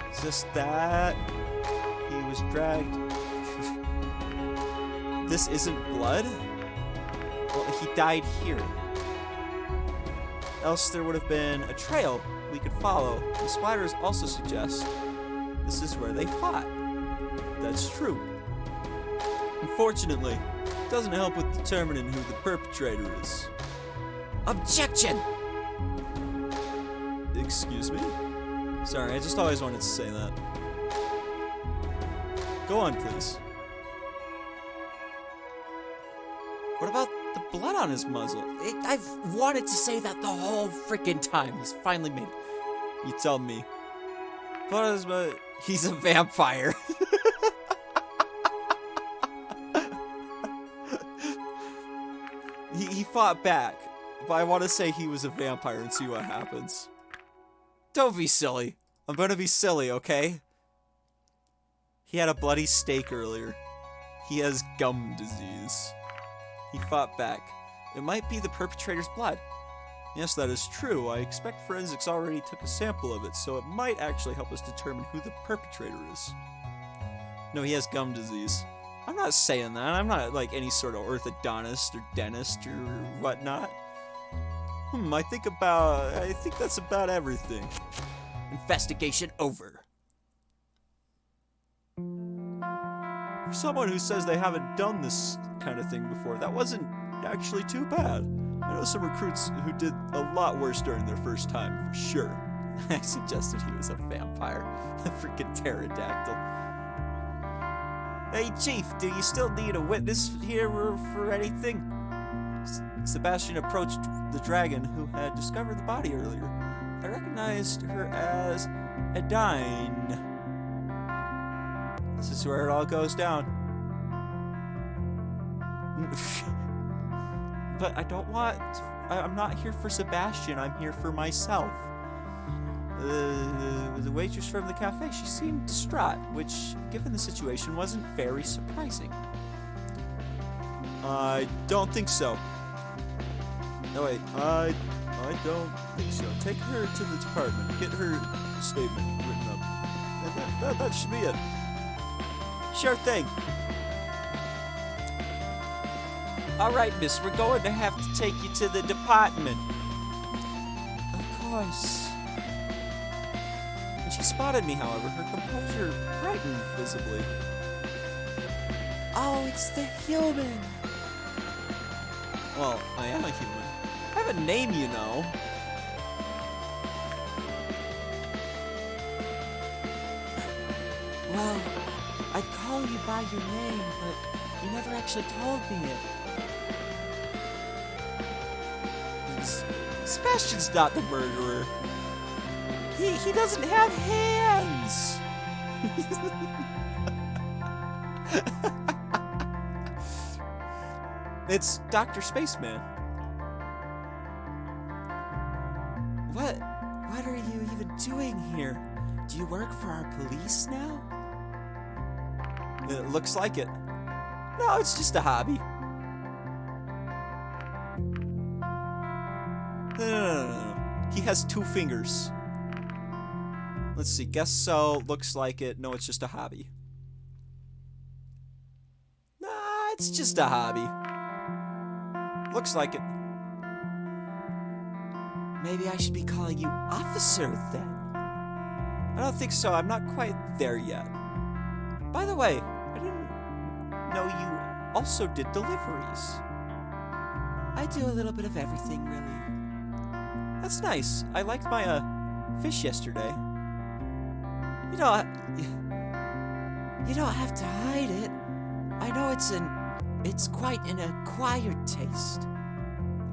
It's just that he was dragged. This isn't blood? Well, he died here. Else there would have been a trail we could follow. The splatters also suggest this is where they fought. That's true. Unfortunately, it doesn't help with determining who the perpetrator is. Objection! Excuse me? Sorry, I just always wanted to say that. Go on, please. What about the blood on his muzzle? I've wanted to say that the whole freaking time. He's finally made it. You tell me. Blood on his muzzle. He's a vampire. He fought back, but I want to say he was a vampire and see what happens. Don't be silly. I'm gonna be silly, okay? He had a bloody steak earlier. He has gum disease. He fought back. It might be the perpetrator's blood. Yes, that is true. I expect forensics already took a sample of it, so it might actually help us determine who the perpetrator is. No, he has gum disease. I'm not saying that. I'm not like any sort of orthodontist or dentist or whatnot. I think that's about everything. Investigation over. For someone who says they haven't done this kind of thing before, that wasn't actually too bad. I know some recruits who did a lot worse during their first time, for sure. I suggested he was a vampire. A freaking pterodactyl. Hey, Chief, do you still need a witness here for anything? Sebastian approached the dragon who had discovered the body earlier. I recognized her as Edine. This is where it all goes down. But I don't want... I'm not here for Sebastian, I'm here for myself. The waitress from the cafe, she seemed distraught, which, given the situation, wasn't very surprising. I don't think so. No, wait, I don't think so. Take her to the department, get her statement written up. That should be it. Sure thing. Alright, miss, we're going to have to take you to the department. Of course. When she spotted me, however, her composure brightened visibly. Oh, it's the human. Well, I am a human. I have a name, you know. Well, I'd call you by your name, but you never actually told me it. Sebastian's not the murderer. He doesn't have hands. It's Dr. Spaceman. What are you even doing here? Do you work for our police now? It looks like it. No, it's just a hobby. No. He has 2 fingers. Let's see. Guess so. Looks like it. No, it's just a hobby. Nah, it's just a hobby. Looks like it. Maybe I should be calling you officer then. I don't think so. I'm not quite there yet. By the way, I didn't know you also did deliveries. I do a little bit of everything, really. That's nice. I liked my fish yesterday. You don't have to hide it. I know it's quite an acquired taste.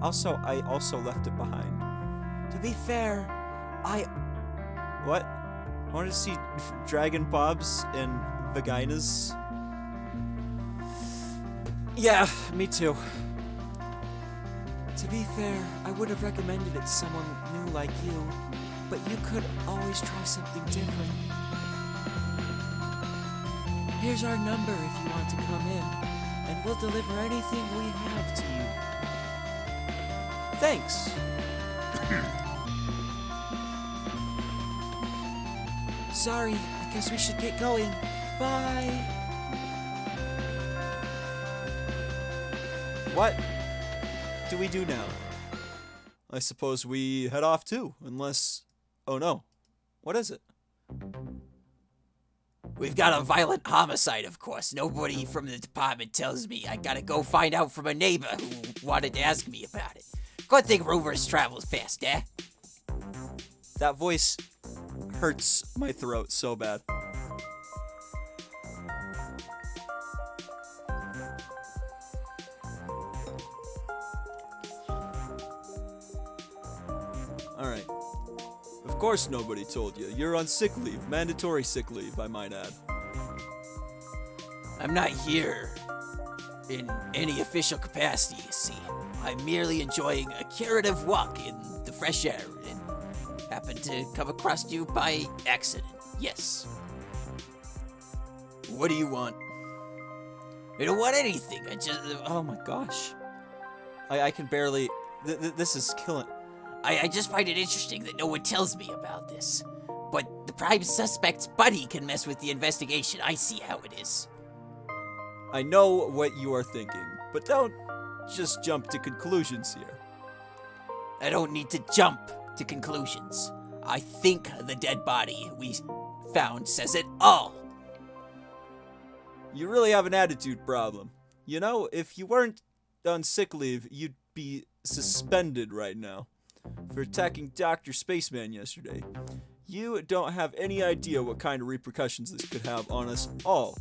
Also, I also left it behind. To be fair, What? I wanted to see dragon bobs and vaginas. Yeah, me too. To be fair, I would have recommended it to someone new like you, but you could always try something different. Here's our number if you want to come in, and we'll deliver anything we have to you. Thanks. Sorry, I guess we should get going. Bye. What do we do now? I suppose we head off too, unless... Oh no. What is it? We've got a violent homicide, of course. Nobody from the department tells me. I gotta go find out from a neighbor who wanted to ask me about it. Good thing rumors travel fast, eh? That voice hurts my throat so bad. Alright. Of course nobody told you. You're on sick leave. Mandatory sick leave, I might add. I'm not here in any official capacity, you see. I'm merely enjoying a curative walk in the fresh air and happened to come across you by accident. Yes. What do you want? I don't want anything. I just... Oh my gosh. I can barely... this is killing... I just find it interesting that no one tells me about this. But the prime suspect's buddy can mess with the investigation. I see how it is. I know what you are thinking, but don't just jump to conclusions here. I don't need to jump to conclusions. I think the dead body we found says it all. You really have an attitude problem. You know, if you weren't on sick leave, you'd be suspended right now for attacking Dr. Spaceman yesterday. You don't have any idea what kind of repercussions this could have on us all.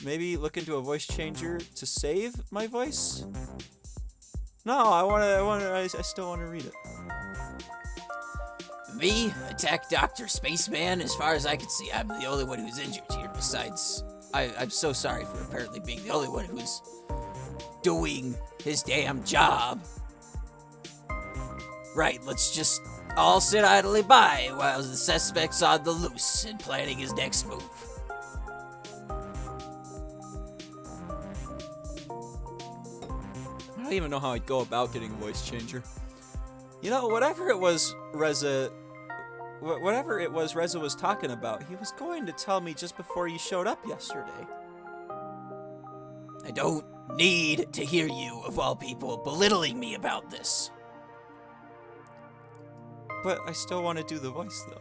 Maybe look into a voice changer to save my voice? No, I still want to read it. Me attack Dr. Spaceman? As far as I can see, I'm the only one who's injured here. Besides, I'm so sorry for apparently being the only one who's doing his damn job. Right, let's just all sit idly by while the suspect's on the loose and planning his next move. I don't even know how I'd go about getting a voice changer. You know, whatever it was Reza was talking about, he was going to tell me just before you showed up yesterday. I don't need to hear you, of all people, belittling me about this. But I still want to do the voice, though.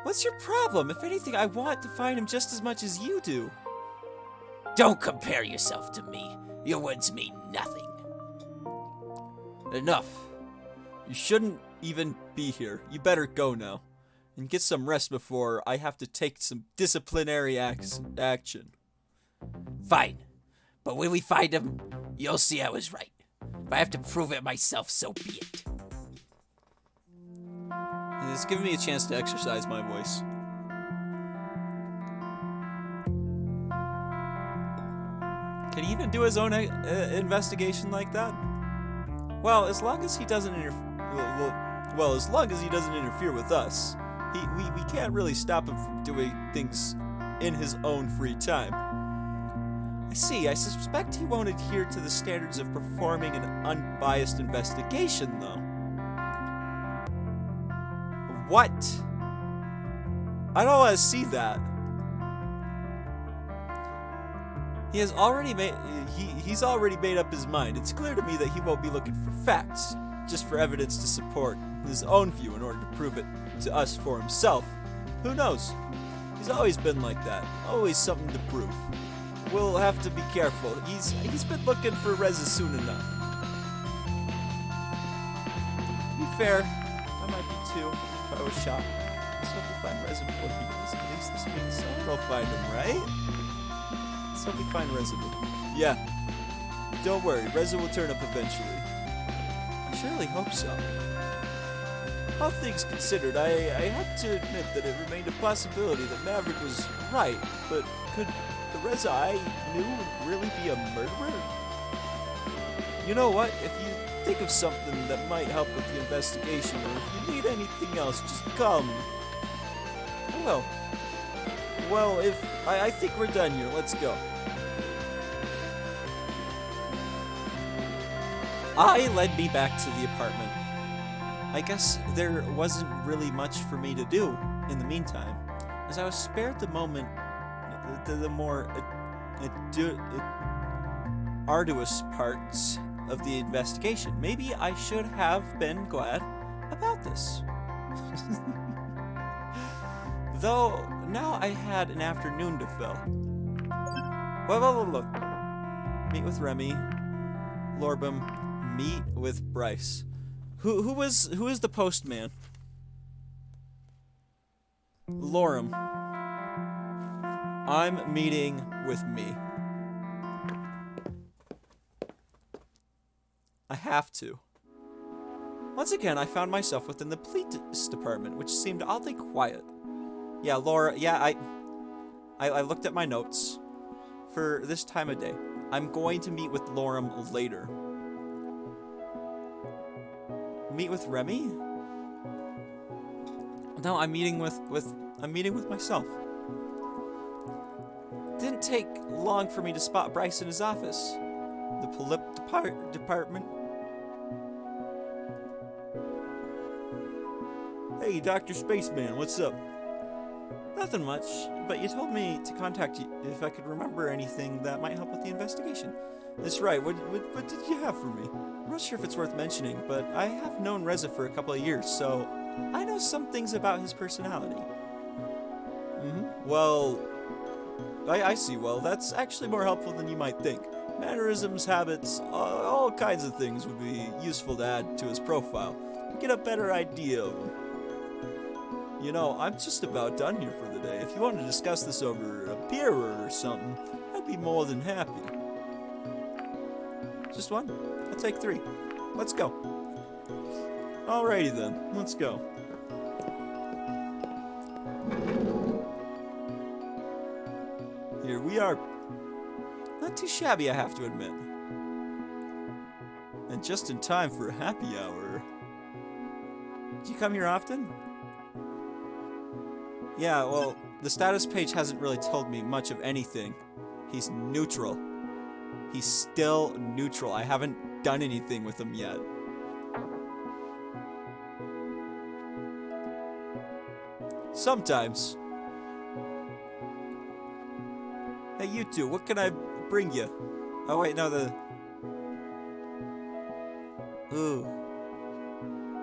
What's your problem? If anything, I want to find him just as much as you do. Don't compare yourself to me. Your words mean nothing. Enough. You shouldn't even be here. You better go now. And get some rest before I have to take some disciplinary action. Fine. But when we find him, you'll see I was right. If I have to prove it myself, so be it. It's giving me a chance to exercise my voice. Can he even do his own investigation like that? Well, as long as he doesn't as long as he doesn't interfere with us, we can't really stop him from doing things in his own free time. I see. I suspect he won't adhere to the standards of performing an unbiased investigation, though. What? I don't want to see that. He's already made up his mind. It's clear to me that he won't be looking for facts, just for evidence to support his own view in order to prove it to us for himself. Who knows? He's always been like that. Always something to prove. We'll have to be careful. He's been looking for Reza soon enough. To be fair, I might be too if I was shot. Let's hope we find Reza before he does. At least this means we'll find him, right? Let's hope we find Reza. Yeah. Don't worry, Reza will turn up eventually. I surely hope so. All things considered, I had to admit that it remained a possibility that Maverick was right, but could the Reza I knew really be a murderer? You know what? If you think of something that might help with the investigation, or if you need anything else, just call me. I will. Well, I think we're done here. Let's go. I led me back to the apartment. I guess there wasn't really much for me to do in the meantime, as I was spared the more arduous parts of the investigation. Maybe I should have been glad about this. Though, now I had an afternoon to fill. Look. Meet with Remy. Lorbum. Meet with Bryce. Who is the postman? Lorem. I'm meeting with me. I have to. Once again, I found myself within the police department, which seemed oddly quiet. Yeah, Laura, yeah, I looked at my notes for this time of day. I'm going to meet with Lorem later. Meet with Remy? No, I'm meeting with myself. Didn't take long for me to spot Bryce in his office. The Polip department. Hey, Dr. Spaceman, what's up? Nothing much, but you told me to contact you if I could remember anything that might help with the investigation. That's right, what did you have for me? I'm not sure if it's worth mentioning, but I have known Reza for a couple of years, so I know some things about his personality. Well, I see. Well, that's actually more helpful than you might think. Mannerisms, habits, all kinds of things would be useful to add to his profile. Get a better idea of him. You know, I'm just about done here for the day. If you want to discuss this over a beer or something, I'd be more than happy. Just one? I'll take 3. Let's go. Alrighty then, let's go. Here we are. Not too shabby, I have to admit. And just in time for a happy hour. Do you come here often? Yeah, well, the status page hasn't really told me much of anything. He's neutral. He's still neutral. I haven't done anything with him yet. Sometimes. Hey, you two, what can I bring you? Oh, wait, no, Ooh.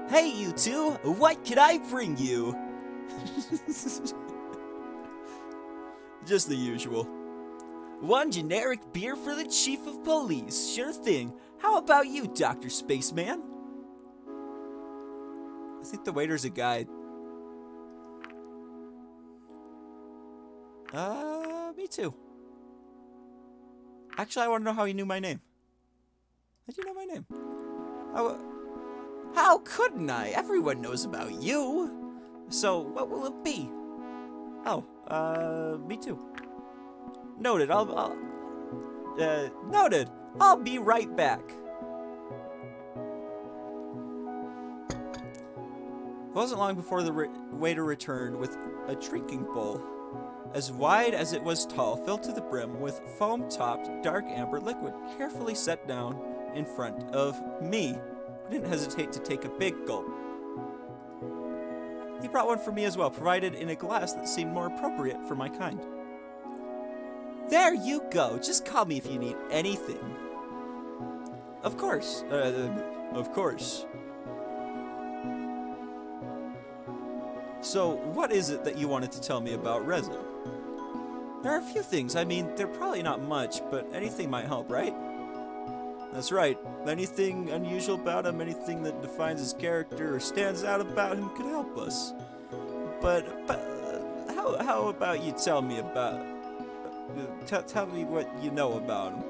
Hey, you two, what can I bring you? Just the usual. One generic beer for the chief of police. Sure thing. How about you, Dr. Spaceman? I think the waiter's a guide. Me too. Actually, I want to know how he knew my name. How'd you know my name? How couldn't I? Everyone knows about you. So, what will it be? Oh, me too. Noted. Noted. I'll be right back. It wasn't long before the waiter returned with a drinking bowl, as wide as it was tall, filled to the brim with foam-topped, dark amber liquid, carefully set down in front of me. I didn't hesitate to take a big gulp. He brought one for me as well, provided in a glass that seemed more appropriate for my kind. There you go. Just call me if you need anything. Of course. Of course. So, what is it that you wanted to tell me about Reza? There are a few things. I mean, they're probably not much, but anything might help, right? That's right. Anything unusual about him, anything that defines his character or stands out about him could help us. But how about you tell me about... tell me what you know about him.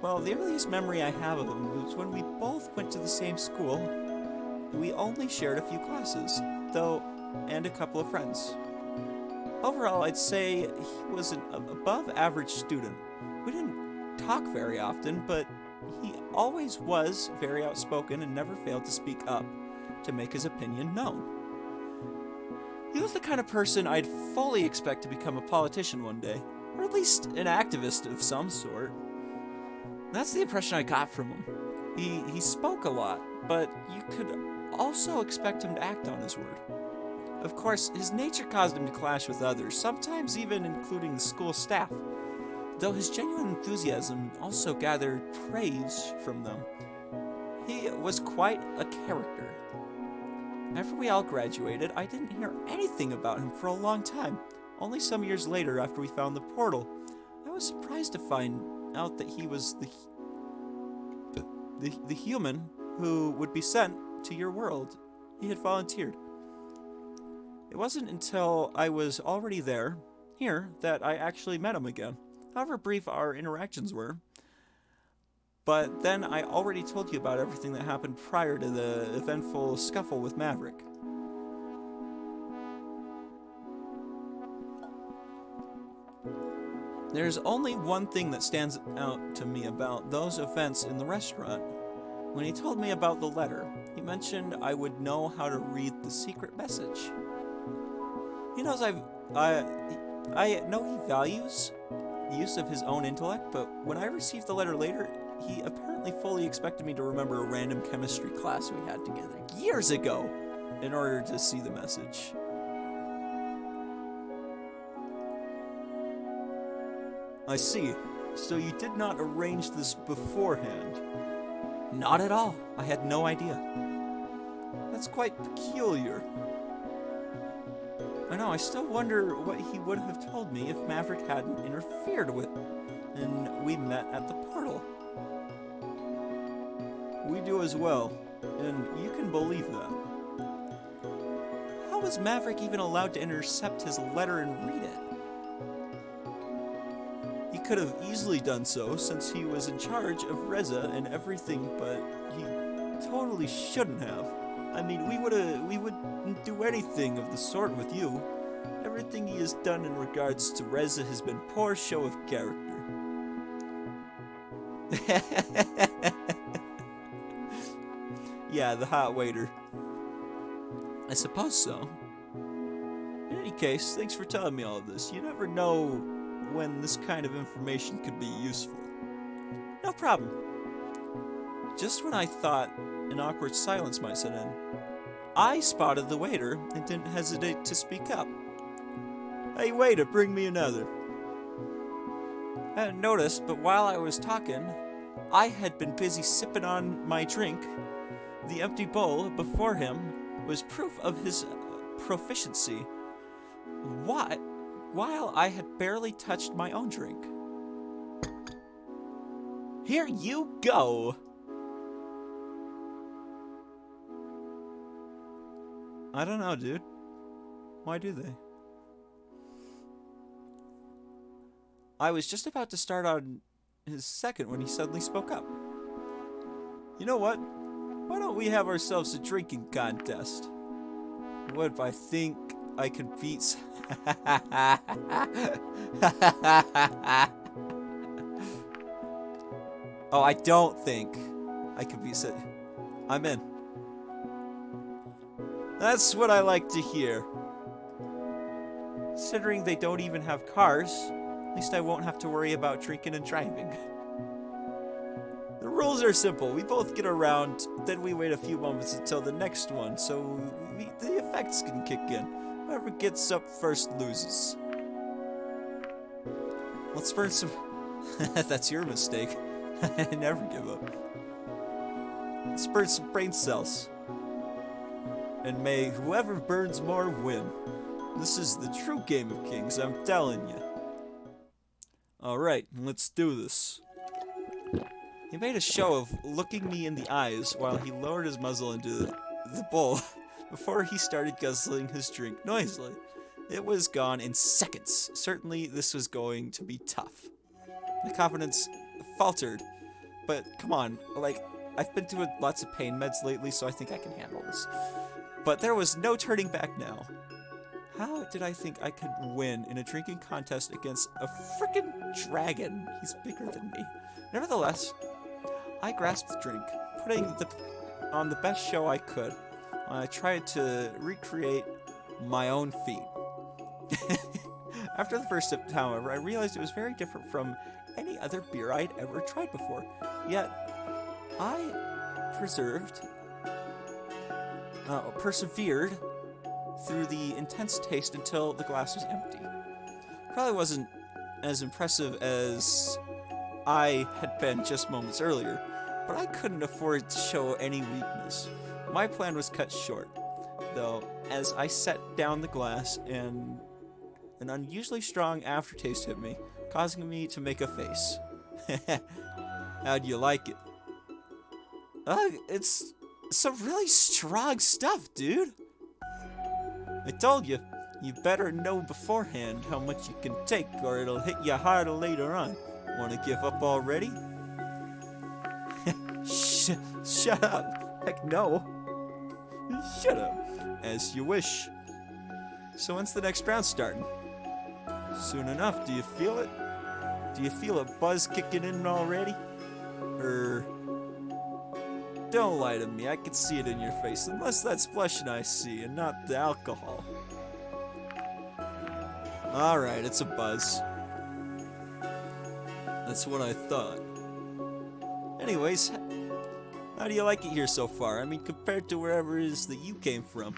Well, the earliest memory I have of him was when we both went to the same school. We only shared a few classes, though, and a couple of friends. Overall, I'd say he was an above-average student. We didn't talk very often, but he always was very outspoken and never failed to speak up to make his opinion known. He was the kind of person I'd fully expect to become a politician one day, or at least an activist of some sort. That's the impression I got from him. He spoke a lot, but you could also expect him to act on his word. Of course, his nature caused him to clash with others, sometimes even including the school staff, though his genuine enthusiasm also gathered praise from them. He was quite a character. After we all graduated, I didn't hear anything about him for a long time. Only some years later, after we found the portal, I was surprised to find out that he was the human who would be sent to your world. He had volunteered. It wasn't until I was already here, that I actually met him again. However brief our interactions were. But then I already told you about everything that happened prior to the eventful scuffle with Maverick. There's only one thing that stands out to me about those events in the restaurant. When he told me about the letter, he mentioned I would know how to read the secret message. He knows I know he values the use of his own intellect, but when I received the letter later, he apparently fully expected me to remember a random chemistry class we had together years ago in order to see the message. I see. So you did not arrange this beforehand? Not at all. I had no idea. That's quite peculiar. I know, I still wonder what he would have told me if Maverick hadn't interfered with and we met at the portal. We do as well, and you can believe that. How was Maverick even allowed to intercept his letter and read it? He could have easily done so since he was in charge of Reza and everything, but he totally shouldn't have. I mean, we wouldn't do anything of the sort with you. Everything he has done in regards to Reza has been poor show of character. Yeah, the hot waiter. I suppose so. In any case, thanks for telling me all of this. You never know when this kind of information could be useful. No problem. Just when I thought an awkward silence might set in, I spotted the waiter and didn't hesitate to speak up. Hey waiter, bring me another. I hadn't noticed, but while I was talking, I had been busy sipping on my drink. The empty bowl before him was proof of his proficiency. What? While I had barely touched my own drink. Here you go! I don't know, dude. Why do they? I was just about to start on his second when he suddenly spoke up. You know what? Why don't we have ourselves a drinking contest? would, but I think I could beat... Oh, I don't think I could beat... I'm in. That's what I like to hear. Considering they don't even have cars, at least I won't have to worry about drinking and driving. The rules are simple. We both get around, then we wait a few moments until the next one, so the effects can kick in. Whoever gets up first loses. Let's burn some... That's your mistake. I never give up. Let's burn some brain cells. And may whoever burns more win. This is the true game of kings, I'm telling you. Alright, let's do this. He made a show of looking me in the eyes while he lowered his muzzle into the bowl before he started guzzling his drink noisily. It was gone in seconds. Certainly this was going to be tough. My confidence faltered, but come on, like, I've been through lots of pain meds lately, so I think I can handle this. But there was no turning back now. How did I think I could win in a drinking contest against a frickin' dragon? He's bigger than me. Nevertheless, I grasped the drink, putting on the best show I could. I tried to recreate my own feat. After the first sip, however, I realized it was very different from any other beer I'd ever tried before. Yet, I persevered through the intense taste until the glass was empty. Probably wasn't as impressive as I had been just moments earlier, but I couldn't afford to show any weakness. My plan was cut short, though, as I set down the glass and an unusually strong aftertaste hit me, causing me to make a face. How'd you like it? It's some really strong stuff, dude. I told you, you better know beforehand how much you can take or it'll hit you harder later on. Wanna give up already? Shut up. Heck no. Shut up. As you wish. So when's the next round starting? Soon enough, do you feel it? Do you feel a buzz kicking in already? Don't lie to me, I can see it in your face, unless that's blushing I see, and not the alcohol. Alright, it's a buzz. That's what I thought. Anyways, how do you like it here so far? I mean, compared to wherever it is that you came from.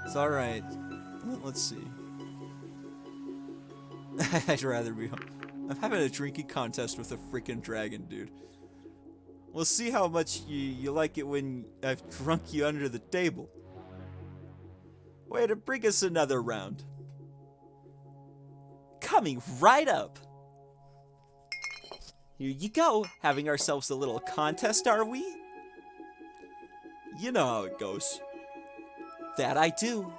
It's alright. Let's see. I'd rather be home. I'm having a drinking contest with a freaking dragon, dude. We'll see how much you like it when I've drunk you under the table. Way to bring us another round. Coming right up. Here you go, having ourselves a little contest, are we? You know how it goes. That I do.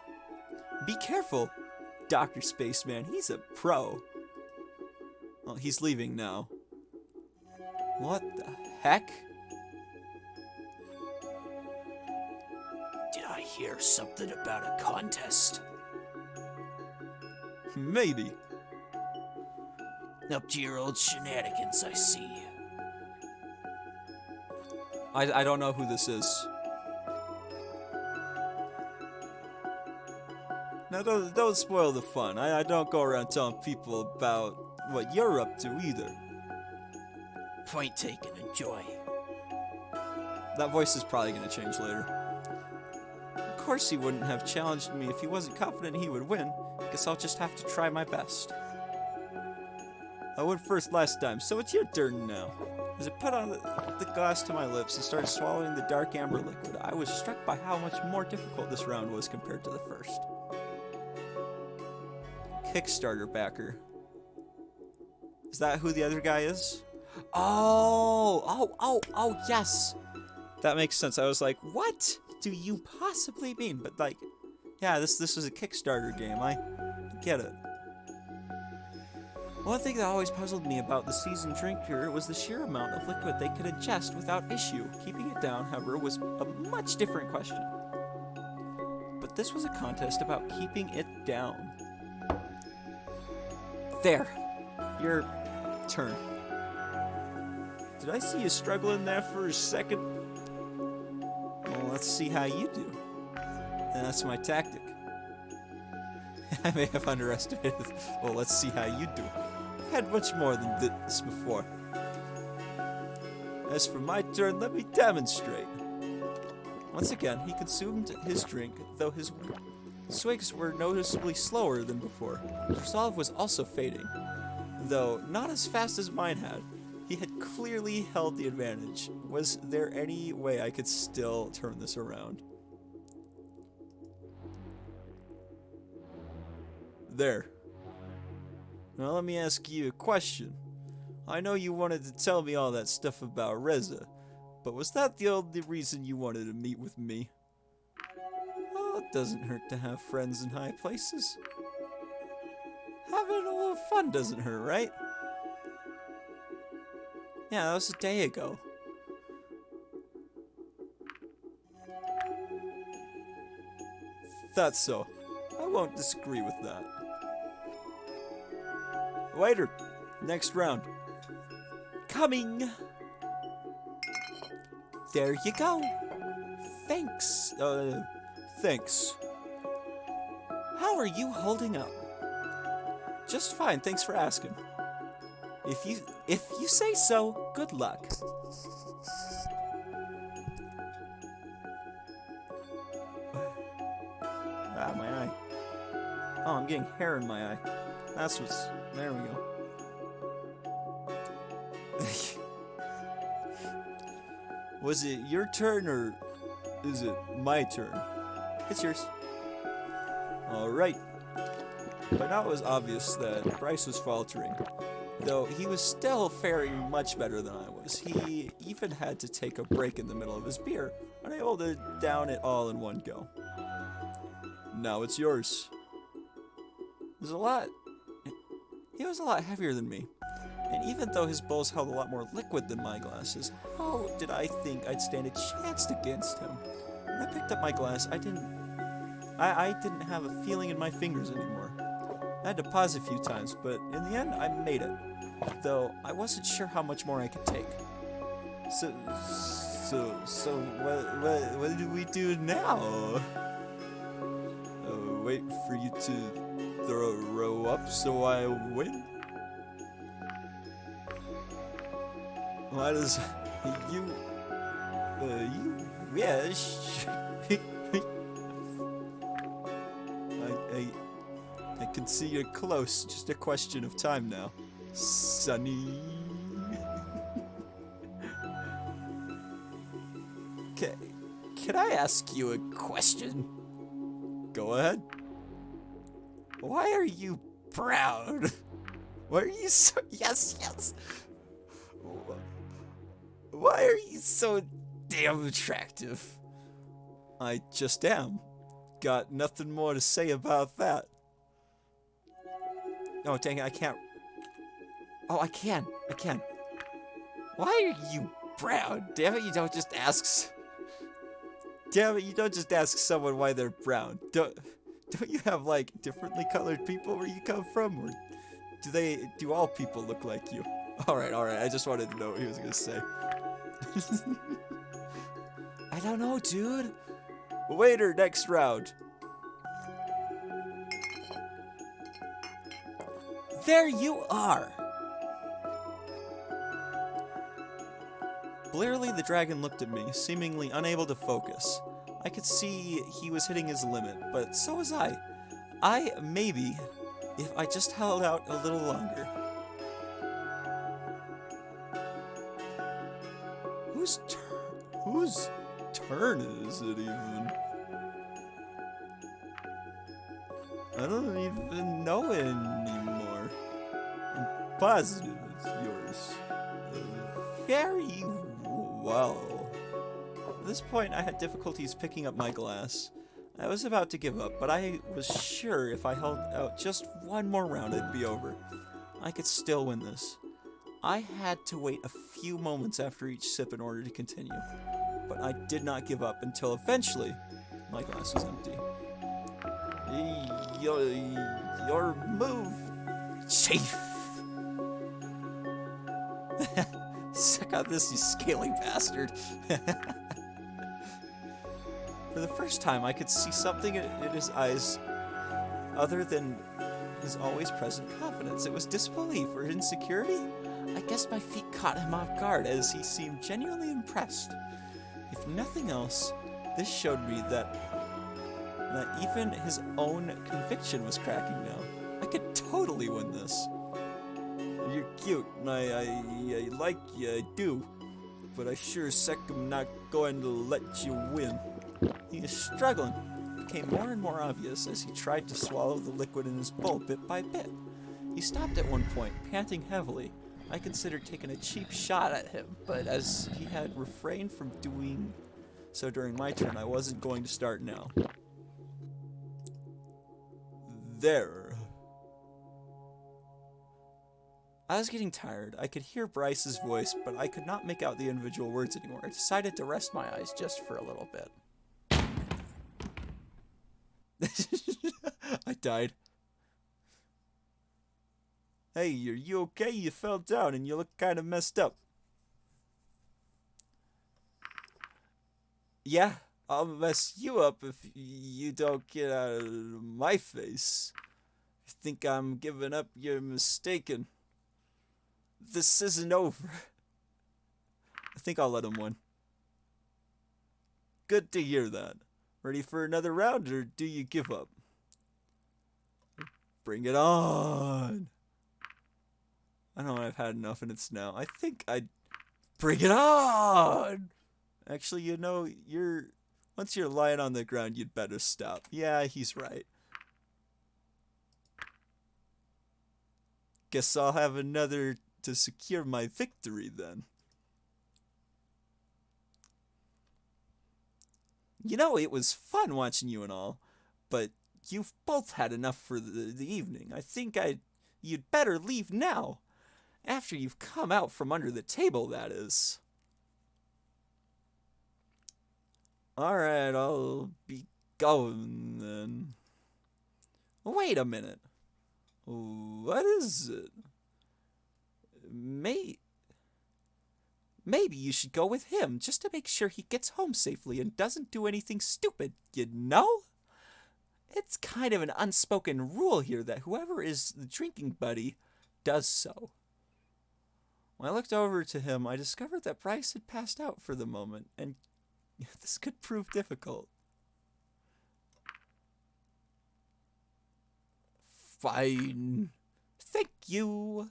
Be careful, Dr. Spaceman, he's a pro. Well, he's leaving now. What the heck? Did I hear something about a contest? Maybe. Up to your old shenanigans, I see. I don't know who this is. Now, don't spoil the fun. I don't go around telling people about what you're up to either. Point taken, enjoy. That voice is probably going to change later. Of course he wouldn't have challenged me if he wasn't confident he would win. Guess I'll just have to try my best. I went first last time, so it's your turn now. As I put on the glass to my lips and started swallowing the dark amber liquid, I was struck by how much more difficult this round was compared to the first. Kickstarter backer. Is that who the other guy is? Oh, yes. That makes sense. I was like, what do you possibly mean? But like, yeah, this was a Kickstarter game. I get it. One thing that always puzzled me about the seasoned drinker was the sheer amount of liquid they could ingest without issue. Keeping it down, however, was a much different question. But this was a contest about keeping it down. There. Your turn. Did I see you struggling there for a second? Well, let's see how you do. And that's my tactic. I may have underestimated. Well, let's see how you do. I've had much more than this before. As for my turn, let me demonstrate. Once again, he consumed his drink, though his swigs were noticeably slower than before. His resolve was also fading, though not as fast as mine had. He had clearly held the advantage. Was there any way I could still turn this around? There. Now let me ask you a question. I know you wanted to tell me all that stuff about Reza, but was that the only reason you wanted to meet with me? Well, it doesn't hurt to have friends in high places. Having a little fun doesn't hurt, right? Yeah, that was a day ago. That's so. I won't disagree with that. Waiter, next round. Coming. There you go. Thanks. Thanks. How are you holding up? Just fine, thanks for asking. If you say so, good luck. Ah, my eye. Oh, I'm getting hair in my eye. That's what's... There we go. Was it your turn or is it my turn? It's yours. Alright. By now it was obvious that Bryce was faltering, though he was still faring much better than I was. He even had to take a break in the middle of his beer, unable to down it all in one go. Now it's yours. He was a lot heavier than me, and even though his bowls held a lot more liquid than my glasses, how did I think I'd stand a chance against him? When I picked up my glass, I didn't have a feeling in my fingers anymore. I had to pause a few times, but in the end, I made it, though I wasn't sure how much more I could take. So what do we do now? Wait for you to throw up so I win? Why does yeah, I can see you're close, just a question of time now, Sonny. Can I ask you a question? Go ahead. Why are you proud? Why are you so... Yes. Why are you so damn attractive? I just am. Got nothing more to say about that. Oh, dang it, I can't... Oh, I can. Why are you brown? Damn it, you don't just ask... Damn it, you don't just ask someone why they're brown. Don't you have, like, differently colored people where you come from? Or do all people look like you? Alright, I just wanted to know what he was gonna say. I don't know, dude. Waiter, next round. There you are. Blearily, the dragon looked at me, seemingly unable to focus. I could see he was hitting his limit, but so was I. Maybe, if I just held out a little longer. Whose turn is it even? I don't even know anymore. I'm positive it's yours. Very well. At this point, I had difficulties picking up my glass. I was about to give up, but I was sure if I held out just one more round, it'd be over. I could still win this. I had to wait a few moments after each sip in order to continue, but I did not give up until eventually my glass was empty. Your move, Chief! Suck out this, you scaly bastard! For the first time, I could see something in his eyes other than his always present confidence. It was disbelief or insecurity? I guess my feet caught him off guard as he seemed genuinely impressed. If nothing else, this showed me that even his own conviction was cracking now. I could totally win this. You're cute, and I like you, I do. But I sure as heck am not going to let you win. He is struggling. It became more and more obvious as he tried to swallow the liquid in his bowl bit by bit. He stopped at one point, panting heavily. I considered taking a cheap shot at him, but as he had refrained from doing so during my turn, I wasn't going to start now. There. I was getting tired. I could hear Bryce's voice, but I could not make out the individual words anymore. I decided to rest my eyes just for a little bit. I died. Hey, are you okay? You fell down and you look kind of messed up. Yeah, I'll mess you up if you don't get out of my face. If you think I'm giving up, you're mistaken. This isn't over. I think I'll let him win. Good to hear that. Ready for another round, or do you give up? Bring it on. I know I've had enough and it's now. I think I'd bring it on. Actually, you know, once you're lying on the ground, you'd better stop. Yeah, he's right. Guess I'll have another to secure my victory then. You know, it was fun watching you and all, but you've both had enough for the evening. I think you'd better leave now. After you've come out from under the table, that is. Alright, I'll be going then. Wait a minute. What is it? Maybe you should go with him, just to make sure he gets home safely and doesn't do anything stupid, you know? It's kind of an unspoken rule here that whoever is the drinking buddy does so. When I looked over to him, I discovered that Bryce had passed out for the moment, and this could prove difficult. Fine. Thank you.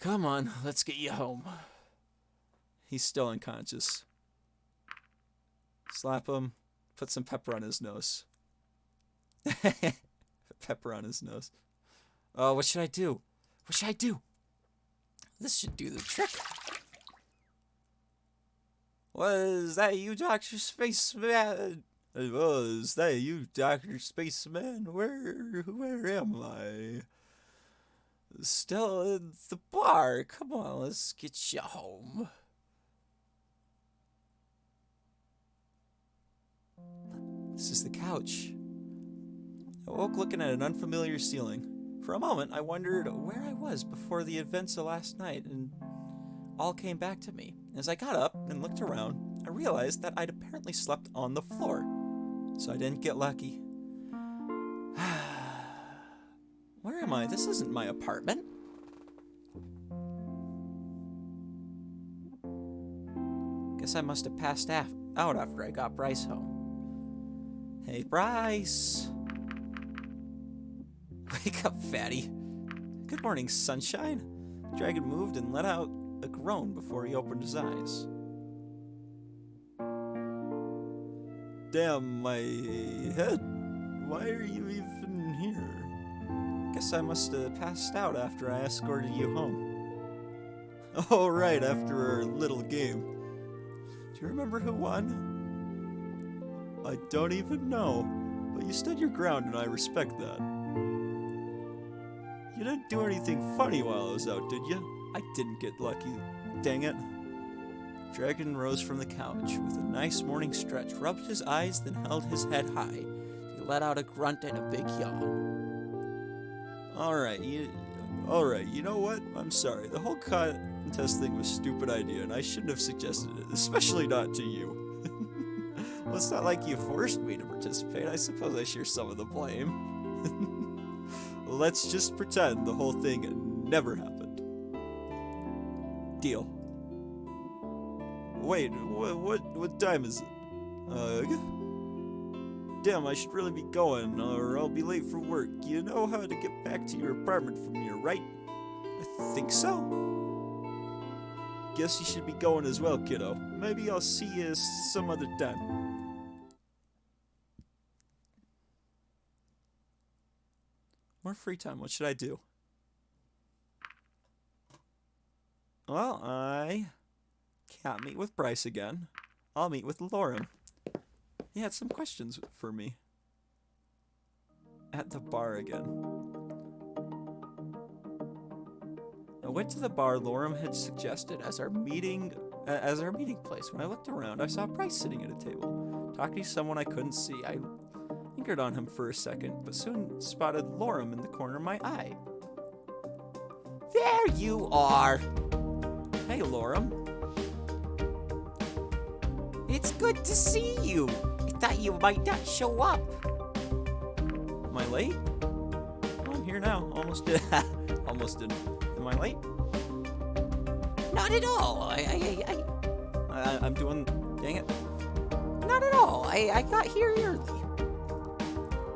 Come on, let's get you home. He's still unconscious. Slap him. Put some pepper on his nose. Pepper on his nose. Oh, what should I do? What should I do? This should do the trick. Was that you, Dr. Spaceman? Was that you, Dr. Spaceman? Where am I? Still in the bar. Come on, let's get you home. This is the couch. I woke looking at an unfamiliar ceiling. For a moment, I wondered where I was before the events of last night, and all came back to me. As I got up and looked around, I realized that I'd apparently slept on the floor, so I didn't get lucky. Where am I? This isn't my apartment. Guess I must have passed out after I got Bryce home. Hey, Bryce. Wake up, fatty. Good morning, sunshine. The dragon moved and let out a groan before he opened his eyes. Damn, my head. Why are you even here? Guess I must have passed out after I escorted you home. Oh, right, after our little game. Do you remember who won? I don't even know, but you stood your ground and I respect that. You didn't do anything funny while I was out, did you? I didn't get lucky. Dang it. Dragon rose from the couch with a nice morning stretch, rubbed his eyes, then held his head high. He let out a grunt and a big yawn. Alright, you know what? I'm sorry. The whole contest thing was a stupid idea, and I shouldn't have suggested it, especially not to you. Well, it's not like you forced me to participate. I suppose I share some of the blame. Let's just pretend the whole thing never happened. Deal. Wait, what time is it? Damn, I should really be going, or I'll be late for work. You know how to get back to your apartment from here, right? I think so. Guess you should be going as well, kiddo. Maybe I'll see you some other time. More free time, what should I do? Well, I can't meet with Bryce again. I'll meet with Lauren. He had some questions for me. At the bar again. I went to the bar Lauren had suggested as our meeting place. When I looked around, I saw Bryce sitting at a table, talking to someone I couldn't see. I lingered on him for a second, but soon spotted Lauren in the corner of my eye. There you are. Hey, Lauren. It's good to see you. I thought you might not show up. Am I late? Oh, I'm here now. Almost did. Almost didn't. Am I late? Not at all. I'm doing. Dang it. Not at all. I got here early.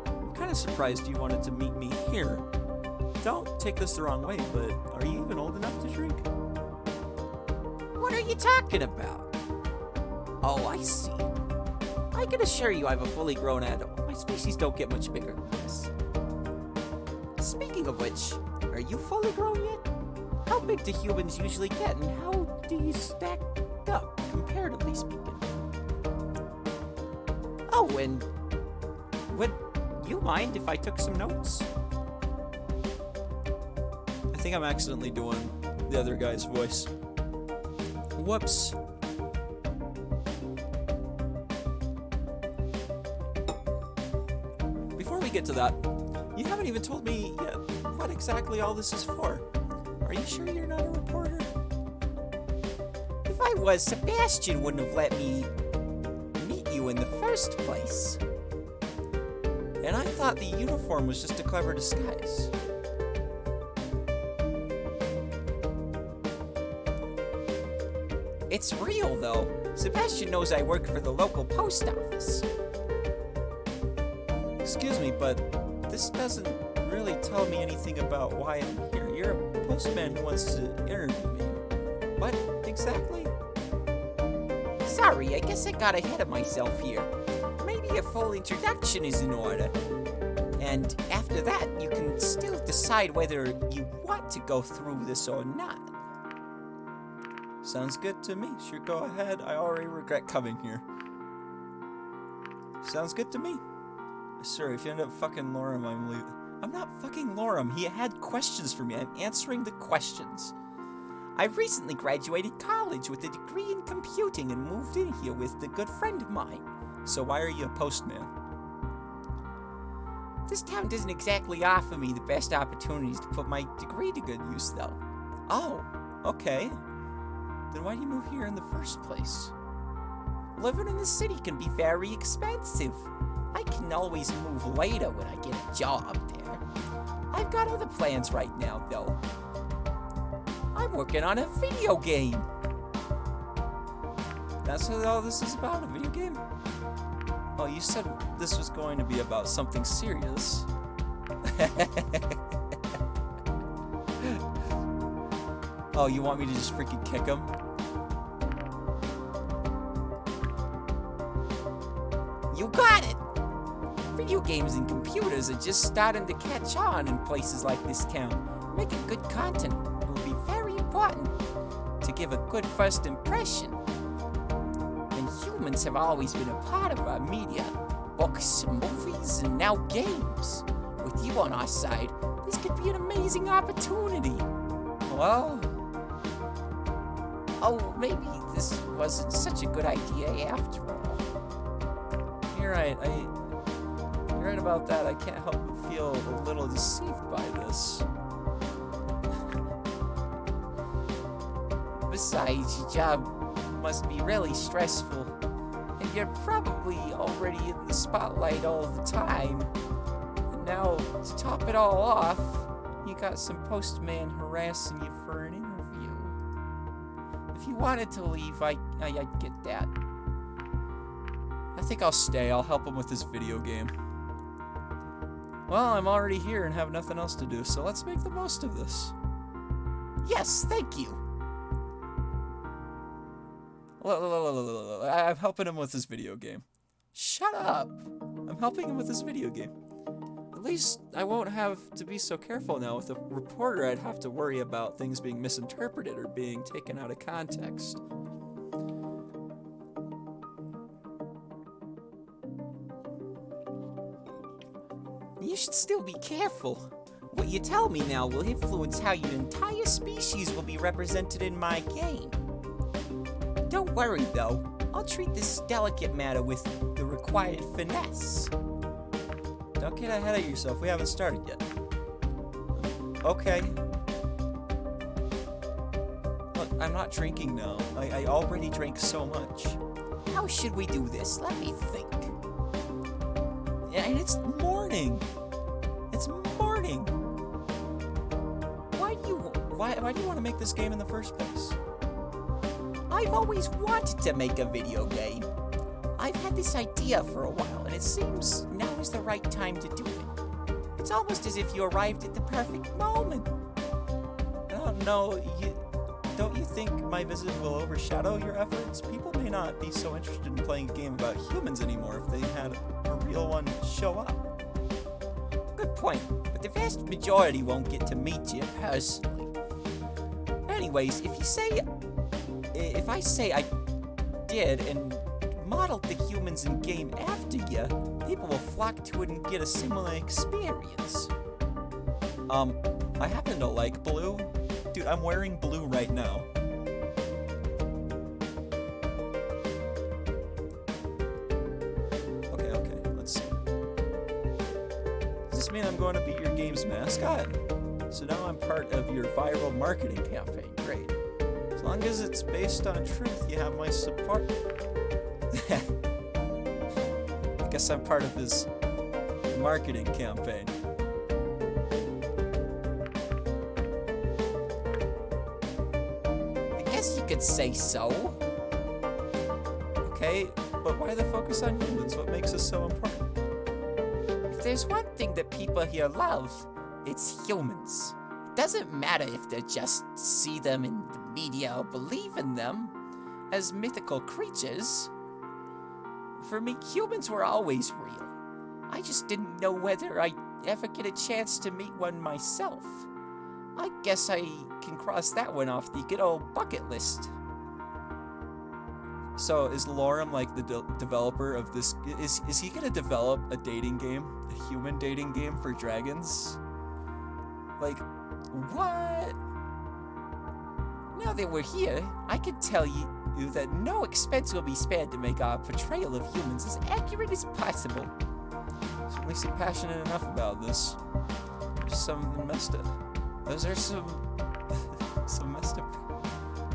I'm kind of surprised you wanted to meet me here. Don't take this the wrong way, but are you even old enough to drink? What are you talking about? Oh, I see. I can assure you I'm a fully grown adult. My species don't get much bigger than this. Speaking of which, are you fully grown yet? How big do humans usually get, and how do you stack up, comparatively speaking? Oh, and would you mind if I took some notes? I think I'm accidentally doing the other guy's voice. Whoops. Before we get to that, you haven't even told me yet what exactly all this is for. Are you sure you're not a reporter? If I was, Sebastian wouldn't have let me meet you in the first place. And I thought the uniform was just a clever disguise. It's real, though. Sebastian knows I work for the local post office. Excuse me, but this doesn't really tell me anything about why I'm here. You're a postman who wants to interview me. What exactly? Sorry, I guess I got ahead of myself here. Maybe a full introduction is in order. And after that, you can still decide whether you want to go through this or not. Sounds good to me. Sure, go ahead. I already regret coming here. Sounds good to me. Sorry, if you end up fucking Lorem, I'm leaving. I'm not fucking Lorem. He had questions for me. I'm answering the questions. I recently graduated college with a degree in computing and moved in here with a good friend of mine. So why are you a postman? This town doesn't exactly offer me the best opportunities to put my degree to good use, though. Oh, okay. Then why do you move here in the first place? Living in the city can be very expensive. I can always move later when I get a job there. I've got other plans right now, though. I'm working on a video game. That's what all this is about, a video game? Oh, you said this was going to be about something serious. Oh, you want me to just freaking kick him? You got it! Video games and computers are just starting to catch on in places like this town. Making good content will be very important to give a good first impression. And humans have always been a part of our media. Books, movies, and now games. With with you on our side, this could be an amazing opportunity. Well, Oh, maybe this wasn't such a good idea after all. you're right. You're right about that. I can't help but feel a little deceived by this. Besides, your job must be really stressful, and you're probably already in the spotlight all the time. And now, to top it all off, you got some postman harassing you for an interview. If you wanted to leave, I'd get that. I think I'll stay. I'll help him with his video game. Well, I'm already here and have nothing else to do, so let's make the most of this. Yes, thank you. I'm helping him with his video game. Shut up. I'm helping him with his video game. At least I won't have to be so careful now. With a reporter, I'd have to worry about things being misinterpreted or being taken out of context. You should still be careful. What you tell me now will influence how your entire species will be represented in my game. Don't worry, though. I'll treat this delicate matter with the required finesse. Don't get ahead of yourself. We haven't started yet. Okay. Look, I'm not drinking now. I already drank so much. How should we do this? Let me think. And it's morning. It's morning. Why do you want to make this game in the first place? I've always wanted to make a video game. I've had this idea for a while, and it seems now is the right time to do it. It's almost as if you arrived at the perfect moment. Oh, no, don't you think my visit will overshadow your efforts? People may not be so interested in playing a game about humans anymore if they had a real one show up. Good point, but the vast majority won't get to meet you personally. Anyways, if I say I did and modeled the humans in game after you, people will flock to it and get a similar experience. I happen to like blue. Dude, I'm wearing blue right now. Okay, let's see. Does this mean I'm going to be your game's mascot? So now I'm part of your viral marketing campaign. Great. As long as it's based on truth, you have my support. I guess I'm part of his marketing campaign. I guess you could say so. Okay, but why the focus on humans? What makes us so important? If there's one thing that people here love, it's humans. It doesn't matter if they just see them in the media or believe in them as mythical creatures. For me, humans were always real. I just didn't know whether I'd ever get a chance to meet one myself. I guess I can cross that one off the good old bucket list. So is Lorem like the developer of this? Is he gonna develop a dating game, a human dating game for dragons? Like, What? Now that we're here, I can tell you that no expense will be spared to make our portrayal of humans as accurate as possible. certainly seem passionate enough about this. There's some messed up. Those are some messed up.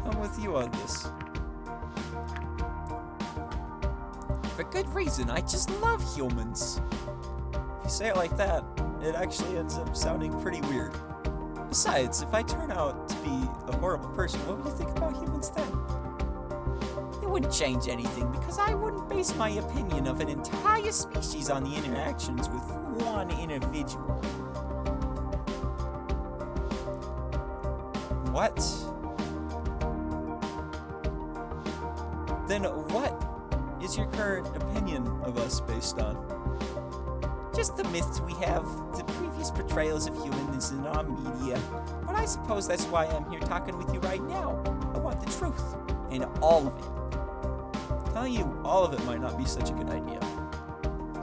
I'm with you on this. For good reason, I just love humans. If you say it like that, it actually ends up sounding pretty weird. Besides, if I turn out to be a horrible person, what would you think about humans then? It wouldn't change anything because I wouldn't base my opinion of an entire species on the interactions with one individual. What? Then what is your current opinion of us based on? Just the myths we have, the previous portrayals of humans in our media. But I suppose that's why I'm here talking with you right now. I want the truth, and all of it. Telling you all of it might not be such a good idea.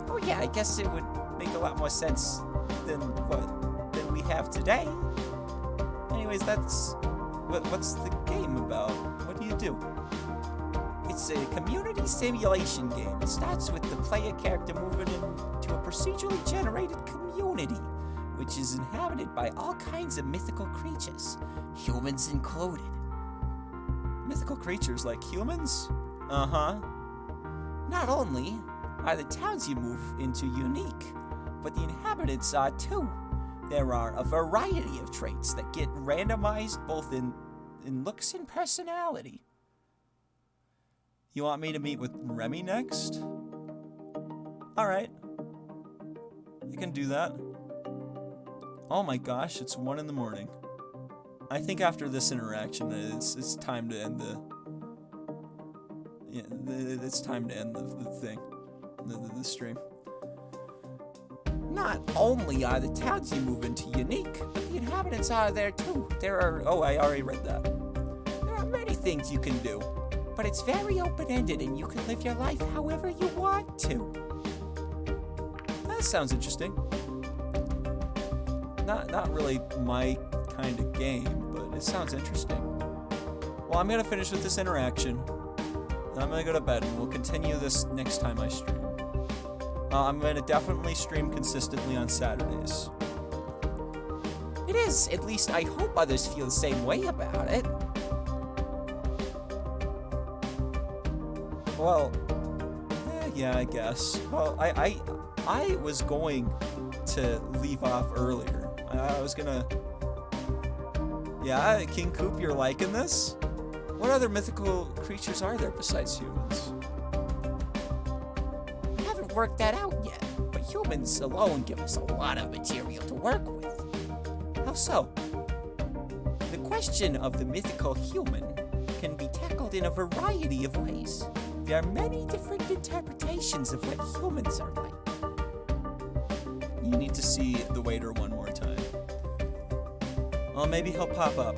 Oh yeah, I guess it would make a lot more sense than we have today. Anyways, what's the game about? What do you do? It's a community simulation game. It starts with the player character moving into a procedurally generated community, which is inhabited by all kinds of mythical creatures, humans included. Mythical creatures like humans? Uh-huh. Not only are the towns you move into unique, but the inhabitants are too. There are a variety of traits that get randomized both in looks and personality. You want me to meet with Remy next? Alright. I can do that. Oh my gosh, it's 1 in the morning. I think after this interaction, it's time to end it's time to end the thing. The stream. Not only are the towns you move into unique, but the inhabitants are there too. I already read that. There are many things you can do, but it's very open-ended and you can live your life however you want to. That sounds interesting. Not really my kind of game, but it sounds interesting. Well, I'm gonna finish with this interaction. Then I'm gonna go to bed and we'll continue this next time I stream. I'm going to definitely stream consistently on Saturdays. It is, at least I hope others feel the same way about it. Well, yeah, I guess. Well, I was going to leave off earlier. I was gonna... Yeah, King Coop, you're liking this? What other mythical creatures are there besides humans? Work that out yet, but humans alone give us a lot of material to work with. How so? The question of the mythical human can be tackled in a variety of ways. There are many different interpretations of what humans are like. You need to see the waiter one more time. Well, maybe he'll pop up.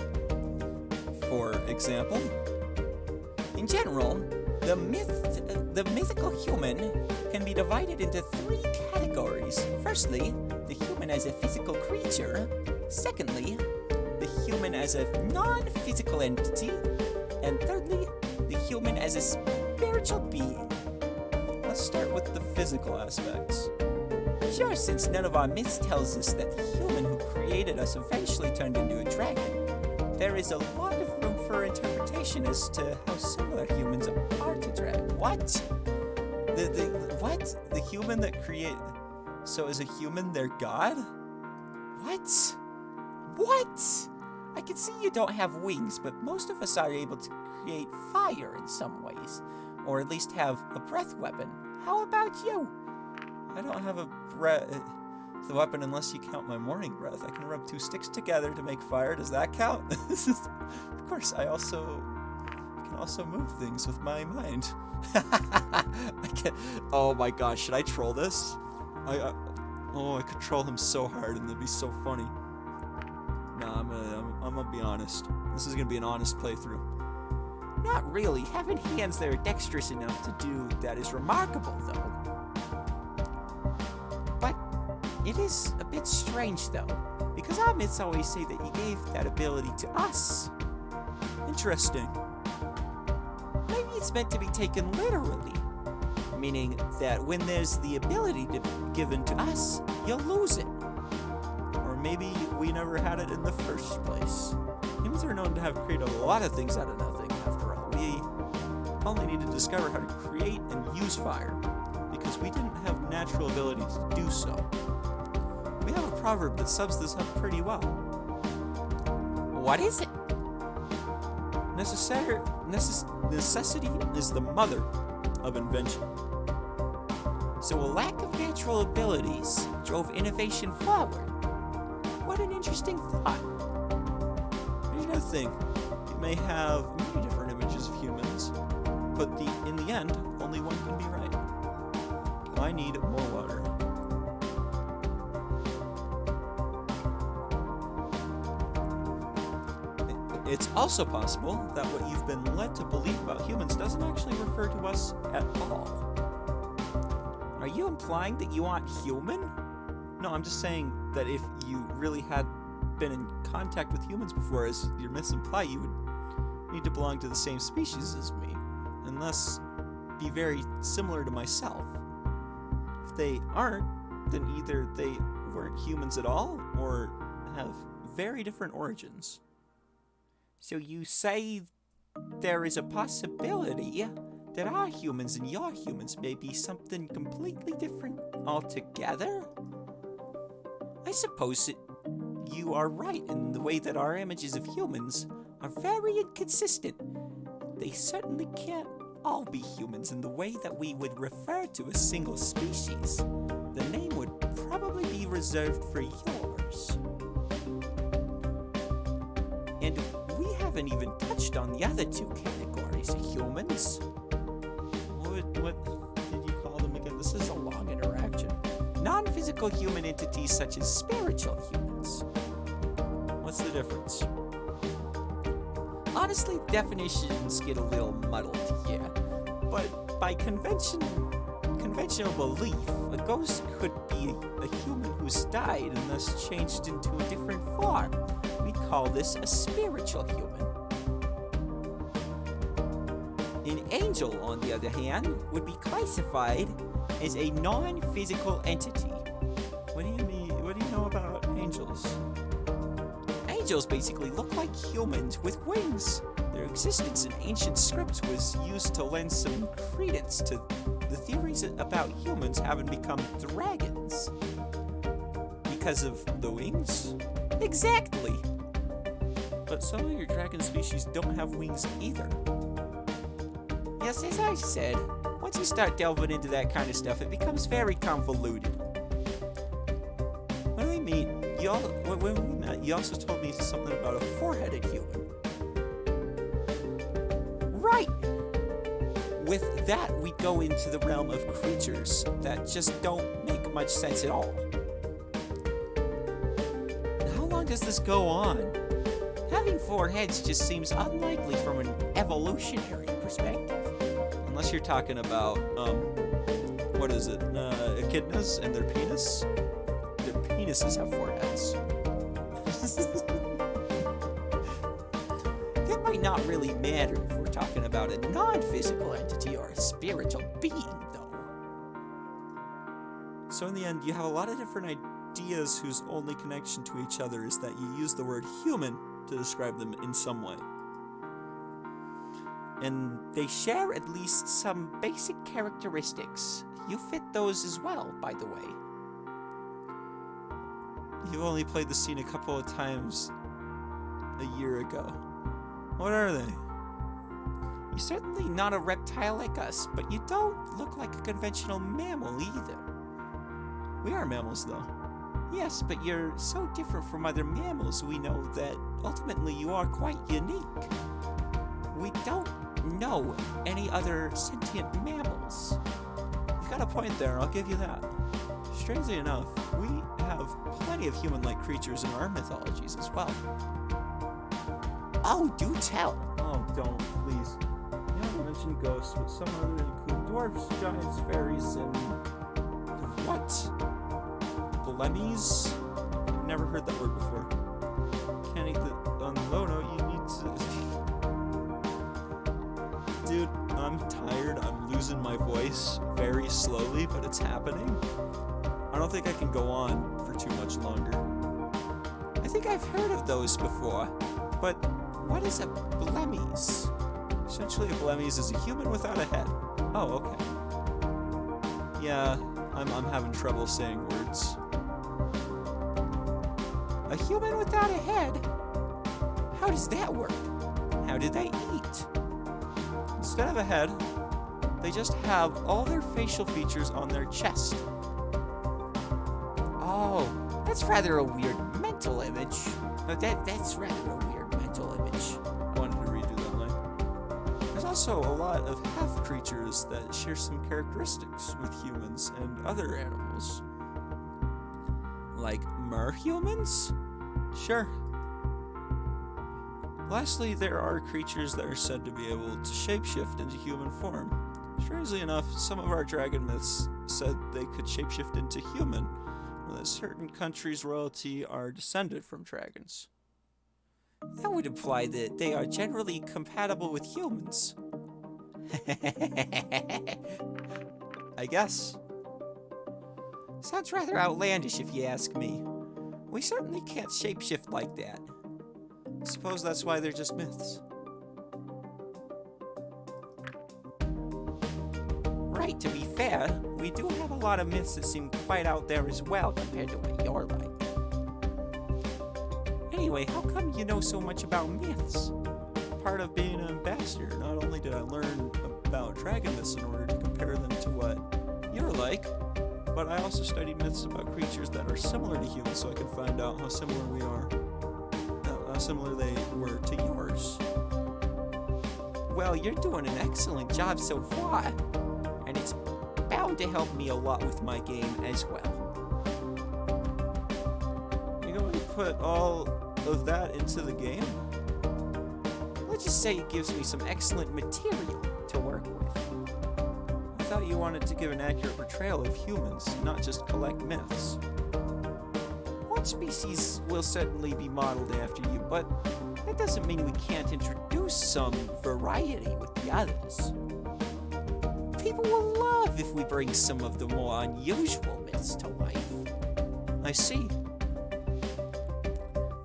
For example, in general, the mythical human can be divided into 3 categories. Firstly, the human as a physical creature. Secondly, the human as a non-physical entity. And thirdly, the human as a spiritual being. Let's start with the physical aspects. Sure, since none of our myths tells us that the human who created us eventually turned into a dragon, there is a lot of room for interpretation as to how similar humans are to dragons. What? What? The human that create... So is a human their god? What? What? I can see you don't have wings, but most of us are able to create fire in some ways. Or at least have a breath weapon. How about you? I don't have a the weapon unless you count my morning breath. I can rub 2 sticks together to make fire. Does that count? Of course, I can also move things with my mind. Oh my gosh, should I troll this? I could troll him so hard and it'd be so funny. Nah, I'm gonna be honest. This is gonna be an honest playthrough. Not really. Having hands that are dexterous enough to do that is remarkable, though. But it is a bit strange, though, because our myths always say that you gave that ability to us. Interesting. Maybe it's meant to be taken literally, meaning that when there's the ability to be given to us, you'll lose it. Or maybe we never had it in the first place. Humans are known to have created a lot of things out of nothing, after all. We only need to discover how to create and use fire, because we didn't have natural abilities to do so. We have a proverb that sums this up pretty well. What is it? Necessity is the mother of invention. So a lack of natural abilities drove innovation forward. What an interesting thought. Here's another thing. You may have many different images of humans, but in the end, only one can be right. I need more water. It's also possible that what you've been led to believe about humans doesn't actually refer to us at all. Are you implying that you aren't human? No, I'm just saying that if you really had been in contact with humans before, as your myths imply, you would need to belong to the same species as me, and thus be very similar to myself. If they aren't, then either they weren't humans at all, or have very different origins. So you say there is a possibility that our humans and your humans may be something completely different altogether? I suppose you are right in the way that our images of humans are very inconsistent. They certainly can't all be humans in the way that we would refer to a single species. The name would probably be reserved for yours. And we haven't even touched on the other two categories of humans. What did you call them again? This is a long interaction. Non-physical human entities such as spiritual humans. What's the difference? Honestly, definitions get a little muddled here, but by conventional belief, a ghost could be a human who's died and thus changed into a different form. We'd call this a spiritual human. An angel, on the other hand, would be classified as a non-physical entity. What do you mean? What do you know about angels? Angels basically look like humans with wings. Their existence in ancient scripts was used to lend some credence to the theories about humans having become dragons. Because of the wings? Exactly. But some of your dragon species don't have wings either. Yes, as I said, once you start delving into that kind of stuff, it becomes very convoluted. When we meet, when we met, you also told me something about a four-headed human. Right! With that, we go into the realm of creatures that just don't make much sense at all. How long does this go on? Having four heads just seems unlikely from an evolutionary perspective. Unless you're talking about, what is it? Echidnas and their penis? Their penises have four heads. That might not really matter if we're talking about a non-physical entity or a spiritual being, though. So in the end, you have a lot of different ideas whose only connection to each other is that you use the word human to describe them in some way. And they share at least some basic characteristics. You fit those as well, by the way. You've only played the scene a couple of times a year ago. What are they? You're certainly not a reptile like us, but you don't look like a conventional mammal either. We are mammals, though. Yes, but you're so different from other mammals, we know that ultimately you are quite unique. We don't know any other sentient mammals. You've got a point there, I'll give you that. Strangely enough, we have plenty of human-like creatures in our mythologies as well. Oh, do tell. Oh, don't, please. You haven't mentioned ghosts, but some other include dwarfs, giants, fairies, and... What? Blemmies? I've never heard that word before. Can't eat the... On the low note, you need to... Dude, I'm tired. I'm losing my voice very slowly, but it's happening. I don't think I can go on for too much longer. I think I've heard of those before, but what is a blemmies? Essentially, a blemmies is a human without a head. Oh, okay. Yeah, I'm having trouble saying words. A human without a head? How does that work? How do they eat? Instead of a head, they just have all their facial features on their chest. Oh, that's rather a weird mental image. That's rather a weird mental image. I wanted to redo that line. There's also a lot of half creatures that share some characteristics with humans and other animals. Like merhumans? Sure. Lastly, there are creatures that are said to be able to shapeshift into human form. Strangely enough, some of our dragon myths said they could shapeshift into human, that certain countries' royalty are descended from dragons. That would imply that they are generally compatible with humans. I guess. Sounds rather outlandish if you ask me. We certainly can't shapeshift like that. I suppose that's why they're just myths. Right, to be fair, we do have a lot of myths that seem quite out there as well compared to what you're like. Anyway, how come you know so much about myths? Part of being an ambassador, not only did I learn about dragon myths in order to compare them to what you're like, but I also studied myths about creatures that are similar to humans so I could find out how similar we are, how similar they were to yours. Well, you're doing an excellent job so far, and it's bound to help me a lot with my game as well. You're going to put all of that into the game? Let's just say it gives me some excellent material to work with. I thought you wanted to give an accurate portrayal of humans, not just collect myths. One species will certainly be modeled after you, but that doesn't mean we can't introduce some variety with the others. People will love if we bring some of the more unusual myths to life. I see.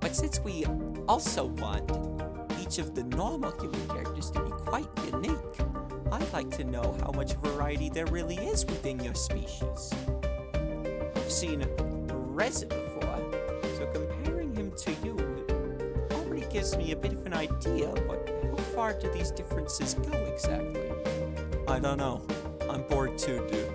But since we also want each of the normal human characters to be quite unique, I'd like to know how much variety there really is within your species. I've seen Reza before, so comparing him to you already gives me a bit of an idea, but how far do these differences go exactly? I don't know. I'm bored too, dude.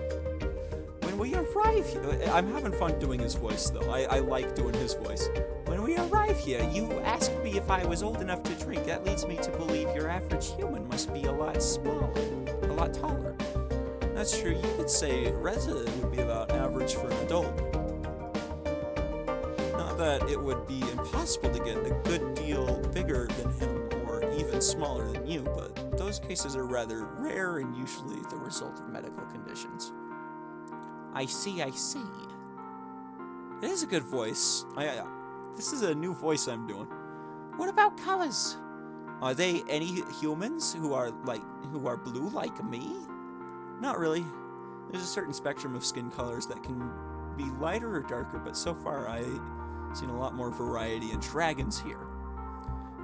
When we arrive here, I'm having fun doing his voice, though. I like doing his voice. when we arrive here, you asked me if I was old enough to drink. That leads me to believe your average human must be a lot smaller, a lot taller. That's true. You could say Reza would be about average for an adult. Not that it would be impossible to get a good deal bigger than him or even smaller than you, but those cases are rather rare and usually the result of medical conditions. I see. It is a good voice. This is a new voice I'm doing. What about colors? Are they any humans who are blue like me? Not really. There's a certain spectrum of skin colors that can be lighter or darker, but so far I've seen a lot more variety in dragons here.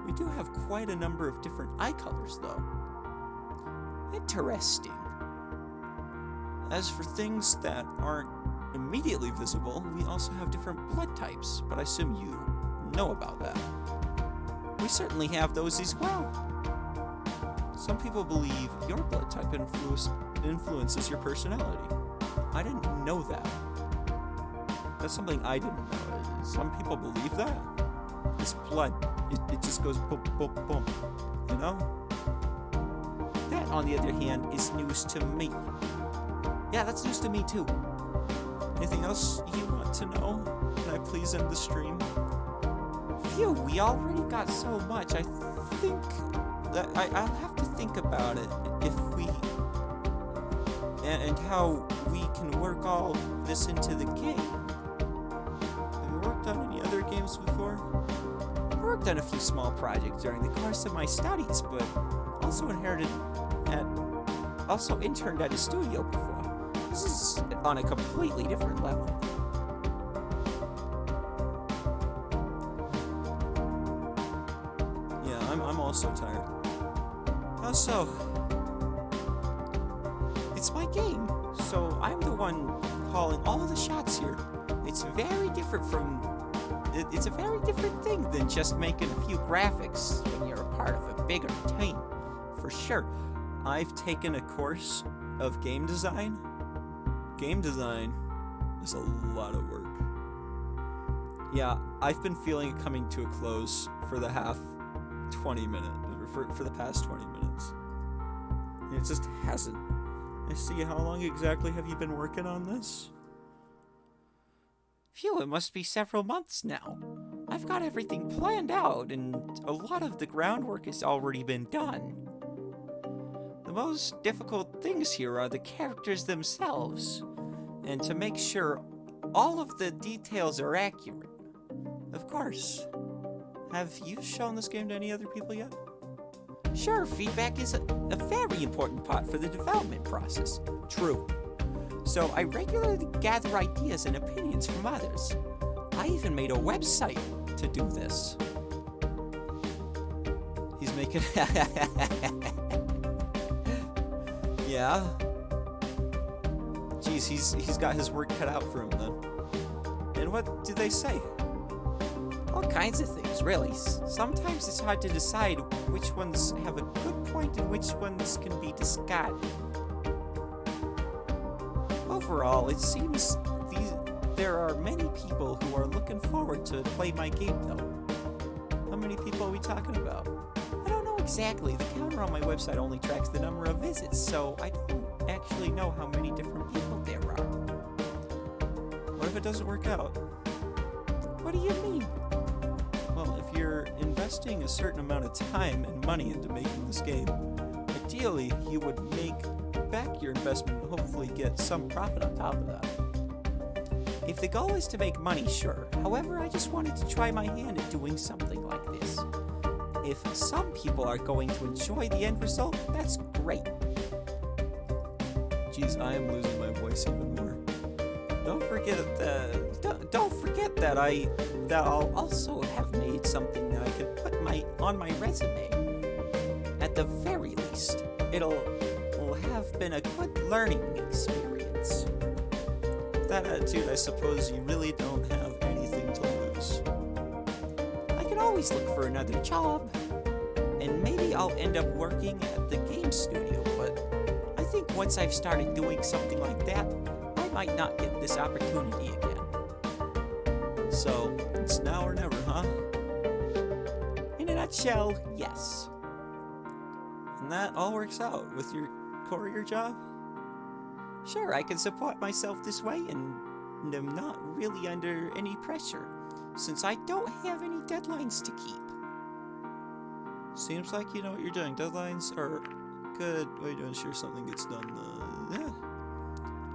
We do have quite a number of different eye colors, though. Interesting. As for things that aren't immediately visible, we also have different blood types, but I assume you know about that. We certainly have those as well. Some people believe your blood type influences your personality. I didn't know that. That's something I didn't know. Some people believe that. This blood, it just goes boom, boom, boom. You know? That, on the other hand, is news to me. Yeah, that's news to me too. Anything else you want to know? Can I please end the stream? Phew, we already got so much. I think that I'll have to think about it if we... And how we can work all this into the game. Have you worked on any other games before? I worked on a few small projects during the course of my studies, but also interned at a studio before. This is on a completely different level. Yeah, I'm also tired. How so? It's my game, so I'm the one calling all the shots here. It's very different it's a very different thing than just making a few graphics when you're a part of a bigger team. For sure. I've taken a course of game design. Game design is a lot of work. Yeah, I've been feeling it coming to a close for the past 20 minutes. It just hasn't. I see. How long exactly have you been working on this? Phew, it must be several months now. I've got everything planned out, and a lot of the groundwork has already been done. The most difficult things here are the characters themselves, and to make sure all of the details are accurate. Of course. Have you shown this game to any other people yet? Sure, feedback is a very important part for the development process. True. So I regularly gather ideas and opinions from others. I even made a website to do this. He's making... Yeah? Geez, he's got his work cut out for him then. And what do they say? All kinds of things, really. Sometimes it's hard to decide which ones have a good point and which ones can be discarded. Overall, it seems there are many people who are looking forward to play my game, though. How many people are we talking about? I don't know exactly. The counter on my website only tracks the number of visits, so I don't actually know how many different people there are. What if it doesn't work out? What do you mean? Well, if you're investing a certain amount of time and money into making this game, ideally you would make back your investment and hopefully get some profit on top of that. If the goal is to make money, sure. However, I just wanted to try my hand at doing something like this. If some people are going to enjoy the end result, that's great. Geez, I am losing my voice even more. Don't forget that I'll also have made something that I can put on my resume. At the very least, it'll have been a good learning experience. With that attitude, I suppose you really don't have anything to lose. I could always look for another job, and maybe I'll end up working at the game studio, but I think once I've started doing something like that, I might not get this opportunity again. So, it's now or never, huh? In a nutshell, yes. And that all works out with your courier job? Sure, I can support myself this way and am not really under any pressure, since I don't have any deadlines to keep. Seems like you know what you're doing. Deadlines are a good way to ensure something gets done. Yeah.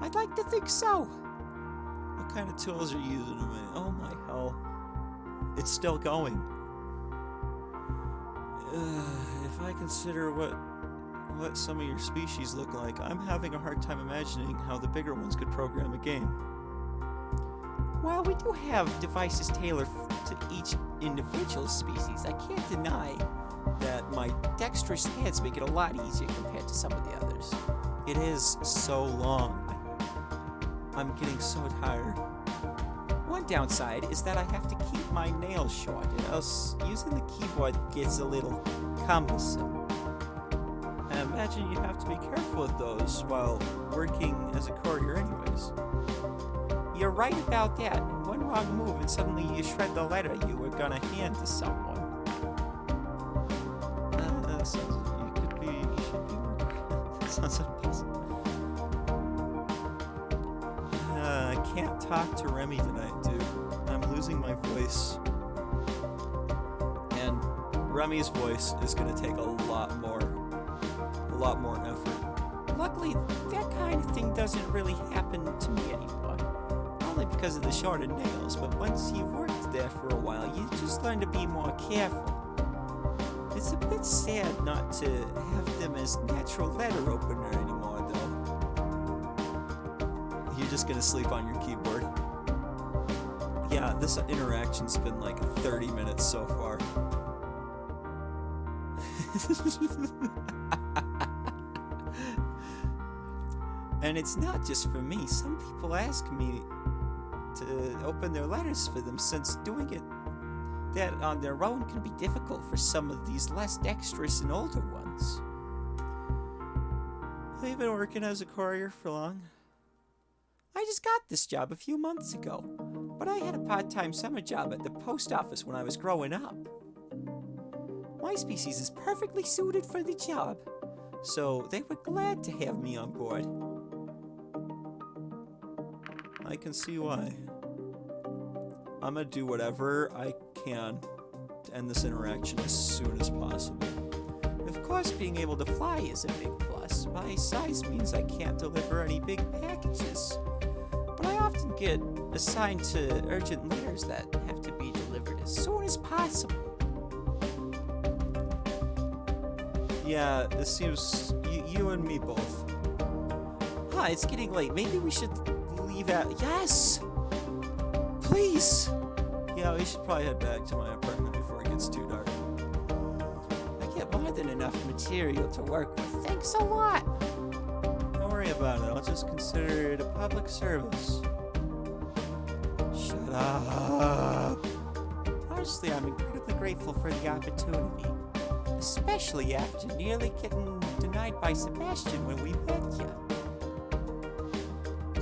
I'd like to think so. What kind of tools are you using to make? Oh my hell. It's still going. If I consider what some of your species look like, I'm having a hard time imagining how the bigger ones could program a game. While we do have devices tailored to each individual species, I can't deny that my dexterous hands make it a lot easier compared to some of the others. It is so long. I'm getting so tired. One downside is that I have to keep my nails short, or else using the keyboard gets a little cumbersome. I imagine you have to be careful with those while working as a courier anyways. You're right about that. One wrong move and suddenly you shred the letter you were gonna hand to someone. That sounds, you should be more careful. That sounds impossible. I can't talk to Remy tonight, dude. I'm losing my voice. And Remy's voice is gonna take a lot more effort. Luckily, that kind of thing doesn't really happen to me anymore. Only because of the shorter nails, but once you've worked there for a while, you just learn to be more careful. It's a bit sad not to have them as natural letter opener anymore, though. You're just gonna sleep on your keyboard. Yeah, this interaction's been like 30 minutes so far. And it's not just for me. Some people ask me to open their letters for them, since doing it that on their own can be difficult for some of these less dexterous and older ones. Have you been working as a courier for long? I just got this job a few months ago, but I had a part-time summer job at the post office when I was growing up. My species is perfectly suited for the job, so they were glad to have me on board. I can see why. I'm gonna do whatever I can to end this interaction as soon as possible. Of course, being able to fly is a big plus. My size means I can't deliver any big packages, but I often get assigned to urgent letters that have to be delivered as soon as possible. Yeah, it seems you and me both. Huh, it's getting late. Maybe we should leave at... Yes! Please! Yeah, we should probably head back to my apartment before it gets too dark. I get more than enough material to work with. Thanks a lot! Don't worry about it. I'll just consider it a public service. Shut up! Honestly, I'm incredibly grateful for the opportunity. Especially after nearly getting denied by Sebastian when we met you.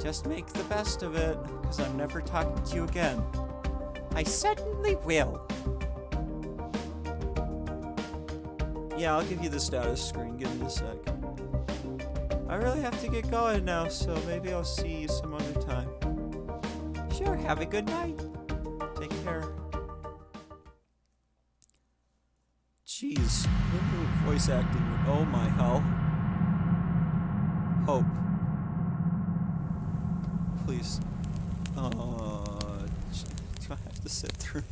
Just make the best of it, because I'm never talking to you again. I certainly will. Yeah, I'll give you the status screen. Give me a sec. I really have to get going now, so maybe I'll see you some other time. Sure, have a good night. Take care. Jeez, who knew voice acting would... Oh my hell. Hope. Please. Do I have to sit through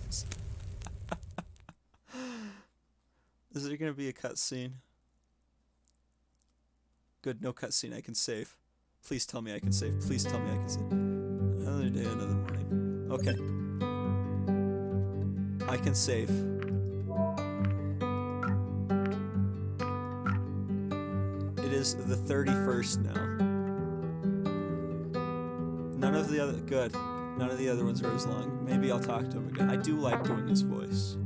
this? Is there gonna be a cutscene? Good, no cutscene. I can save. Please tell me I can save. Please tell me I can save. Another day, another morning. Okay. I can save. It is the 31st now. None of the other... Good. None of the other ones are as long. Maybe I'll talk to him again. I do like doing his voice.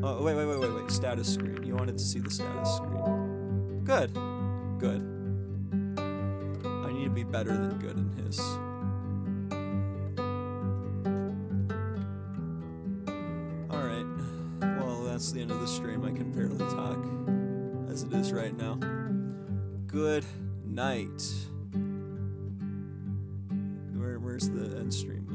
Oh, wait. Status screen. You wanted to see the status screen. Good. Good. I need to be better than good in his. Alright. Well, that's the end of the stream. I can barely talk as it is right now. Good night. Where's the end stream?